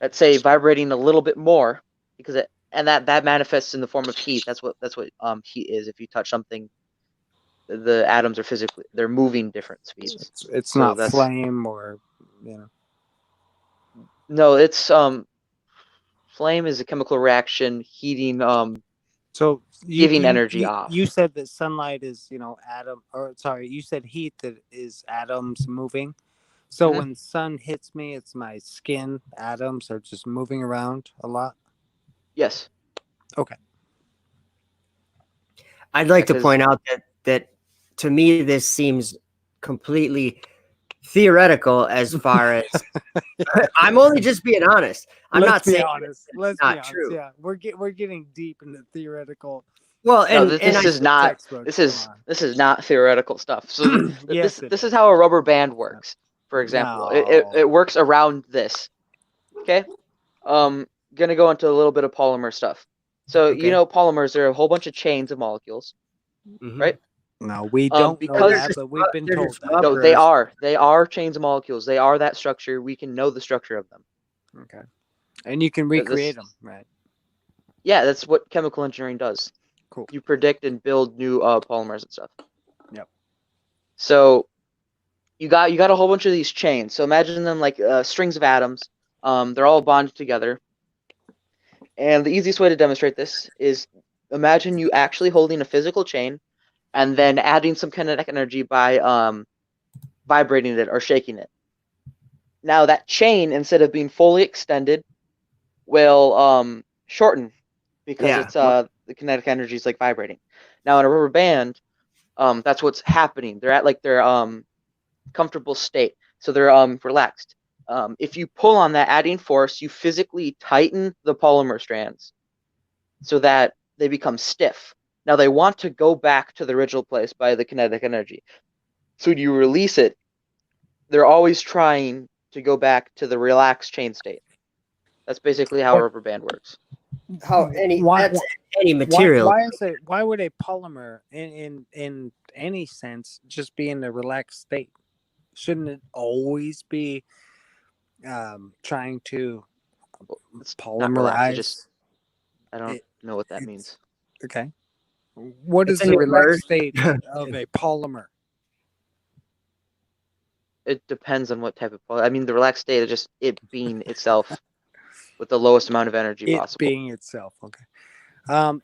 let's say vibrating a little bit more, because that manifests in the form of heat. That's what heat is. If you touch something, the atoms are they're moving different speeds. It's So not that's flame or no, it's flame is a chemical reaction heating So giving energy off. You said that sunlight is you said heat that is atoms moving. So Mhm. when sun hits me, it's my skin atoms are just moving around a lot. Yes. Okay. I'd like to point out that to me this seems completely theoretical as far as I'm only just being honest. I'm not saying honest. Let's not be honest. true. Yeah, we're getting deep into theoretical. Well, No, and this is not textbook. this is not theoretical stuff. So Yes, this is how a rubber band works. For example, No. it works around this. Okay. Gonna go into a little bit of polymer stuff. So Okay. you know polymers are a whole bunch of chains of molecules, Mhm. right? No, we don't know because that, but we've been they're told just that. no, rubbers. they are chains of molecules. They are that structure. We can know the structure of them. Okay. And you can recreate them, right? Yeah, that's what chemical engineering does. Cool. You predict and build new polymers and stuff. Yep. So you got a whole bunch of these chains. So imagine them like strings of atoms. They're all bonded together. And the easiest way to demonstrate this is imagine you actually holding a physical chain and then adding some kinetic energy by vibrating it or shaking it. Now that chain, instead of being fully extended, will shorten because it's the kinetic energy is like vibrating. Now in a rubber band, that's what's happening. They're at like their comfortable state, so they're relaxed. If you pull on that adding force, you physically tighten the polymer strands so that they become stiff. Now they want to go back to the original place by the kinetic energy. So when you release it, they're always trying to go back to the relaxed chain state. That's basically how a rubber band works. That's any material. Why would a polymer in any sense just be in a relaxed state? Shouldn't it always be trying to It's polymerize? I don't know what that means. Okay. What is the relaxed state of a polymer? It depends on what type of polymer. I mean, the relaxed state is just it being itself with the lowest amount of energy possible. It being itself. Okay.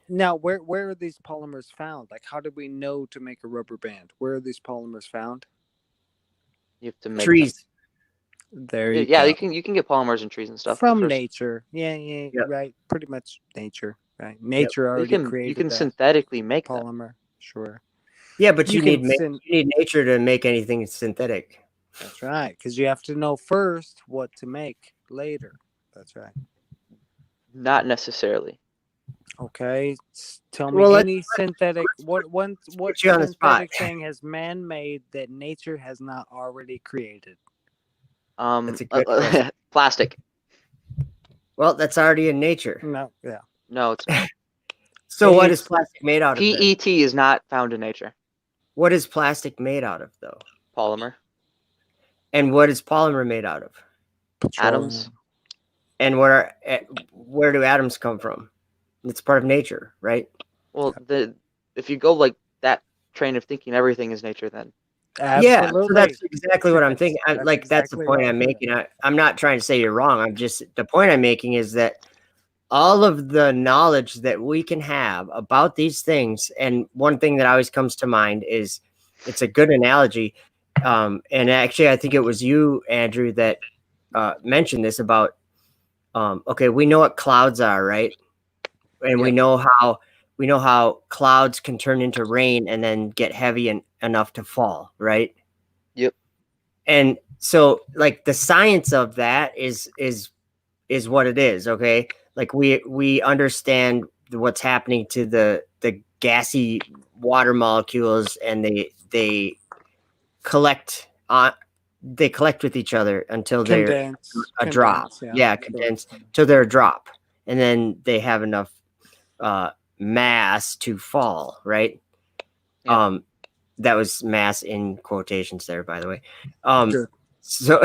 Now, where are these polymers found? Like, how do we know to make a rubber band? Where are these polymers found? You have to make trees. There you yeah, go. you can get polymers and trees and stuff From nature. Yeah, right. Pretty much nature, right? Nature already created you can that synthetically make polymer. them. Sure. Yeah, but you need nature to make anything synthetic. That's right, because you have to know first what to make later. That's right. Not necessarily. Okay, tell me any synthetic. What synthetic thing has man made that nature has not already created? That's a good question. Plastic. Well, that's already in nature. No, yeah. No, it's not. So what is plastic made out of? PET is not found in nature. What is plastic made out of, though? Polymer. And what is polymer made out of? Atoms. And where do atoms come from? It's part of nature, right? Well, if you go like that train of thinking, everything is nature then. Yeah, so Absolutely. that's exactly what I'm thinking. That's That's the exactly point right. I'm making. I'm not trying to say you're wrong. The point I'm making is that all of the knowledge that we can have about these things, and one thing that always comes to mind is, it's a good analogy. And actually, I think it was you, Andrew, that mentioned this about, okay, we know what clouds are, right? And Yep. we know how clouds can turn into rain and then get heavy and enough to fall, right? Yep. And so, like, the science of that is what it is. Okay, like we understand what's happening to the gassy water molecules, and they collect with each other until they're a drop. Yeah, condense till they're a drop, and then they have enough mass to fall, right? Yep. That was mass in quotations there, by the way. Good. So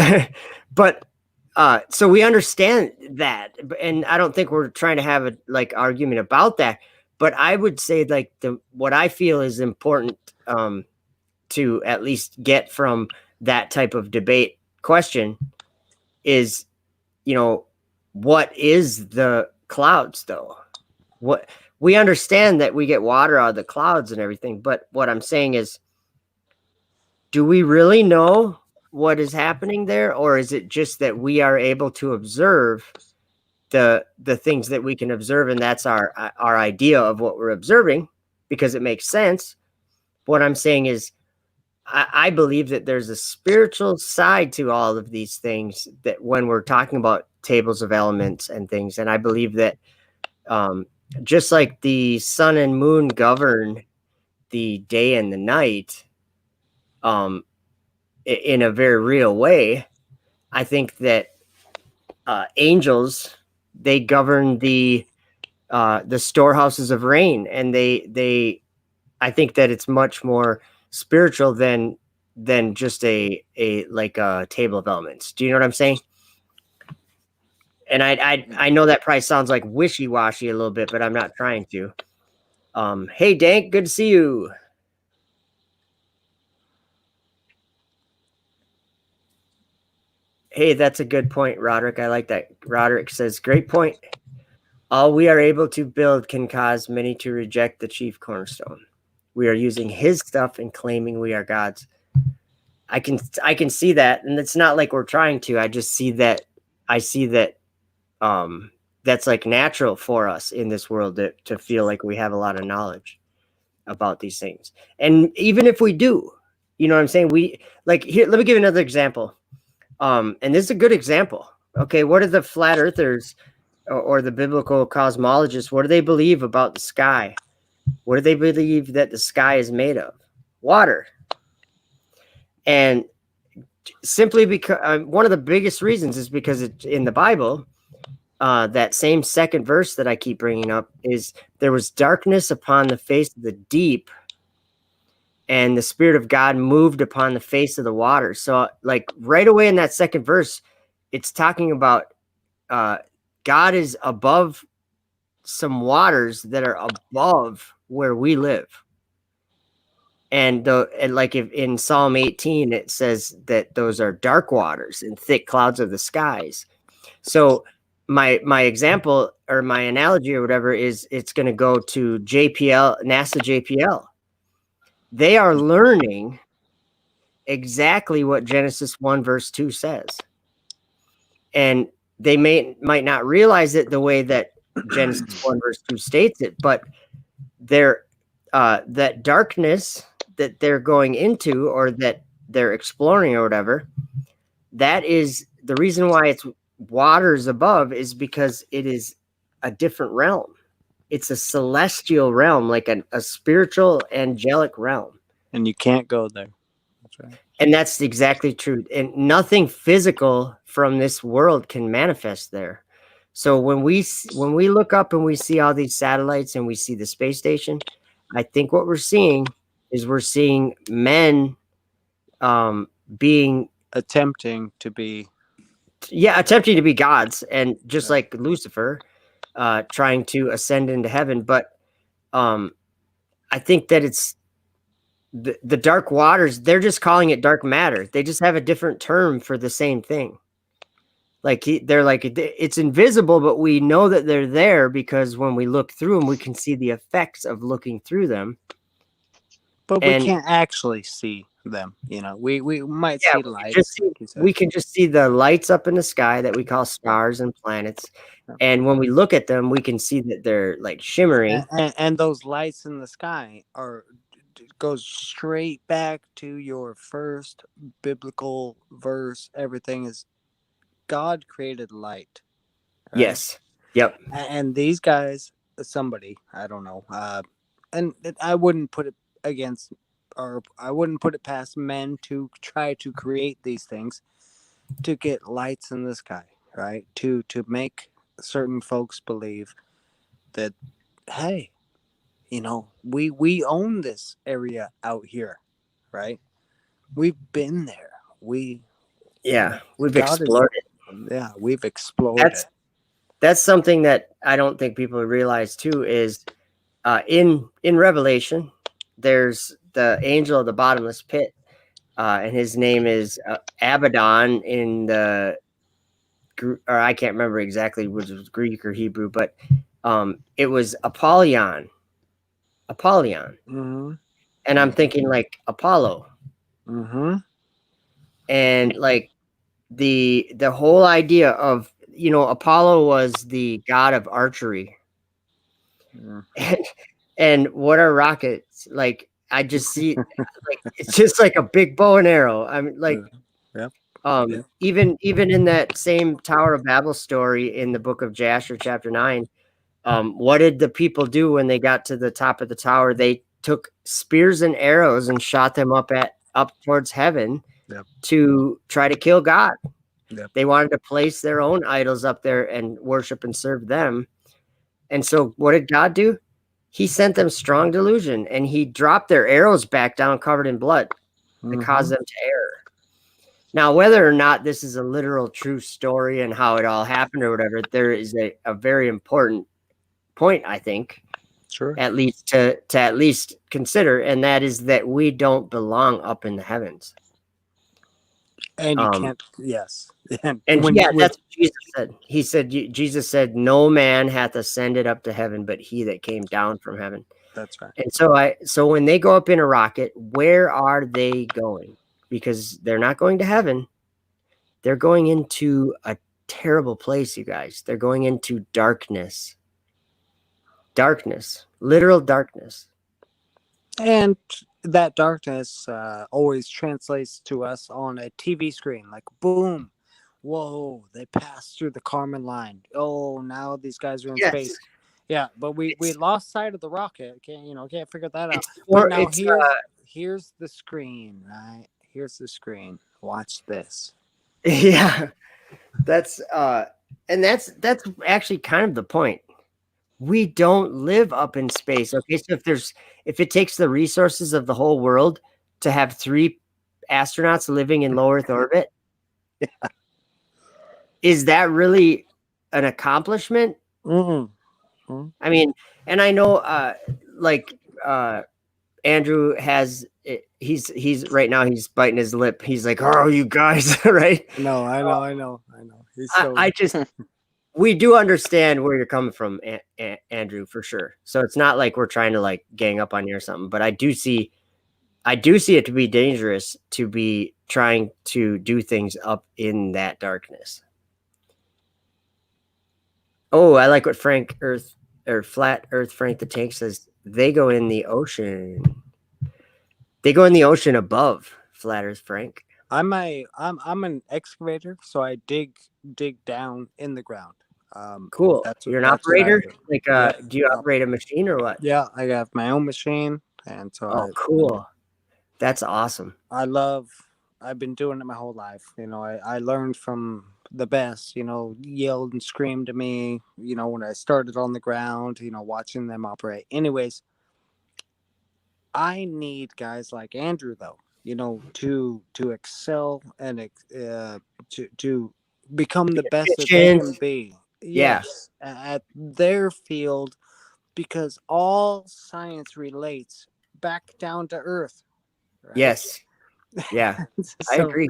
but so we understand that, and I don't think we're trying to have a argument about that, but I would say what I feel is important to at least get from that type of debate question is, what is the clouds though? What we understand that we get water out of the clouds and everything, but what I'm saying is, do we really know what is happening there, or is it just that we are able to observe the things that we can observe, and that's our idea of what we're observing because it makes sense? What I'm saying is, I believe that there's a spiritual side to all of these things, that when we're talking about tables of elements and things, and I believe that just like the sun and moon govern the day and the night in a very real way, I think that angels, they govern the storehouses of rain, and I think that it's much more spiritual than just a table of elements. Do you know what I'm saying? And I know that probably sounds like wishy-washy a little bit, but I'm not trying to. Hey Dank, good to see you. Hey, that's a good point, Roderick. I like that. Roderick says, great point. All we are able to build can cause many to reject the chief cornerstone. We are using his stuff and claiming we are God's. I can see that, and it's not like we're trying to. I just see that. I see that that's like natural for us in this world to feel like we have a lot of knowledge about these things. And even if we do, you know what I'm saying? Here, let me give you another example. And this is a good example. Okay, what are the flat earthers or the biblical cosmologists, what do they believe about the sky? What do they believe that the sky is made of? Water. And simply because one of the biggest reasons is because it's in the Bible, that same second verse that I keep bringing up is, there was darkness upon the face of the deep, and the Spirit of God moved upon the face of the water. So right away in that second verse, it's talking about God is above some waters that are above where we live. And if in Psalm 18, it says that those are dark waters and thick clouds of the skies. So my example, or my analogy or whatever, is it's going to go to NASA JPL. They are learning exactly what Genesis 1 verse 2 says. And they might not realize it the way that Genesis 1 verse 2 states it, but that darkness that they're going into, or that they're exploring or whatever, that is the reason why it's waters above, is because it is a different realm. It's a celestial realm, like a spiritual angelic realm. And you can't go there. That's right. And that's exactly true. And nothing physical from this world can manifest there. So when we look up and we see all these satellites and we see the space station, I think what we're seeing is men attempting to attempting to be gods, and just like Lucifer, trying to ascend into heaven. But I think that it's the dark waters. They're just calling it dark matter. They just have a different term for the same thing. Like they're like, it's invisible, but we know that they're there because when we look through them, we can see the effects of looking through them. But we can't actually see them. We might see lights. We can just see the lights up in the sky that we call stars and planets. And when we look at them, we can see that they're like shimmering. And those lights in the sky goes straight back to your first biblical verse. Everything is God created light. Right? Yes. Yep. And these guys, somebody, I don't know, and I wouldn't put it against, or I wouldn't put it past men to try to create these things to get lights in the sky, right? To make certain folks believe that, hey, we own this area out here, right? We've been there. We've explored it. Yeah, we've explored it. That's something that I don't think people realize too is in Revelation, there's the angel of the bottomless pit, and his name is Abaddon in the, or I can't remember exactly which was Greek or Hebrew, but it was Apollyon. Mm-hmm. And I'm thinking like Apollo. Mm-hmm. And like the whole idea of, Apollo was the god of archery. Mm-hmm. And what are rockets? Like, I just see like it's just like a big bow and arrow. I mean, like, even in that same Tower of Babel story in the book of Jasher, chapter 9, what did the people do when they got to the top of the tower? They took spears and arrows and shot them up towards heaven to try to kill God. They wanted to place their own idols up there and worship and serve them. And so what did God do? He sent them strong delusion, and he dropped their arrows back down covered in blood to cause them to err. Now, whether or not this is a literal true story and how it all happened or whatever, there is a very important point, I think, at least to at least consider, and that is that we don't belong up in the heavens. And you can't, yes. That's what Jesus said. He said, Jesus said, no man hath ascended up to heaven, but he that came down from heaven. That's right. And so when they go up in a rocket, where are they going? Because they're not going to heaven. They're going into a terrible place, you guys. They're going into darkness. Darkness. Literal darkness. And that darkness always translates to us on a TV screen. Like, boom. Whoa, they passed through the Kármán line. Oh, now these guys are in space. Yeah, but we lost sight of the rocket. Can't figure that out. But now here's the screen, right? Here's the screen. Watch this. Yeah. That's actually kind of the point. We don't live up in space. Okay, so if it takes the resources of the whole world to have 3 astronauts living in low Earth orbit, is that really an accomplishment? Mm-hmm. I mean, and I know, Andrew has. He's right now. He's biting his lip. He's like, "Oh, you guys!" Right? No, I know. He's so. I just. We do understand where you're coming from, Andrew, for sure. So it's not like we're trying to like gang up on you or something. But I do see it to be dangerous to be trying to do things up in that darkness. Oh, I like what Flat Earth Frank the Tank says. They go in the ocean. They go in the ocean above Flat Earth Frank. I'm an excavator, so I dig down in the ground. Cool. You're an operator? Do you operate a machine or what? Yeah, I have my own machine, and so. Cool. That's awesome. I've been doing it my whole life. I learned from the best. Yelled and screamed at me. When I started on the ground. Watching them operate. Anyways, I need guys like Andrew, though. To excel and to become the best that they can Efficient. be. Yeah. Yes, at their field, because all science relates back down to earth. Right? Yes. Yeah. I So, agree.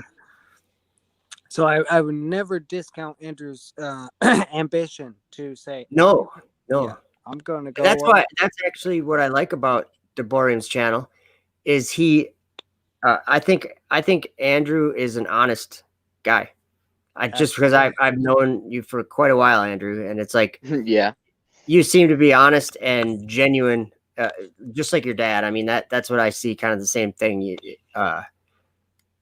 so I would never discount Andrew's ambition to say, No. yeah, I'm going to go. That's why. That's actually what I like about Deborium's channel. Is he? I think Andrew is an honest guy. Just because I've known you for quite a while, Andrew, and it's like Yeah. you seem to be honest and genuine, just like your dad. I mean that's what I see. Kind of the same thing.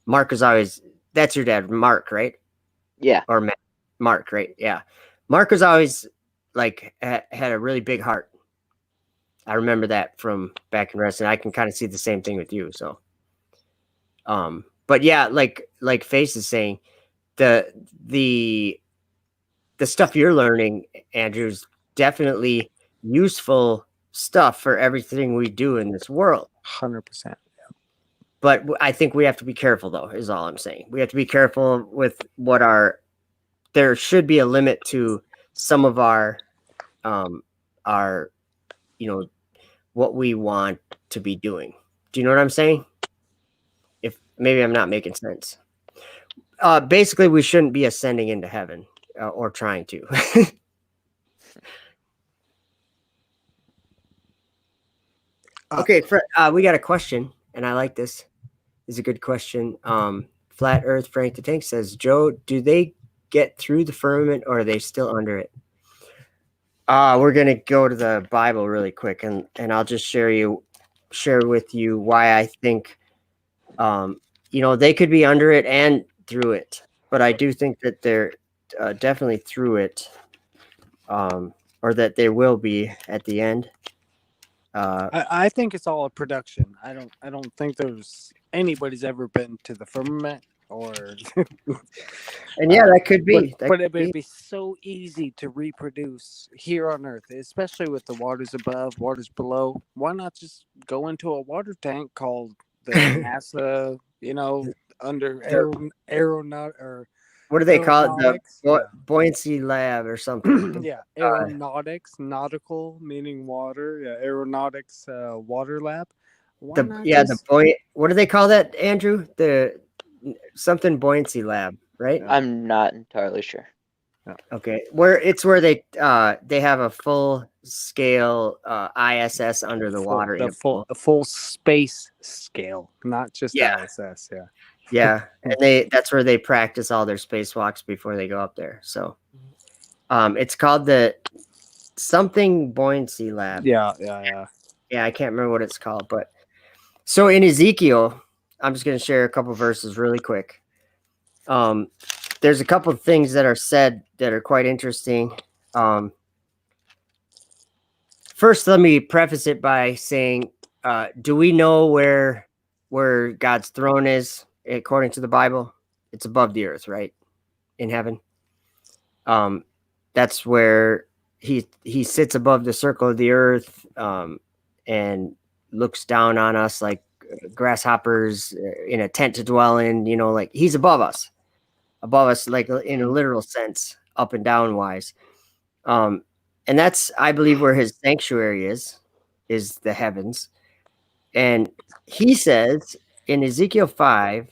Mark is always that's your dad, Mark, right? Yeah. Or Mark, right? Yeah. Mark was always like had a really big heart. I remember that from back in wrestling. I can kind of see the same thing with you. So, but yeah, like Face is saying, the stuff you're learning, Andrew, is definitely useful stuff for everything we do in this world. 100%. But I think we have to be careful, though. Is all I'm saying. We have to be careful with what there should be a limit to some of our what we want to be doing. Do you know what I'm saying? If maybe I'm not making sense. Basically, we shouldn't be ascending into heaven or trying to. Okay, we got a question, and I like this. This is a good question. Flat Earth Frank the Tank says, Joe, do they get through the firmament, or are they still under it? We're gonna go to the Bible really quick, and I'll just share with you why I think, they could be under it and through it, but I do think that they're definitely through it, or that they will be at the end. I think it's all a production. I don't think there's anybody's ever been to the firmament or. And yeah, that could be. But it'd be so easy to reproduce here on Earth, especially with the waters above, waters below. Why not just go into a water tank called the NASA? Under aeronaut or. What do they call it? The buoyancy lab or something. Yeah, aeronautics, nautical meaning water. Yeah, aeronautics, water lab. What do they call that, Andrew? The something buoyancy lab, right? I'm not entirely sure. Okay, where they have a full scale ISS under the water, a full space scale, not just ISS. Yeah. Yeah, and that's where they practice all their spacewalks before they go up there. So, it's called the something buoyancy lab. Yeah. I can't remember what it's called, but so in Ezekiel, I'm just going to share a couple verses really quick. There's a couple of things that are said that are quite interesting. First, let me preface it by saying, do we know where God's throne is? According to the Bible, it's above the earth, right? In heaven. That's where he sits above the circle of the earth, and looks down on us like grasshoppers in a tent to dwell in, like he's above us, like in a literal sense, up and down wise. And that's, I believe, where his sanctuary is the heavens. And he says in Ezekiel 5,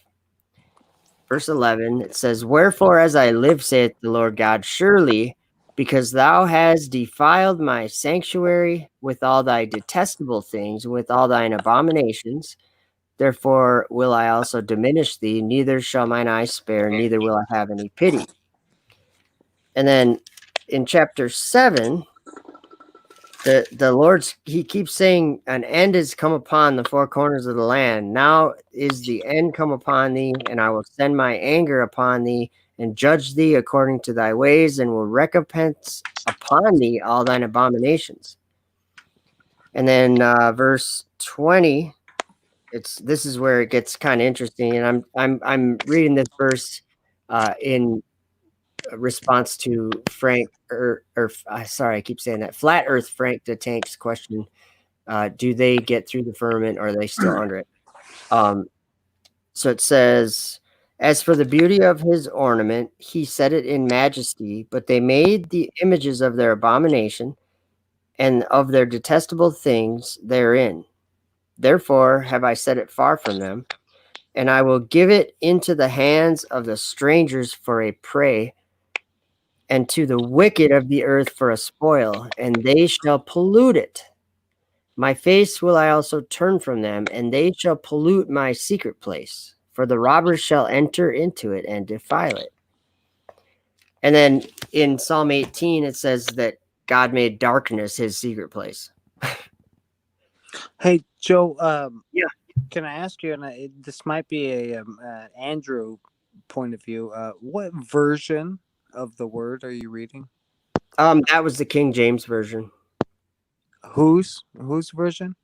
verse 11, it says, "Wherefore, as I live, saith the Lord God, surely because thou hast defiled my sanctuary with all thy detestable things, with all thine abominations, therefore will I also diminish thee, neither shall mine eyes spare, neither will I have any pity." And then in chapter 7, the Lord's, he keeps saying, "An end is come upon the four corners of the land. Now is the end come upon thee, and I will send my anger upon thee, and judge thee according to thy ways, and will recompense upon thee all thine abominations." And then verse 20, this is where it gets kind of interesting, and I'm reading this verse in response to Frank, sorry, I keep saying that, Flat Earth Frank the Tank's question. Do they get through the firmament, or are they still under it? So it says, As for the beauty of his ornament, he set it in majesty, but they made the images of their abomination and of their detestable things therein. Therefore have I set it far from them, and I will give it into the hands of the strangers for a prey, and to the wicked of the earth for a spoil, and they shall pollute it. My face will I also turn from them, and they shall pollute my secret place, for the robbers shall enter into it and defile it. And then in Psalm 18, it says that God made darkness his secret place. Hey, Joe. Yeah. Can I ask you? And this might be a Andrew point of view. What version of the word are you reading? That was the King James version. Whose version?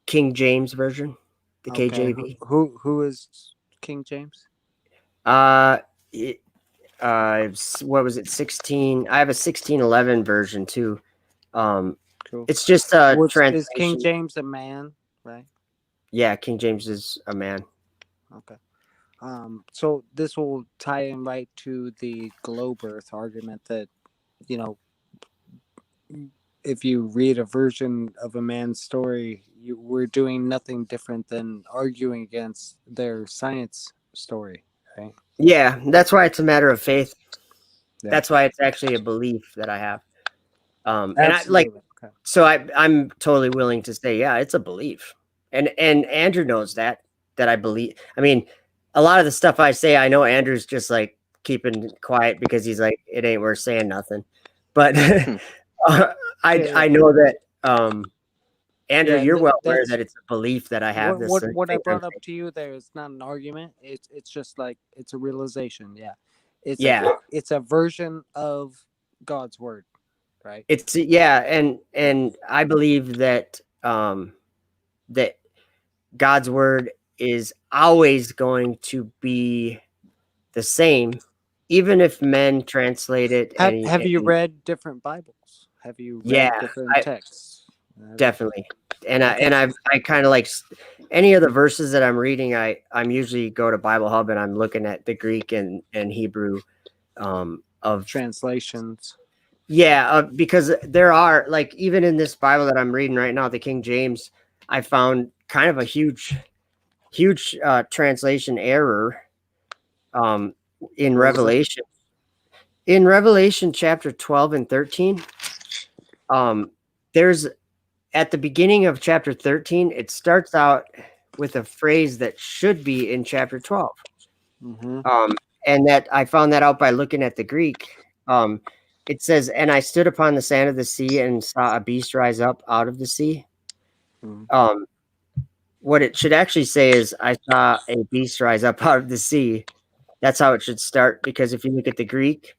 King James version, the Okay. KJV. Who is King James? It, what was it? 16. I have a 1611 version too. Cool. It's just a translation. Is King James a man, right? Yeah, King James is a man. Okay. So this will tie in right to the globe earth argument that, you know, if you read a version of a man's story, we're doing nothing different than arguing against their science story, right? Yeah, that's why it's a matter of faith. Yeah. That's why it's actually a belief that I have. And Absolutely. Okay. so I'm totally willing to say, yeah, it's a belief. And Andrew knows that I believe. I mean, a lot of the stuff I say, I know Andrew's just like keeping quiet because he's like, it ain't worth saying nothing. But I know that Andrew, you're well aware that it's a belief that I have. What I brought up to you there is not an argument. It's just like it's a realization. Yeah. It's a version of God's word, right? It's and I believe that that God's word is always going to be the same, even if men translate it. Have you read different Bibles? Have you read different texts? Definitely. And I kind of like any of the verses that I'm reading. I'm usually go to Bible Hub and I'm looking at the Greek and Hebrew of translations. Yeah, because there are, like, even in this Bible that I'm reading right now, the King James, I found kind of a huge translation error in Revelation. In Revelation chapter 12 and 13, there's at the beginning of chapter 13, it starts out with a phrase that should be in chapter 12. Mm-hmm. And that I found that out by looking at the Greek. It says, and I stood upon the sand of the sea and saw a beast rise up out of the sea. Mm-hmm. What it should actually say is, I saw a beast rise up out of the sea. That's how it should start, because if you look at the Greek,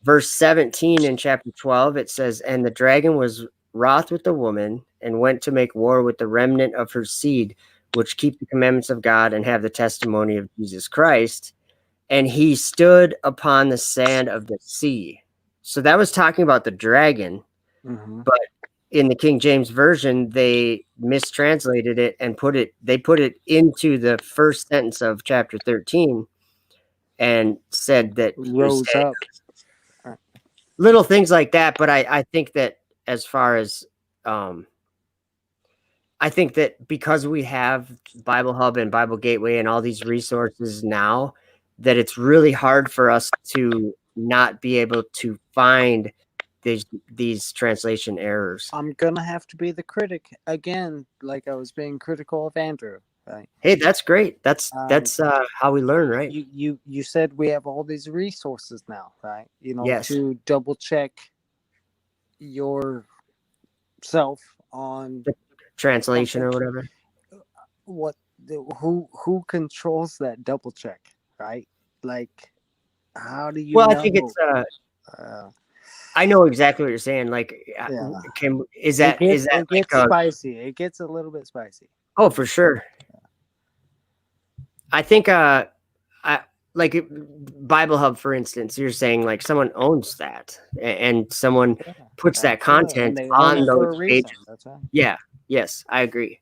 verse 17 in chapter 12, it says, and the dragon was wroth with the woman and went to make war with the remnant of her seed, which keep the commandments of God and have the testimony of Jesus Christ. And he stood upon the sand of the sea. So that was talking about the dragon. Mm-hmm. But in the King James version, they mistranslated it and put it into the first sentence of chapter 13 and said that rose up. Little things like that. But I think that as far as I think that because we have Bible Hub and Bible Gateway and all these resources now, that it's really hard for us to not be able to find these translation errors. I'm gonna have to be the critic again, like I was being critical of Andrew. Right? Hey, that's great. That's how we learn, right? You said we have all these resources now, right? You know, yes. To double check yourself on the translation or whatever. Who controls that double check, right? Like, how do you? Well, know? I think it's I know exactly what you're saying. Like, is that it gets spicy? It gets a little bit spicy. Oh, for sure. I think like Bible Hub, for instance, you're saying like someone owns that and someone puts that content on those pages. That's right. Yeah. Yes, I agree.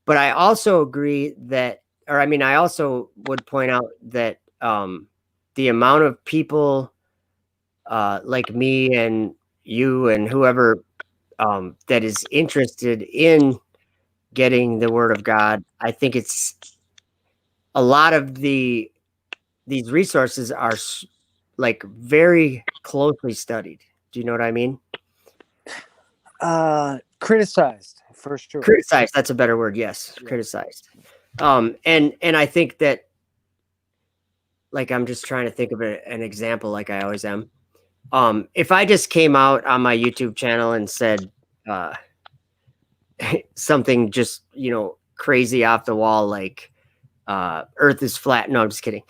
But I also agree that, I also would point out that the amount of people like me and you and whoever that is interested in getting the word of God, I think it's a lot of these resources are like very closely studied. Do you know what I mean? Criticized for sure. Criticized, that's a better word. Yes, Yeah. criticized. And I think that, like, I'm just trying to think of an example, like I always am. If I just came out on my YouTube channel and said something just, crazy off the wall, like Earth is flat. No, I'm just kidding.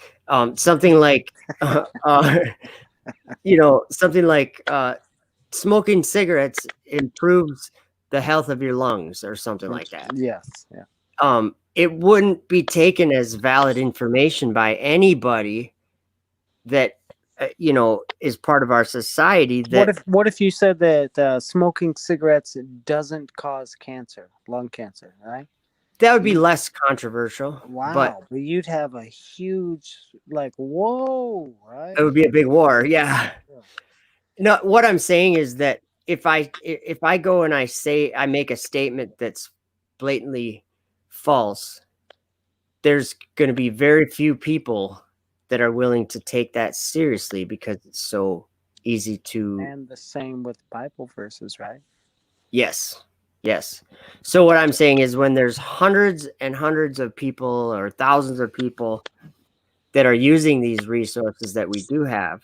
Something like, something like smoking cigarettes improves the health of your lungs or something like that. Yes. Yeah. It wouldn't be taken as valid information by anybody that is part of our society. That What if you said that smoking cigarettes doesn't cause cancer, lung cancer, right? that would be less controversial. Wow, But but you'd have a huge whoa, right? it would be a big war. Yeah. Yeah. No, what I'm saying is that if I go and I make a statement that's blatantly false, there's going to be very few people that are willing to take that seriously because it's so easy to. And the same with Bible verses, right? Yes. So what I'm saying is, when there's hundreds and hundreds of people or thousands of people that are using these resources that we do have,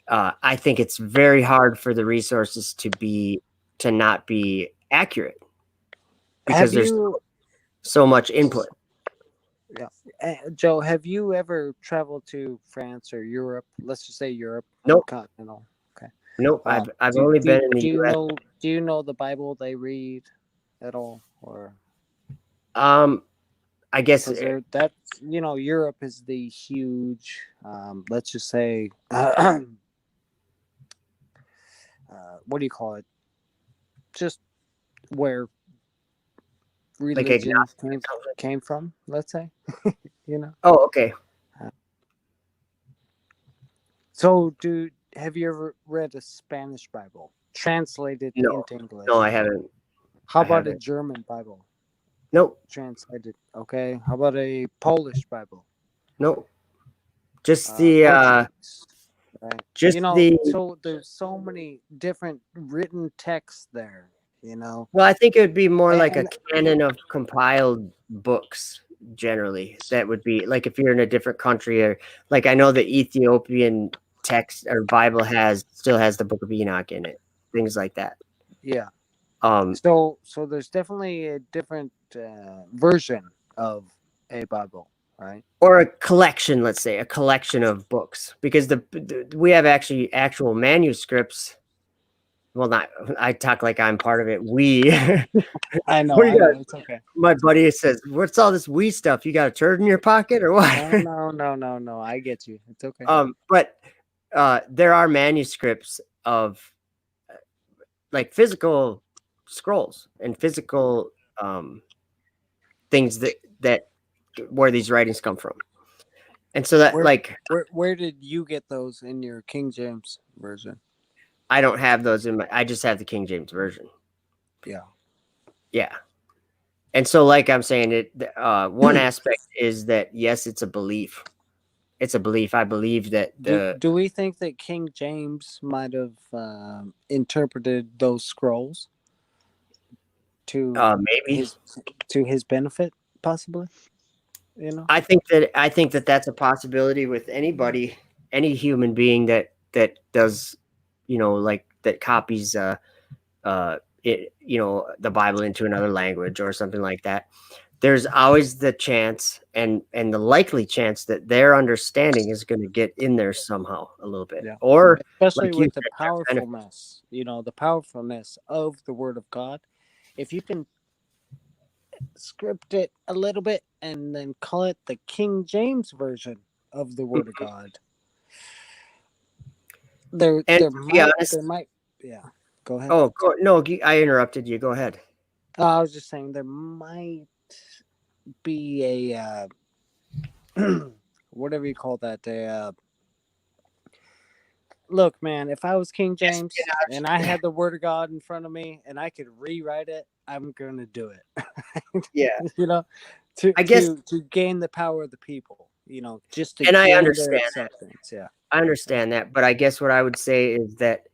I think it's very hard for the resources to not be accurate because there's so much input. Yeah. Joe, have you ever traveled to France or Europe? Let's just say Europe. Nope. Continental. Okay. Nope. I've only been in the US. Do you know the Bible they read at all, or? I guess that's Europe is the huge. Let's just say. What do you call it? Just where religion came from, let's say. Oh, okay. So have you ever read a Spanish Bible translated into English? No, I haven't. How about a German Bible? Nope. Translated. Okay. How about a Polish Bible? Nope. Just the right. the. So there's so many different written texts there. Well, I think it would be more like a canon of compiled books. Generally, that would be like if you're in a different country, or like I know the Ethiopian text or Bible still has the Book of Enoch in it, things like that. Yeah. So there's definitely a different version of a Bible, right? Or a collection, let's say, a collection of books, because we have actual manuscripts. Well, I talk like I'm part of it. We. I know. It's okay. My buddy says, "What's all this we stuff? You got a turd in your pocket or what?" No. I get you. It's okay. But there are manuscripts of like physical scrolls and physical things that where these writings come from, and so that where did you get those in your King James version? I don't have those I just have the King James version. Yeah. And so, like I'm saying, one aspect is that, yes, it's a belief. It's a belief. I believe that do we think that King James might have interpreted those scrolls to maybe to his benefit, possibly? I think that that's a possibility with anybody, any human being that does, like that copies the Bible into another language or something like that. There's always the chance and the likely chance that their understanding is going to get in there somehow a little bit. Or especially with the powerfulness, the powerfulness of the Word of God. If you can script it a little bit and then call it the King James version of the Word of God. There might. Yeah, go ahead. Oh, no, I interrupted you. Go ahead. I was just saying there might be a whatever you call that. Look, man, if I was King James and I had the Word of God in front of me and I could rewrite it, I'm gonna do it. Yeah. You know, to I guess, to gain the power of the people. You know, just to and I gain their understand that. acceptance. Yeah. I understand that, but I guess what I would say is that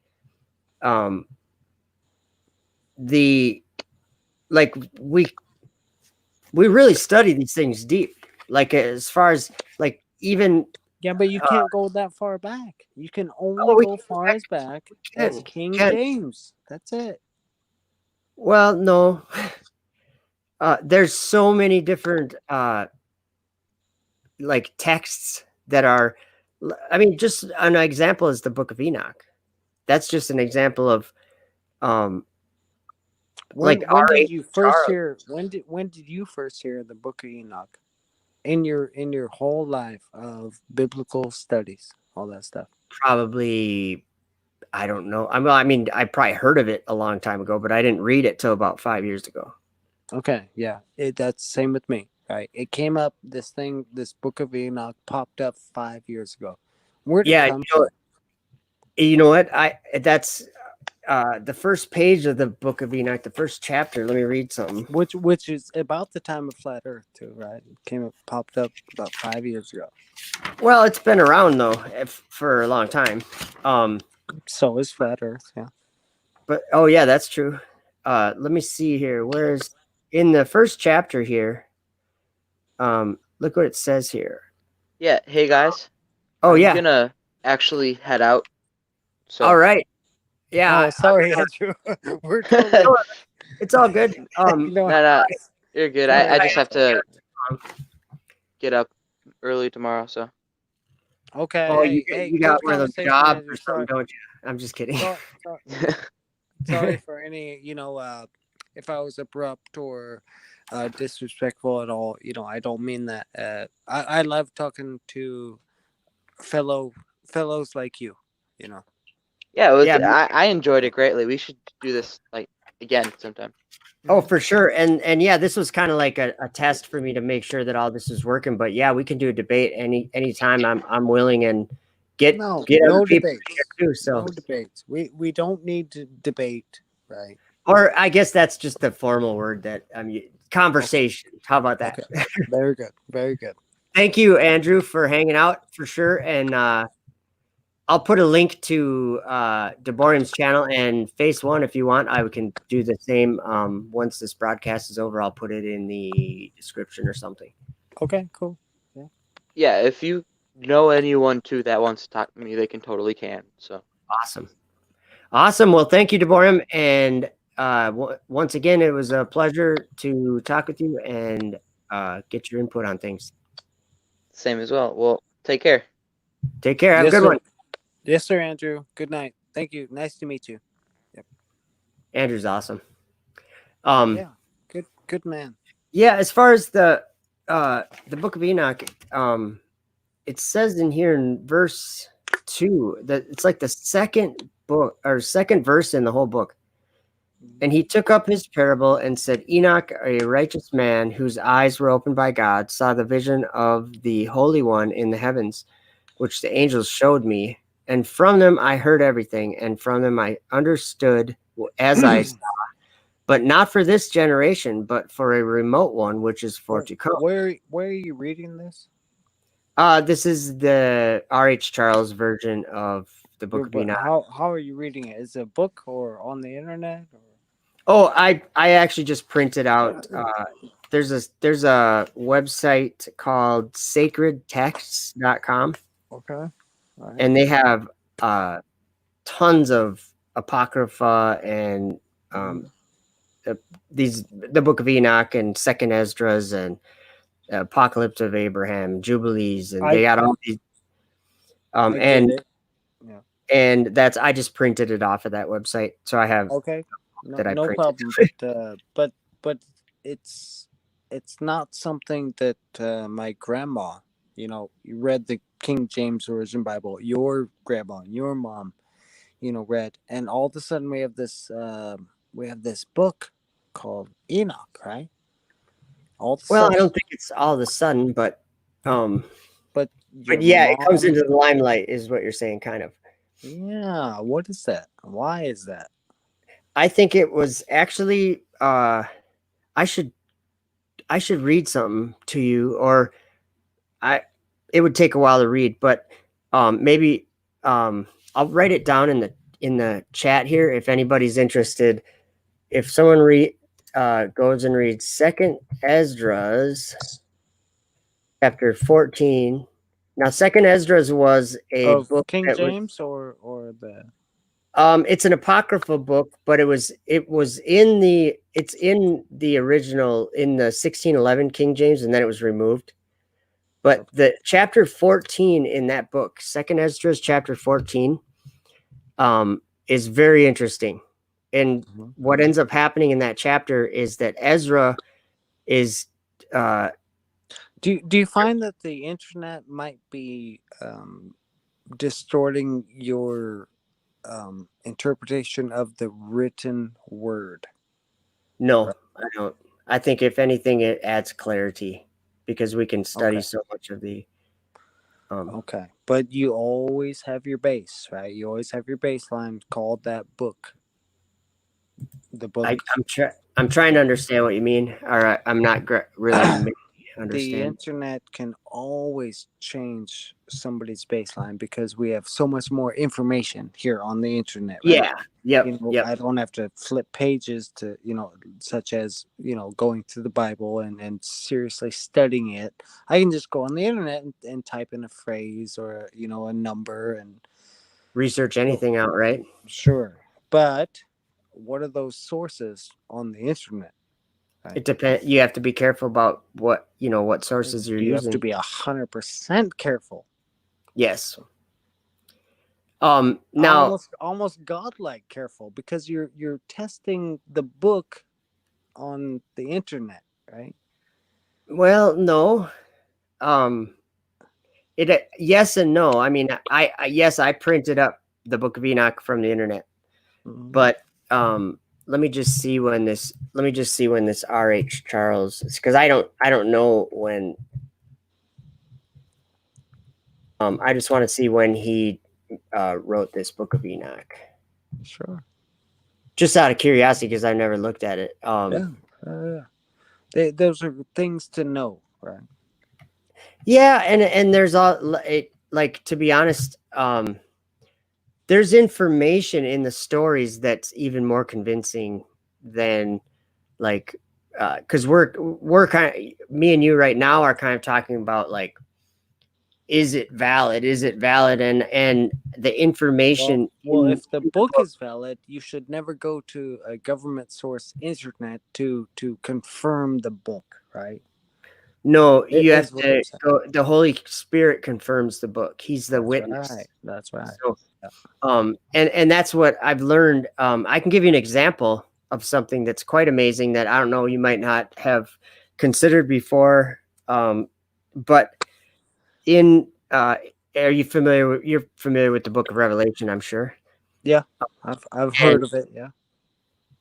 the like we really study these things deep. Like as far as like even Yeah, but you can't go that far back. You can only we go can far as back as King James. That's it. well, no. There's so many different like texts that are, I mean, just an example is the Book of Enoch. That's just an example of When like our did you first Charles, hear when did you first hear the Book of Enoch in your whole life of biblical studies, all that stuff? probably, I don't know. I mean, I probably heard of it a long time ago, but I didn't read it till about 5 years ago. Okay, yeah, that's same with me. Right, it came up. This Book of Enoch popped up 5 years ago. Where did it Yeah, come from? you know what? That's the first page of the Book of Enoch, the first chapter. Let me read something. Which is about the time of flat Earth too, right? Popped up about 5 years ago. Well, it's been around though for a long time. So is flat Earth, yeah. But oh yeah, that's true. Let me see here. Where's in the first chapter here? Look what it says here. Yeah. Hey guys. Oh yeah. I'm gonna actually head out. So. All right. Yeah. Oh, sorry, Andrew. We're totally. It's all good. No, you're good. Sorry, I just have to Um, get up early tomorrow. So. Okay. Oh, hey, you got good one of those conversation, jobs Andrew. or something, don't you? I'm just kidding. Sorry for any, if I was abrupt or disrespectful at all. I don't mean that. I love talking to fellows like you. Yeah, it was. Yeah. I enjoyed it greatly. We should do this like again sometime. Oh, for sure. And yeah, this was kind of like a test for me to make sure that all this is working. But yeah, we can do a debate anytime. I'm willing and get No other people debates. here too. So No debates. We don't need to debate, right? or I guess that's just the formal word that conversation. How about that? Okay. Very good. Very good. Thank you, Andrew, for hanging out for sure. And I'll put a link to Deborium's channel and Face One if you want. I can do the same once this broadcast is over. I'll put it in the description or something. Okay, cool. Yeah, if you know anyone too that wants to talk to me, they can. So awesome. Well, thank you, Deborium, and once again, it was a pleasure to talk with you and get your input on things. same as well. Well, take care. Take care. Have Yes, a good sir. one. Yes, sir, Andrew. Good night. Thank you. Nice to meet you. Andrew's awesome. Yeah, good man. Yeah, as far as the Book of Enoch, it says in here in verse 2 that it's like the second book or second verse in the whole book. And he took up his parable and said, Enoch, a righteous man whose eyes were opened by God, saw the vision of the Holy One in the heavens, which the angels showed me. And from them I heard everything, and from them I understood as I saw, but not for this generation, but for a remote one, which is for to come. Where are you reading this? This is the R.H. Charles version of the Book of Enoch. How are you reading it? Is it a book or on the internet? Or? Oh, I actually just printed out. There's a website called sacredtexts.com. Okay. All right. And they have tons of apocrypha and the Book of Enoch and Second Esdras and Apocalypse of Abraham, Jubilees, and they got all these. And that's I just printed it off of that website, so I have. Okay. No printed. problem. But it's not something that my grandma, you read the King James Version Bible, your grandma, your mom, read, and all of a sudden we have this book called Enoch, right? I don't think it's all of a sudden, but But your yeah, it comes mom. into the limelight, is what you're saying, kind of. Yeah. What is that? Why is that? I think it was actually. I should read something to you, or I. It would take a while to read, but maybe I'll write it down in the chat here if anybody's interested. If someone goes and reads Second Esdras chapter 14. Now, Second Esdras was a Of book King that was James or the. it's an apocryphal book, but it's in the original in the 1611 King James, and then it was removed. But the chapter 14 in that book, Second Esdras chapter 14, is very interesting. And what ends up happening in that chapter is that Ezra is Do you find that the internet might be distorting your interpretation of the written word? no, Right. I don't. I think if anything, it adds clarity because we can study Okay. so much of the. Okay, but you always have your base, right? You always have your baseline called that book. The book. I'm trying to understand what you mean. All right, I'm not really The understand. internet can always change somebody's baseline because we have so much more information here on the internet, right? Yeah. Yep. You know, Yep. I don't have to flip pages to, such as, going through the Bible and seriously studying it. I can just go on the internet and type in a phrase or, a number and Research anything out, right? sure. But what are those sources on the internet? Right? It depends. You have to be careful about what sources you're You have using. to be 100% careful. Yes. Now almost godlike careful because you're testing the book on the internet, right? well, no. It yes and no. I mean, I yes, I printed up the Book of Enoch from the internet. Mm-hmm. But let me just see when this R.H. Charles is, because I don't know when. I just want to see when he wrote this Book of Enoch. Sure. Just out of curiosity, because I've never looked at it. Those are things to know, right? Yeah, and there's all like, to be honest, there's information in the stories that's even more convincing than, like, because we're kind of, me and you right now are kind of talking about, like, is it valid and the information. Well, if the book is valid, you should never go to a government source internet to confirm the book, right? No, you have to go, the Holy Spirit confirms the book. He's the witness. Right. That's right. So, and that's what I've learned. I can give you an example of something that's quite amazing that I don't know, you might not have considered before. But you're familiar with the Book of Revelation, I'm sure. Yeah, I've heard of it. Yeah.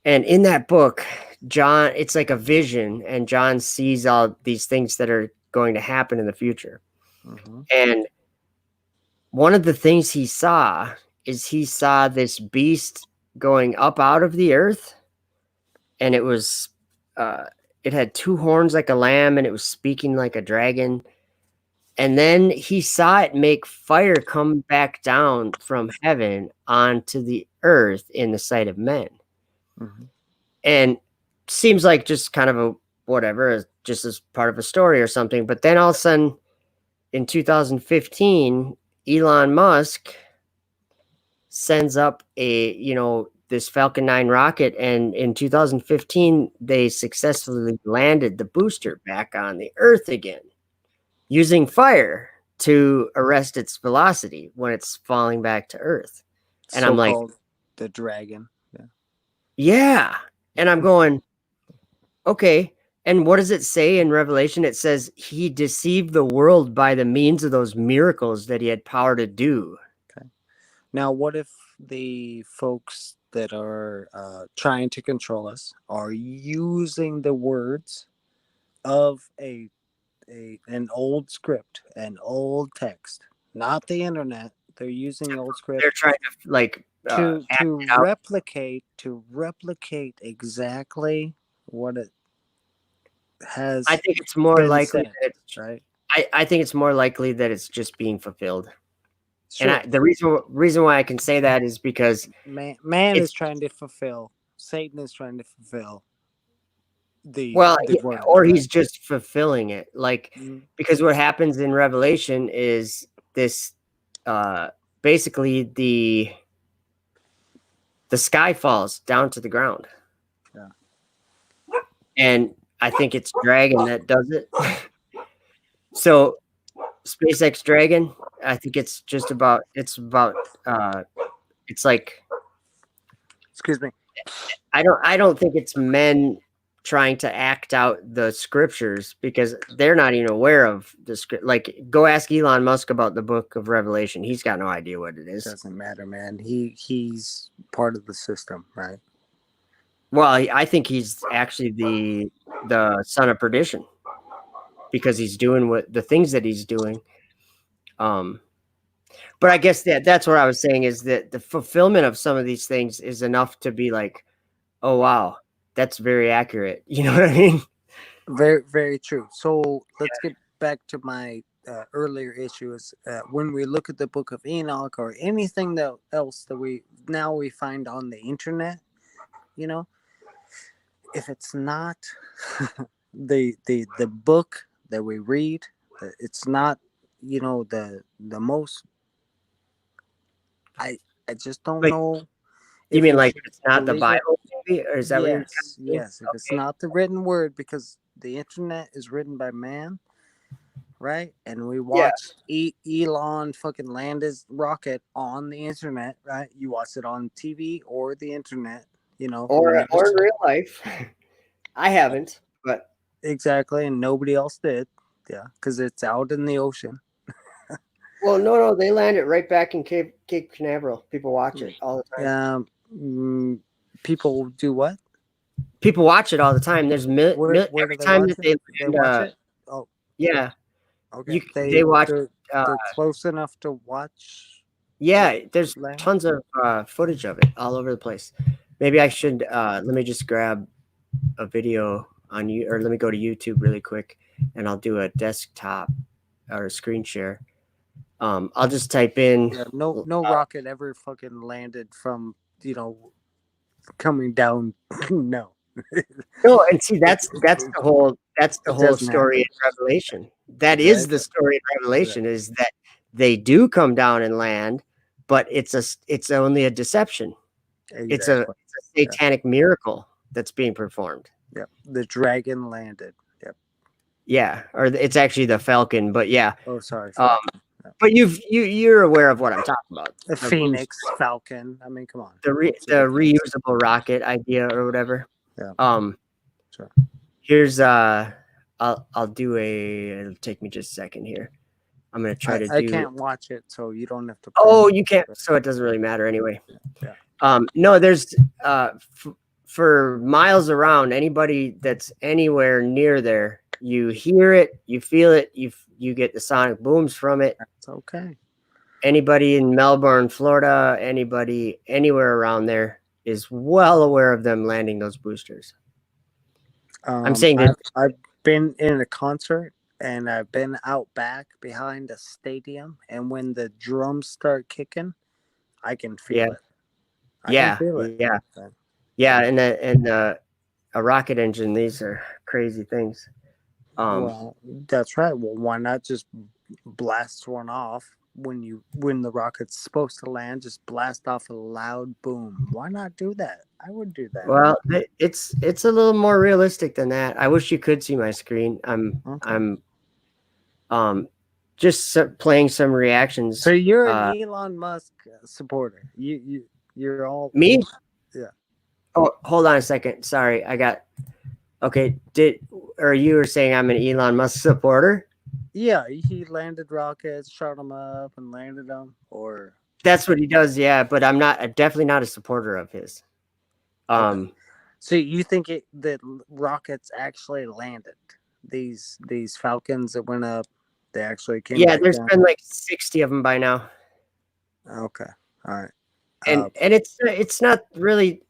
And in that book, John, it's like a vision, and John sees all these things that are going to happen in the future. Mm-hmm. And one of the things he saw is this beast going up out of the earth, and it was it had two horns like a lamb, and it was speaking like a dragon. And then he saw it make fire come back down from heaven onto the earth in the sight of men. Mm-hmm. And seems like just kind of a whatever, just as part of a story or something. But then all of a sudden, in 2015, Elon Musk sends up this Falcon 9 rocket, and in 2015 they successfully landed the booster back on the earth again, using fire to arrest its velocity when it's falling back to earth. And I'm like, the dragon. yeah. And I'm going, okay. And what does it say in Revelation? It says he deceived the world by the means of those miracles that he had power to do. Okay. Now, what if the folks that are trying to control us are using the words of a an old script, an old text, not the internet. They're using old script. They're trying to like to act it out. replicate exactly what it has. I think it's more been likely said, that it's, right? I think it's more likely that it's just being fulfilled. Sure. And the reason why I can say that is because man it's- is trying to fulfill. Satan is trying to fulfill the word, or right? he's just fulfilling it. Like because what happens in Revelation is this basically the sky falls down to the ground. Yeah. And I think it's Dragon that does it. So SpaceX Dragon, I think it's like, Excuse me. I don't think it's men trying to act out the scriptures because they're not even aware of the script. Like, go ask Elon Musk about the book of Revelation. He's got no idea what it is. Doesn't matter, man. He's part of the system, right? Well, I think he's actually the son of perdition because he's doing the things that he's doing. But I guess that's what I was saying is that the fulfillment of some of these things is enough to be like, oh, wow, that's very accurate. You know what I mean? Very, very true. So let's get back to my earlier issue is when we look at the book of Enoch or anything else that we find on the internet, you know, if it's not the book that we read, it's not, you know, the most. I just don't know. You mean like it's not the Bible, maybe, or is that what you're saying? Yes, if it's not the written word, because the internet is written by man, right? And we watched Elon fucking land his rocket on the internet, right? You watch it on TV or the internet, you know, or in real life. I haven't, but exactly, and nobody else did, yeah, because it's out in the ocean. Well, no, they land it right back in Cape Canaveral. People watch it all the time. People do what? People watch it all the time. There's Where every time that they watch it. Oh, yeah. Okay. They watch. They're close enough to watch. Yeah, there's tons of footage of it all over the place. Maybe I should let me just grab a video on you, or let me go to YouTube really quick, and I'll do a desktop or a screen share. I'll just type in. Yeah, no rocket ever fucking landed from, you know, coming down. No. No, and see that's the whole story in Revelation. That is the story in Revelation is that they do come down and land, but it's only a deception. Exactly. It's a satanic miracle that's being performed. Yep. The dragon landed. Yep. Yeah, or it's actually the falcon, but yeah. Oh, sorry. But you're aware of what I'm talking about. The Phoenix Falcon. I mean, come on. The reusable rocket idea or whatever. Yeah. Sure. Here's I'll do it'll take me just a second here. I'm gonna try to do. I can't watch it, so you don't have to. Oh, you can't. So it doesn't really matter anyway. Yeah. No, there's for miles around. Anybody that's anywhere near there, you hear it, you feel it, you get the sonic booms from it. It's okay. Anybody in Melbourne, Florida, anybody anywhere around there is well aware of them landing those boosters. I'm saying that I've been in a concert and I've been out back behind a stadium, and when the drums start kicking, I can feel it. I can feel it. Yeah, and a rocket engine. These are crazy things. Well, that's right. Well, why not just blast one off when the rocket's supposed to land? Just blast off a loud boom. Why not do that? I would do that. Well, it's a little more realistic than that. I wish you could see my screen. I'm just playing some reactions. So you're an Elon Musk supporter. You're all me. Yeah. Oh, hold on a second. Sorry, I got. Okay, you were saying I'm an Elon Musk supporter? Yeah, he landed rockets, shot them up, and landed them. Or that's what he does, yeah. But I'm definitely not a supporter of his. Okay. So you think that rockets actually landed? these falcons that went up, they actually came Yeah, back there's down? been like 60 of them by now. Okay, all right. And it's not really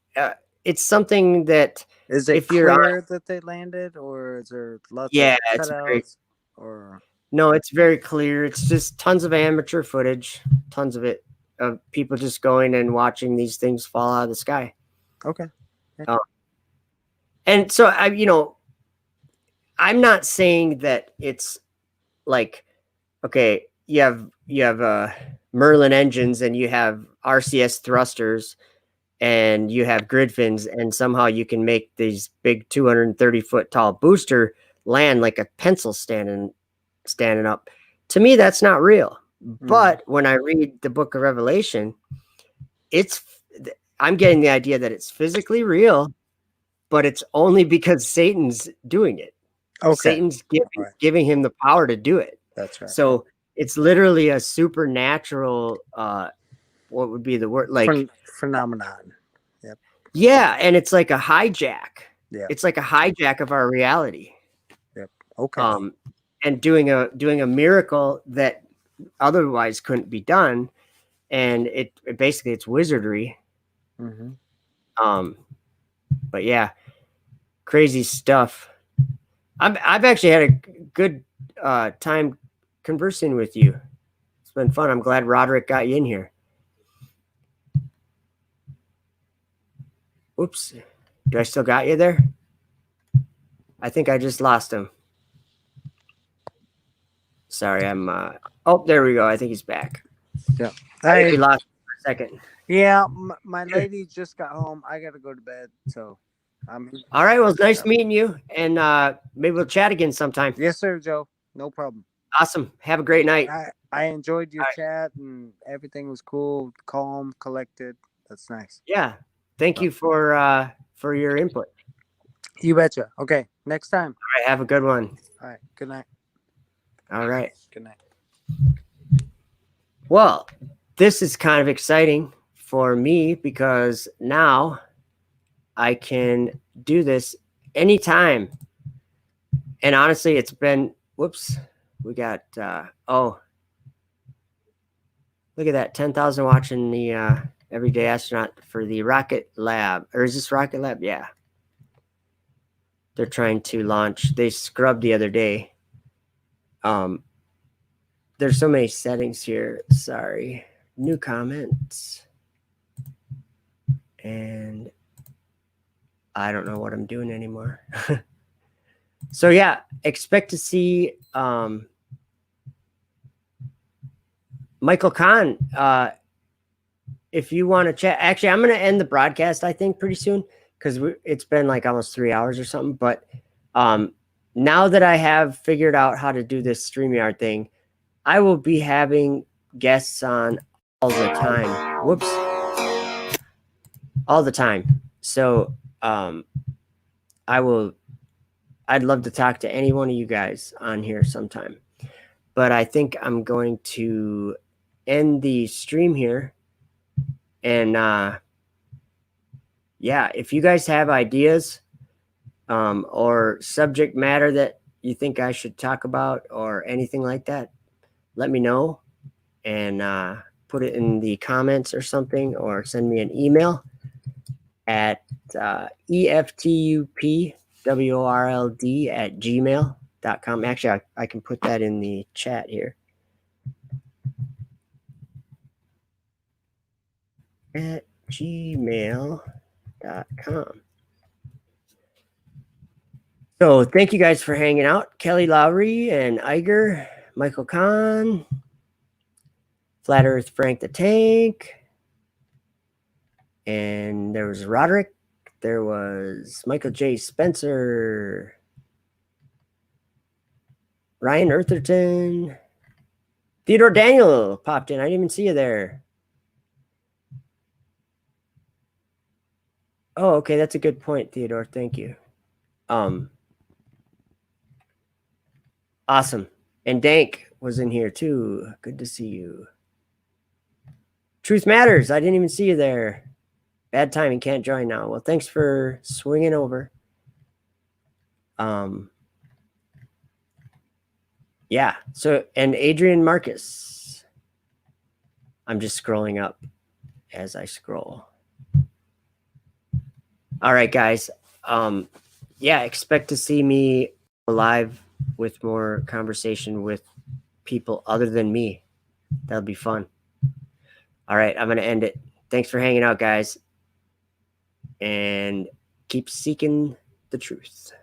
it's something that Is it if you're on, clear that they landed, or is there lots yeah, of it's very, cutouts? Or no, it's very clear. It's just tons of amateur footage, tons of it, of people just going and watching these things fall out of the sky. okay, And so I'm not saying that it's like, okay, you have Merlin engines and you have RCS thrusters and you have grid fins, and somehow you can make these big 230-foot tall booster land like a pencil standing up. To me, that's not real. But when I read the book of Revelation, I'm getting the idea that it's physically real, but it's only because Satan's doing it. okay, Satan's Right. giving him the power to do it. that's right. So it's literally a supernatural, what would be the word? Like, Phenomenon. yeah, and it's like a hijack. Yeah. It's like a hijack of our reality. Okay. And doing a miracle that otherwise couldn't be done, and it basically it's wizardry. Mm-hmm. But yeah, crazy stuff. I've actually had a good time conversing with you. It's been fun. I'm glad Roderick got you in here. Oops. Do I still got you there? I think I just lost him. Sorry, I'm oh, there we go. I think he's back. Yeah. I think we lost him for a second. Yeah, my lady just got home. I gotta go to bed, so I'm All right. Well, it's nice meeting you, and maybe we'll chat again sometime. Yes, sir, Joe. No problem. Awesome. Have a great night. I enjoyed your All right. chat, and everything was cool, calm, collected. That's nice. Yeah. Thank you for your input. You betcha. Okay, next time. All right. Have a good one. All right. Good night. All right. Good night. Well, this is kind of exciting for me because now I can do this anytime. And honestly, it's been, whoops, we got, oh, look at that, 10,000 watching the Everyday Astronaut for the Rocket Lab. Or is this Rocket Lab? Yeah. They're trying to launch. They scrubbed the other day. There's so many settings here. Sorry. New comments. And I don't know what I'm doing anymore. So yeah, expect to see Michael Kahn. If you want to chat, actually, I'm going to end the broadcast, I think, pretty soon because it's been like almost 3 hours or something. But now that I have figured out how to do this StreamYard thing, I will be having guests on all the time. Whoops. All the time. So I'd love to talk to any one of you guys on here sometime. But I think I'm going to end the stream here. And yeah, if you guys have ideas or subject matter that you think I should talk about or anything like that, let me know and put it in the comments or something, or send me an email at eftupworld@gmail.com. Actually, I can put that in the chat here. At gmail.com. So thank you guys for hanging out. Kelly Lowry and Iger, Michael Kahn, Flat Earth Frank the Tank, and there was Roderick. There was Michael J. Spencer, Ryan Eartherton, Theodore Daniel popped in. I didn't even see you there. Oh, okay, that's a good point, Theodore. Thank you. Awesome. And Dank was in here too. Good to see you. Truth Matters. I didn't even see you there. Bad timing. Can't join now. Well, thanks for swinging over. Yeah. So, and Adrian Marcus. I'm just scrolling up as I scroll. All right, guys. Yeah, expect to see me live with more conversation with people other than me. That'll be fun. All right, I'm going to end it. Thanks for hanging out, guys. And keep seeking the truth.